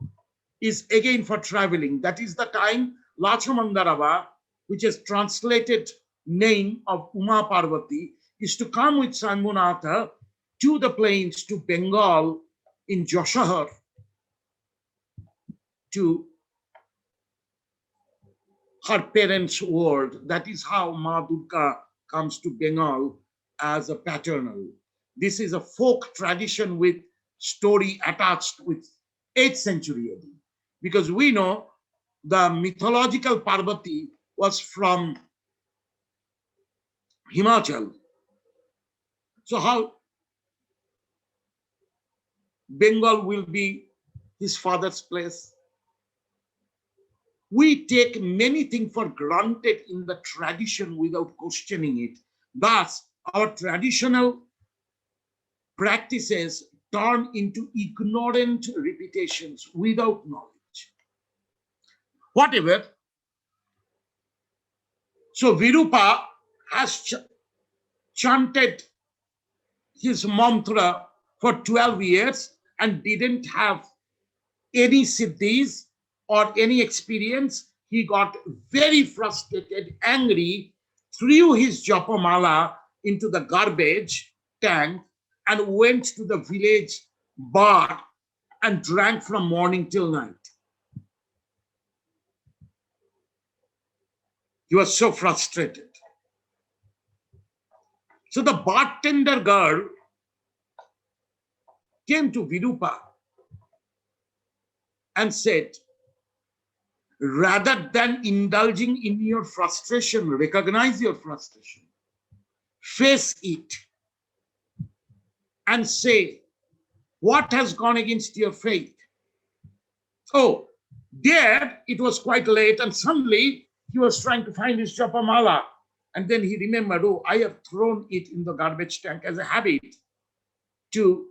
is again for traveling. That is the time Lachamandarava, which is translated name of Uma Parvati, is to come with Sambhunatha to the plains, to Bengal, in Joshahar, to her parents' world. That is how Ma Durga comes to Bengal as a paternal. This is a folk tradition with story attached with 8th century AD. Because we know the mythological Parvati was from Himachal. So how Bengal will be his father's place? We take many things for granted in the tradition without questioning it. Thus, our traditional practices turn into ignorant repetitions without knowledge. Whatever. So Virupa has chanted his mantra for 12 years and didn't have any siddhis or any experience. He got very frustrated, angry, threw his japa mala into the garbage tank and went to the village bar and drank from morning till night. He was so frustrated. So the bartender girl came to Virupa and said, rather than indulging in your frustration, recognize your frustration, face it, and say, what has gone against your faith? Oh, there it was quite late, and suddenly he was trying to find his japamala. And then he remembered, oh, I have thrown it in the garbage tank as a habit to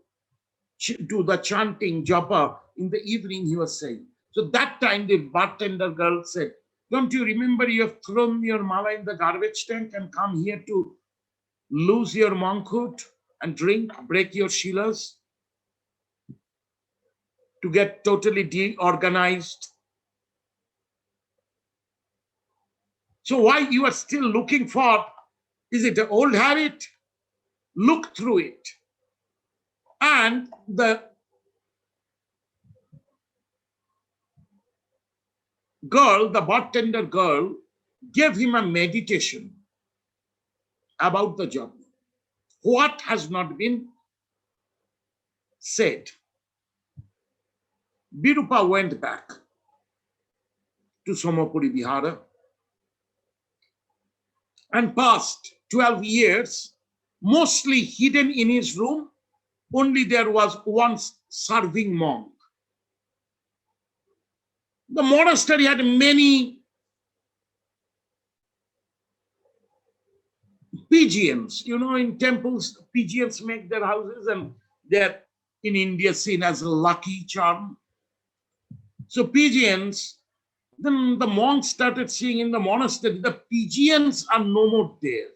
do the chanting japa in the evening, he was saying. So that time the bartender girl said, don't you remember you have thrown your mala in the garbage tank and come here to lose your monkhood and drink, break your shilas, to get totally deorganized? So why you are still looking for Is it an old habit? Look through it. And the girl, the bartender girl, gave him a meditation about the job. What has not been said? Virupa went back to Somapuri Vihara and passed 12 years, mostly hidden in his room. Only there was one serving monk. The monastery had many pigeons. You know, in temples, pigeons make their houses, and they're in India seen as a lucky charm. So pigeons, then the monks started seeing in the monastery, the pigeons are no more there.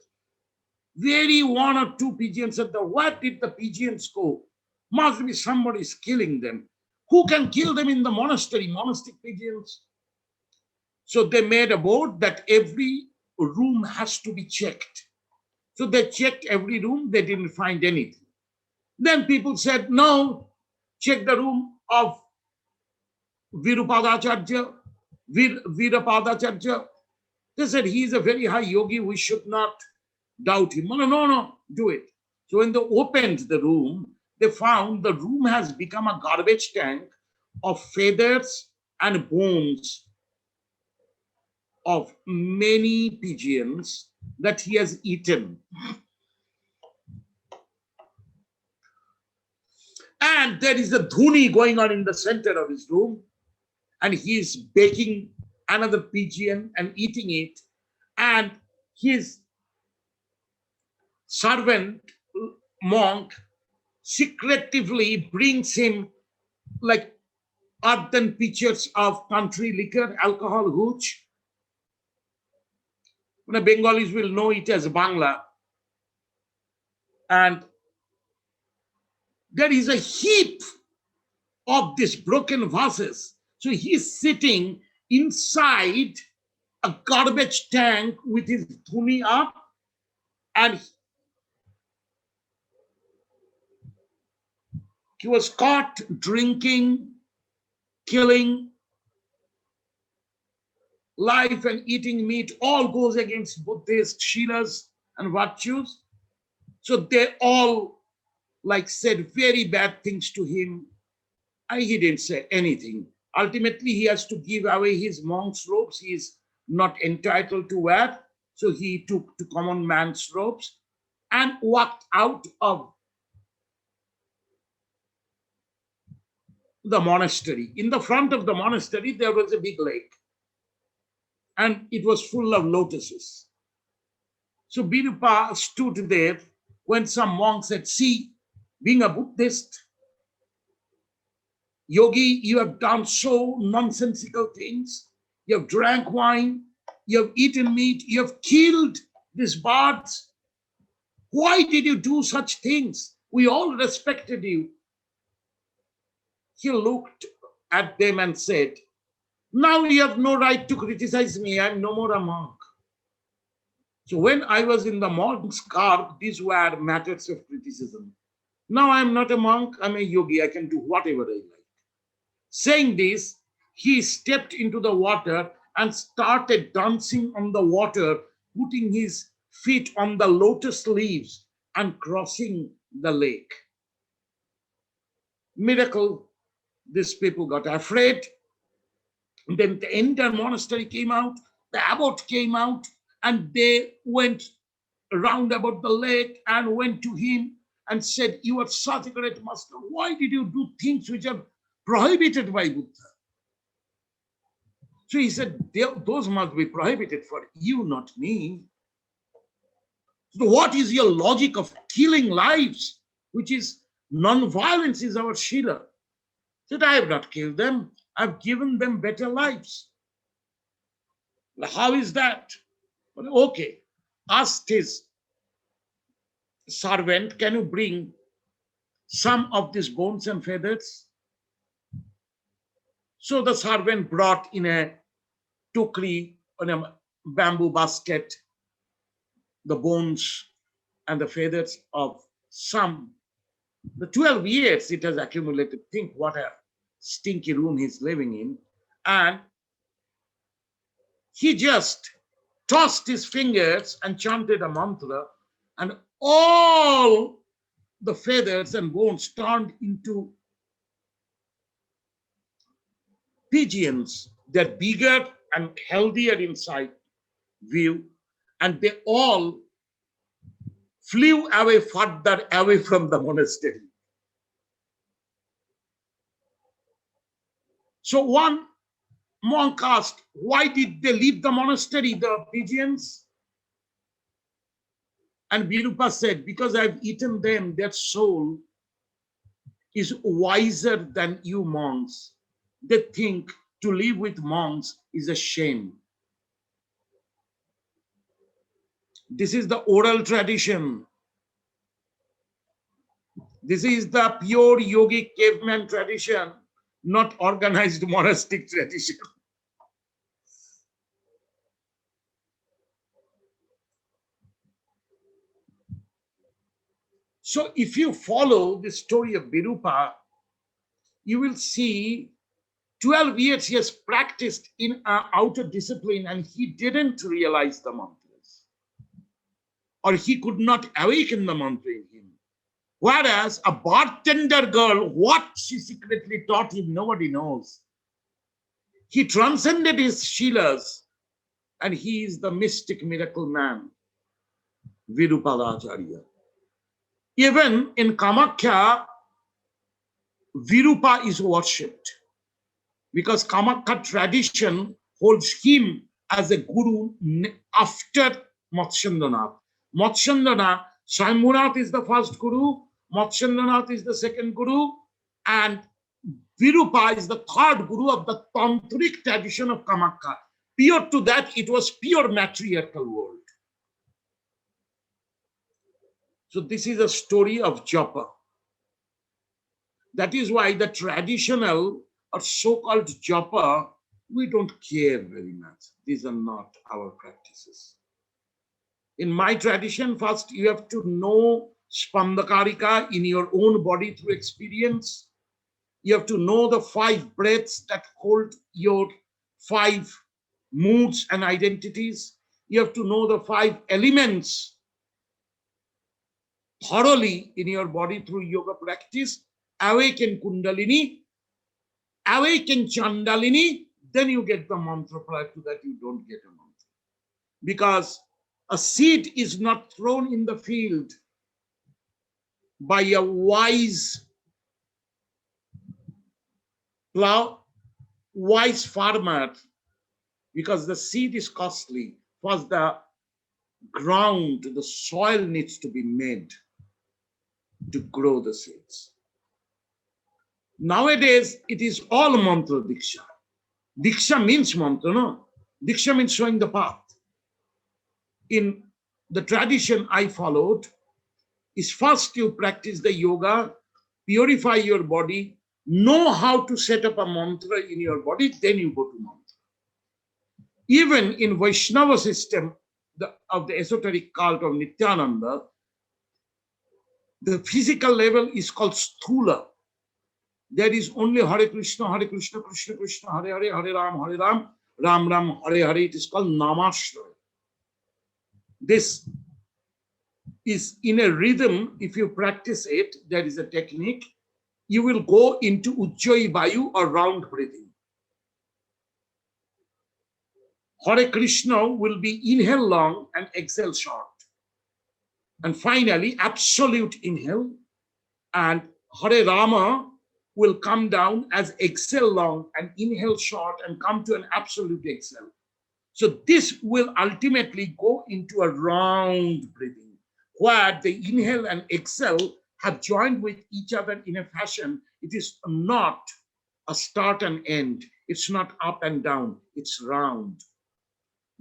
Very one or two pigeons at the, where did the pigeons go? Must be somebody is killing them. Who can kill them in the monastery? Monastic pigeons. So they made a board that every room has to be checked. So they checked every room, they didn't find anything. Then people said, no, check the room of Virupadacharya, Virapadacharya. They said, he is a very high yogi, we should not doubt him. No, do it. So when they opened the room, they found the room has become a garbage tank of feathers and bones of many pigeons that he has eaten. And there is a dhuni going on in the center of his room, and he is baking another pigeon and eating it, and his servant monk secretively brings him like earthen pitchers of country liquor, alcohol, hooch. Bengalis will know it as Bangla. And there is a heap of these broken vases. So he's sitting inside a garbage tank with his dhuni up, and he was caught drinking, killing, life and eating meat. All goes against Buddhist shilas and virtues. So they all like said very bad things to him. And he didn't say anything. Ultimately, he has to give away his monk's robes. He is not entitled to wear. So he took to common man's robes and walked out of the monastery. In the front of the monastery, there was a big lake, and it was full of lotuses. So Virupa stood there when some monk said, see, being a Buddhist yogi, you have done so nonsensical things. You have drank wine, you have eaten meat, you have killed these birds. Why did you do such things? We all respected you. He looked at them and said, now you have no right to criticize me. I'm no more a monk. So when I was in the monk's garb, these were matters of criticism. Now I'm not a monk, I'm a yogi. I can do whatever I like. Saying this, he stepped into the water and started dancing on the water, putting his feet on the lotus leaves and crossing the lake. Miracle. These people got afraid. And then the entire monastery came out, the abbot came out, and they went around about the lake and went to him and said, you are such a great master. Why did you do things which are prohibited by Buddha? So he said, those must be prohibited for you, not me. So what is your logic of killing lives, which is non-violence is our Shila? He said, I have not killed them. I've given them better lives. How is that? Well, okay. Asked his servant, can you bring some of these bones and feathers? So the servant brought in a tukri, on a bamboo basket, the bones and the feathers of some. The 12 years it has accumulated. Think what a stinky room he's living in. And he just tossed his fingers and chanted a mantra, and all the feathers and bones turned into pigeons. They're bigger and healthier inside view, and they all flew away further away from the monastery. So one monk asked, why did they leave the monastery, the pigeons? And Virupa said, because I've eaten them, their soul is wiser than you monks. They think to live with monks is a shame. This is the oral tradition. This is the pure yogic caveman tradition, not organized monastic tradition. So if you follow the story of Virupa, you will see 12 years he has practiced in outer discipline and he didn't realize the mantras, or he could not awaken the mantra in him. Whereas a bartender girl, what she secretly taught him, nobody knows. He transcended his Shilas and he is the mystic miracle man, Virupadacharya. Even in Kamakhya, Virupa is worshipped because Kamakhya tradition holds him as a guru after Matsyendranath. Matsyendranath, Swambhunath is the first guru, Matsyendranath is the second guru, and Virupa is the third guru of the tantric tradition of Kamakhya. Prior to that, it was pure matriarchal world. So this is a story of Japa. That is why the traditional or so-called Japa, we don't care very much. These are not our practices. In my tradition, first you have to know Spandakarika in your own body through experience. You have to know the 5 breaths that hold your 5 moods and identities. You have to know the 5 elements thoroughly in your body through yoga practice. Awaken Kundalini, awaken Chandalini, then you get the mantra. Prior to that, you don't get a mantra. Because a seed is not thrown in the field by a wise farmer, because the seed is costly. First, the ground, the soil needs to be made to grow the seeds. Nowadays, it is all mantra diksha. Diksha means mantra, no? Diksha means showing the path. In the tradition I followed, is first you practice the yoga, purify your body, know how to set up a mantra in your body, then you go to mantra. Even in Vaishnava system of the esoteric cult of Nityananda, the physical level is called sthula. There is only Hare Krishna, Krishna Krishna, Hare Hare, Hare Ram, Ram Ram, Hare Hare. It is called Namashra. This is in a rhythm. If you practice it, there is a technique. You will go into Ujjayi Vayu or round breathing. Hare Krishna will be inhale long and exhale short. And finally, absolute inhale, and Hare Rama will come down as exhale long and inhale short and come to an absolute exhale. So this will ultimately go into a round breathing where the inhale and exhale have joined with each other in a fashion. It is not a start and end. It's not up and down. It's round.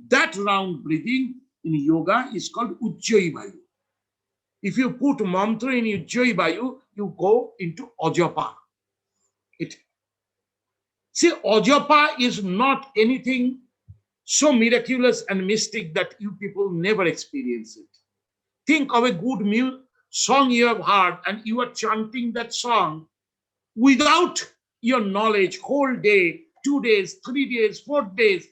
That round breathing in yoga is called Ujjayi Vayu. If you put mantra in Ujjayi Vayu, you go into Ajapa. See, Ajapa is not anything so miraculous and mystic that you people never experience it. Think of a good song you have heard and you are chanting that song without your knowledge, whole day, 2 days, 3 days, 4 days,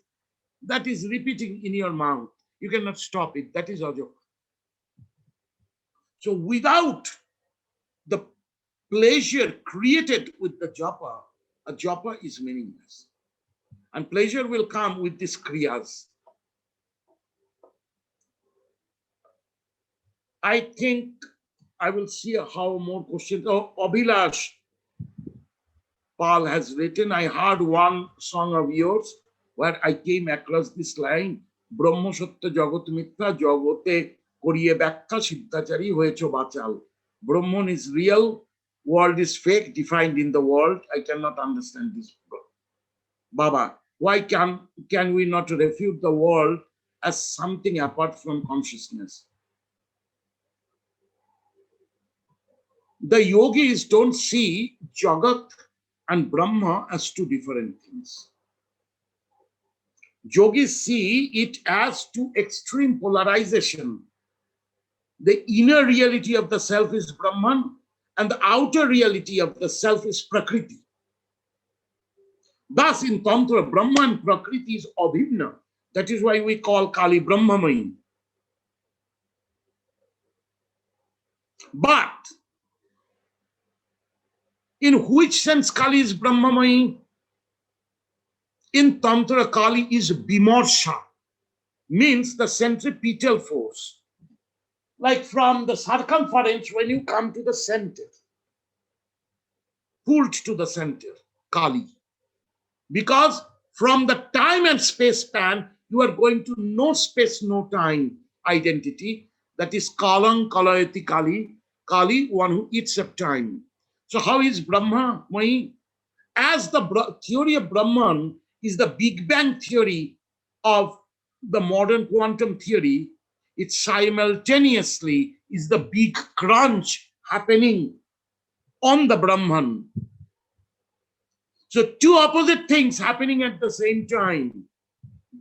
that is repeating in your mouth. You cannot stop it. That is ajapa. So without the pleasure created with the japa, a japa is meaningless. And pleasure will come with these kriyas. I think I will see how more questions. Oh, Abhilash Pal has written, I heard one song of yours where I came across this line, Brahma Sattva Jagat Mithya Jagote Koriye Bhyakkha Siddhachari Hoyecho Bachal. Brahman is real, world is fake, defined in the world. I cannot understand this. Baba, why can we not refute the world as something apart from consciousness? The yogis don't see Jagat and Brahma as two different things. Yogis see it as two extreme polarization. The inner reality of the self is Brahman and the outer reality of the self is Prakriti. Thus in Tantra, Brahma and Prakriti is abhinna. That is why we call Kali Brahmamayi. But in which sense Kali is Brahmamayi? In Tantra, Kali is Bimorsha, means the centripetal force. Like from the circumference, when you come to the center, pulled to the center, Kali. Because from the time and space span, you are going to no space, no time identity. That is Kalang Kalayati Kali, Kali, one who eats up time. So how is Brahma Mayi? As the theory of Brahman is the Big Bang theory of the modern quantum theory, it simultaneously is the big crunch happening on the Brahman. So two opposite things happening at the same time.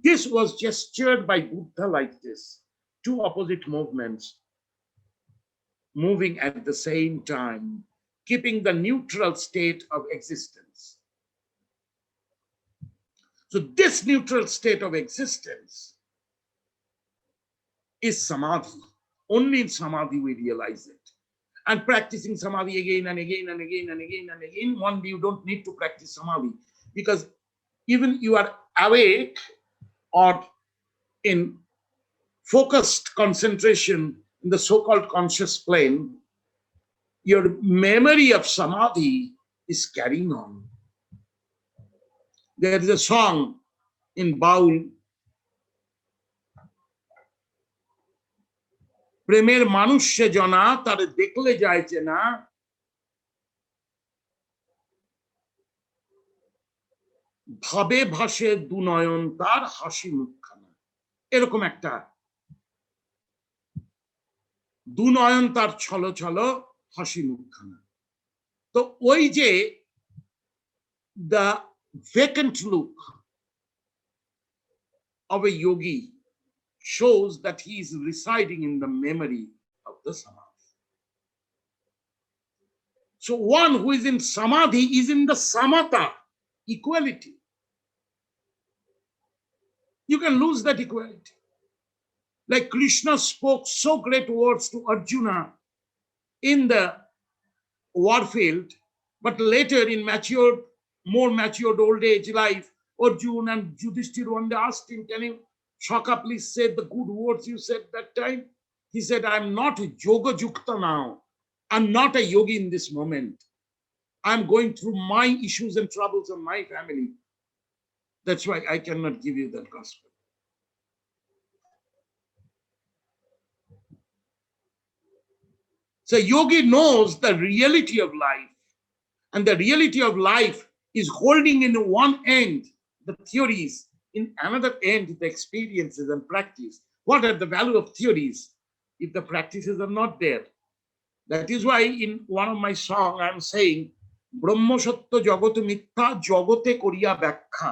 This was gestured by Buddha like this. Two opposite movements moving at the same time, keeping the neutral state of existence. So this neutral state of existence is samadhi. Only in samadhi we realize it. And practicing samadhi again and again and again and again and again, one day you don't need to practice samadhi because even you are awake or in focused concentration in the so-called conscious plane, your memory of samadhi is carrying on. There is a song in Baul, প্রেমের মানুষ সে জনা তার দেখলে যাইছে না, ভাবে ভাসে দু নয়ন তার হাসি মুখখানা। এরকম একটা দু নয়ন তার ছলো ছলো হাসি মুখখানা। তো ওই যে the vacant look of a yogi shows that he is residing in the memory of the samadhi. So one who is in samadhi is in the samatha, equality. You can lose that equality. Like Krishna spoke so great words to Arjuna in the warfield, but later in more matured old age life, Arjuna and Yudhishthira one day asked him, can you Shaka, please say the good words you said that time? He said, I'm not a yoga jukta now. I'm not a yogi in this moment. I'm going through my issues and troubles of my family. That's why I cannot give you that gospel. So yogi knows the reality of life. And the reality of life is holding in one end the theories, in another end, the experiences and practice. What are the value of theories if the practices are not there? That is why in one of my songs, I'm saying, Brahma Sattva Jagat Mithya Jagote Koriya Bhyakkha,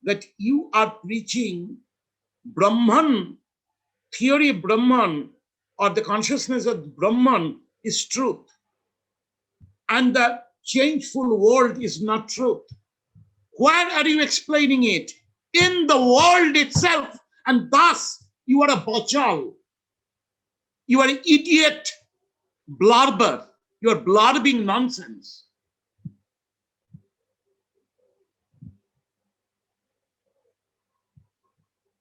that you are preaching Brahman, theory of Brahman, or the consciousness of Brahman is truth. And the changeful world is not truth. Where are you explaining it? In the world itself. And thus, you are a bachal. You are an idiot blubber. You are blurbing nonsense.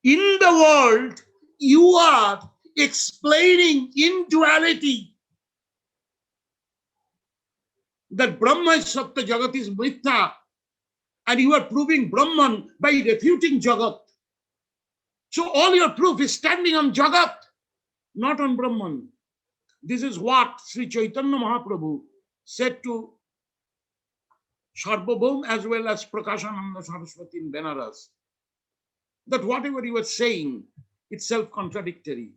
In the world, you are explaining in duality that Brahma is Satya, Jagat is Mithya, and you are proving Brahman by refuting Jagat. So all your proof is standing on Jagat, not on Brahman. This is what Sri Chaitanya Mahaprabhu said to Sarvabhaum as well as Prakashananda Saraswati in Benaras, that whatever you are saying, it's self-contradictory.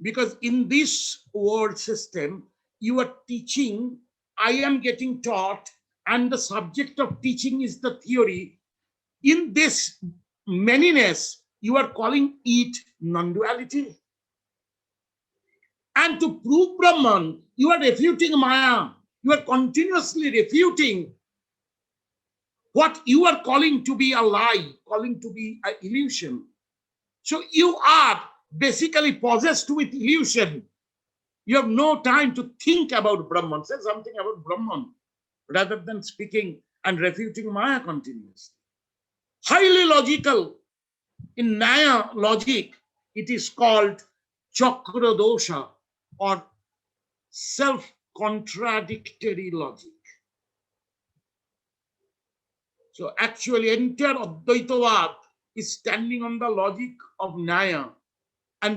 Because in this world system, you are teaching, I am getting taught, and the subject of teaching is the theory. In this manyness, you are calling it non-duality. And to prove Brahman, you are refuting Maya. You are continuously refuting what you are calling to be a lie, calling to be an illusion. So you are basically possessed with illusion. You have no time to think about Brahman. Say something about Brahman rather than speaking and refuting Maya continuously. Highly logical. In Nyaya logic, it is called chakra dosha or self-contradictory logic. So actually, entire Advaitavad is standing on the logic of Nyaya and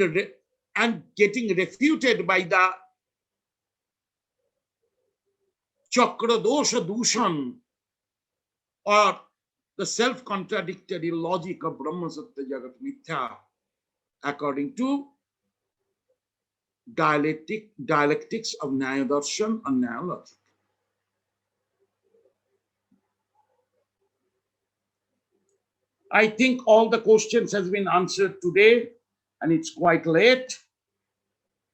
getting refuted by the chakra dosha dushan or the self-contradictory logic of Brahma Satya Jagat Mithya according to dialectics of Nyaya Darshan and Nyaya logic. I think all the questions has been answered today and it's quite late.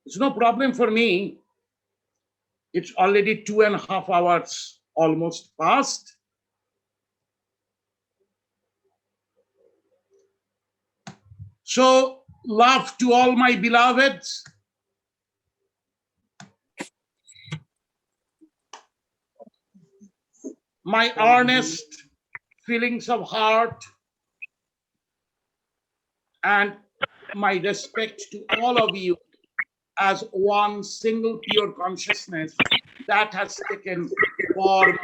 It's no problem for me. It's already 2.5 hours almost past. So love to all my beloveds. My earnest feelings of heart and my respect to all of you as one single pure consciousness that has taken form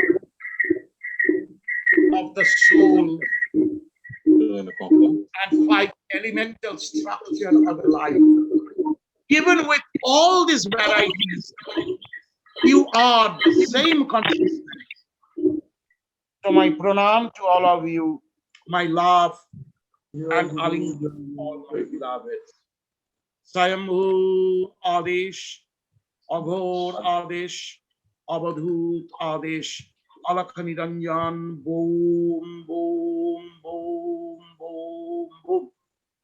of the soul and 5 elemental structure of life. Even with all these varieties, you are the same consciousness. So my pranam to all of you, my love and aling to all my beloveds. Swambhu Adesh, Aghor Adesh, Avadhut Adesh, Alakha Niranjan, Boom, Boom, Boom, Boom, Boom,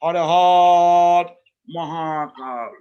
Har Har Mahakal.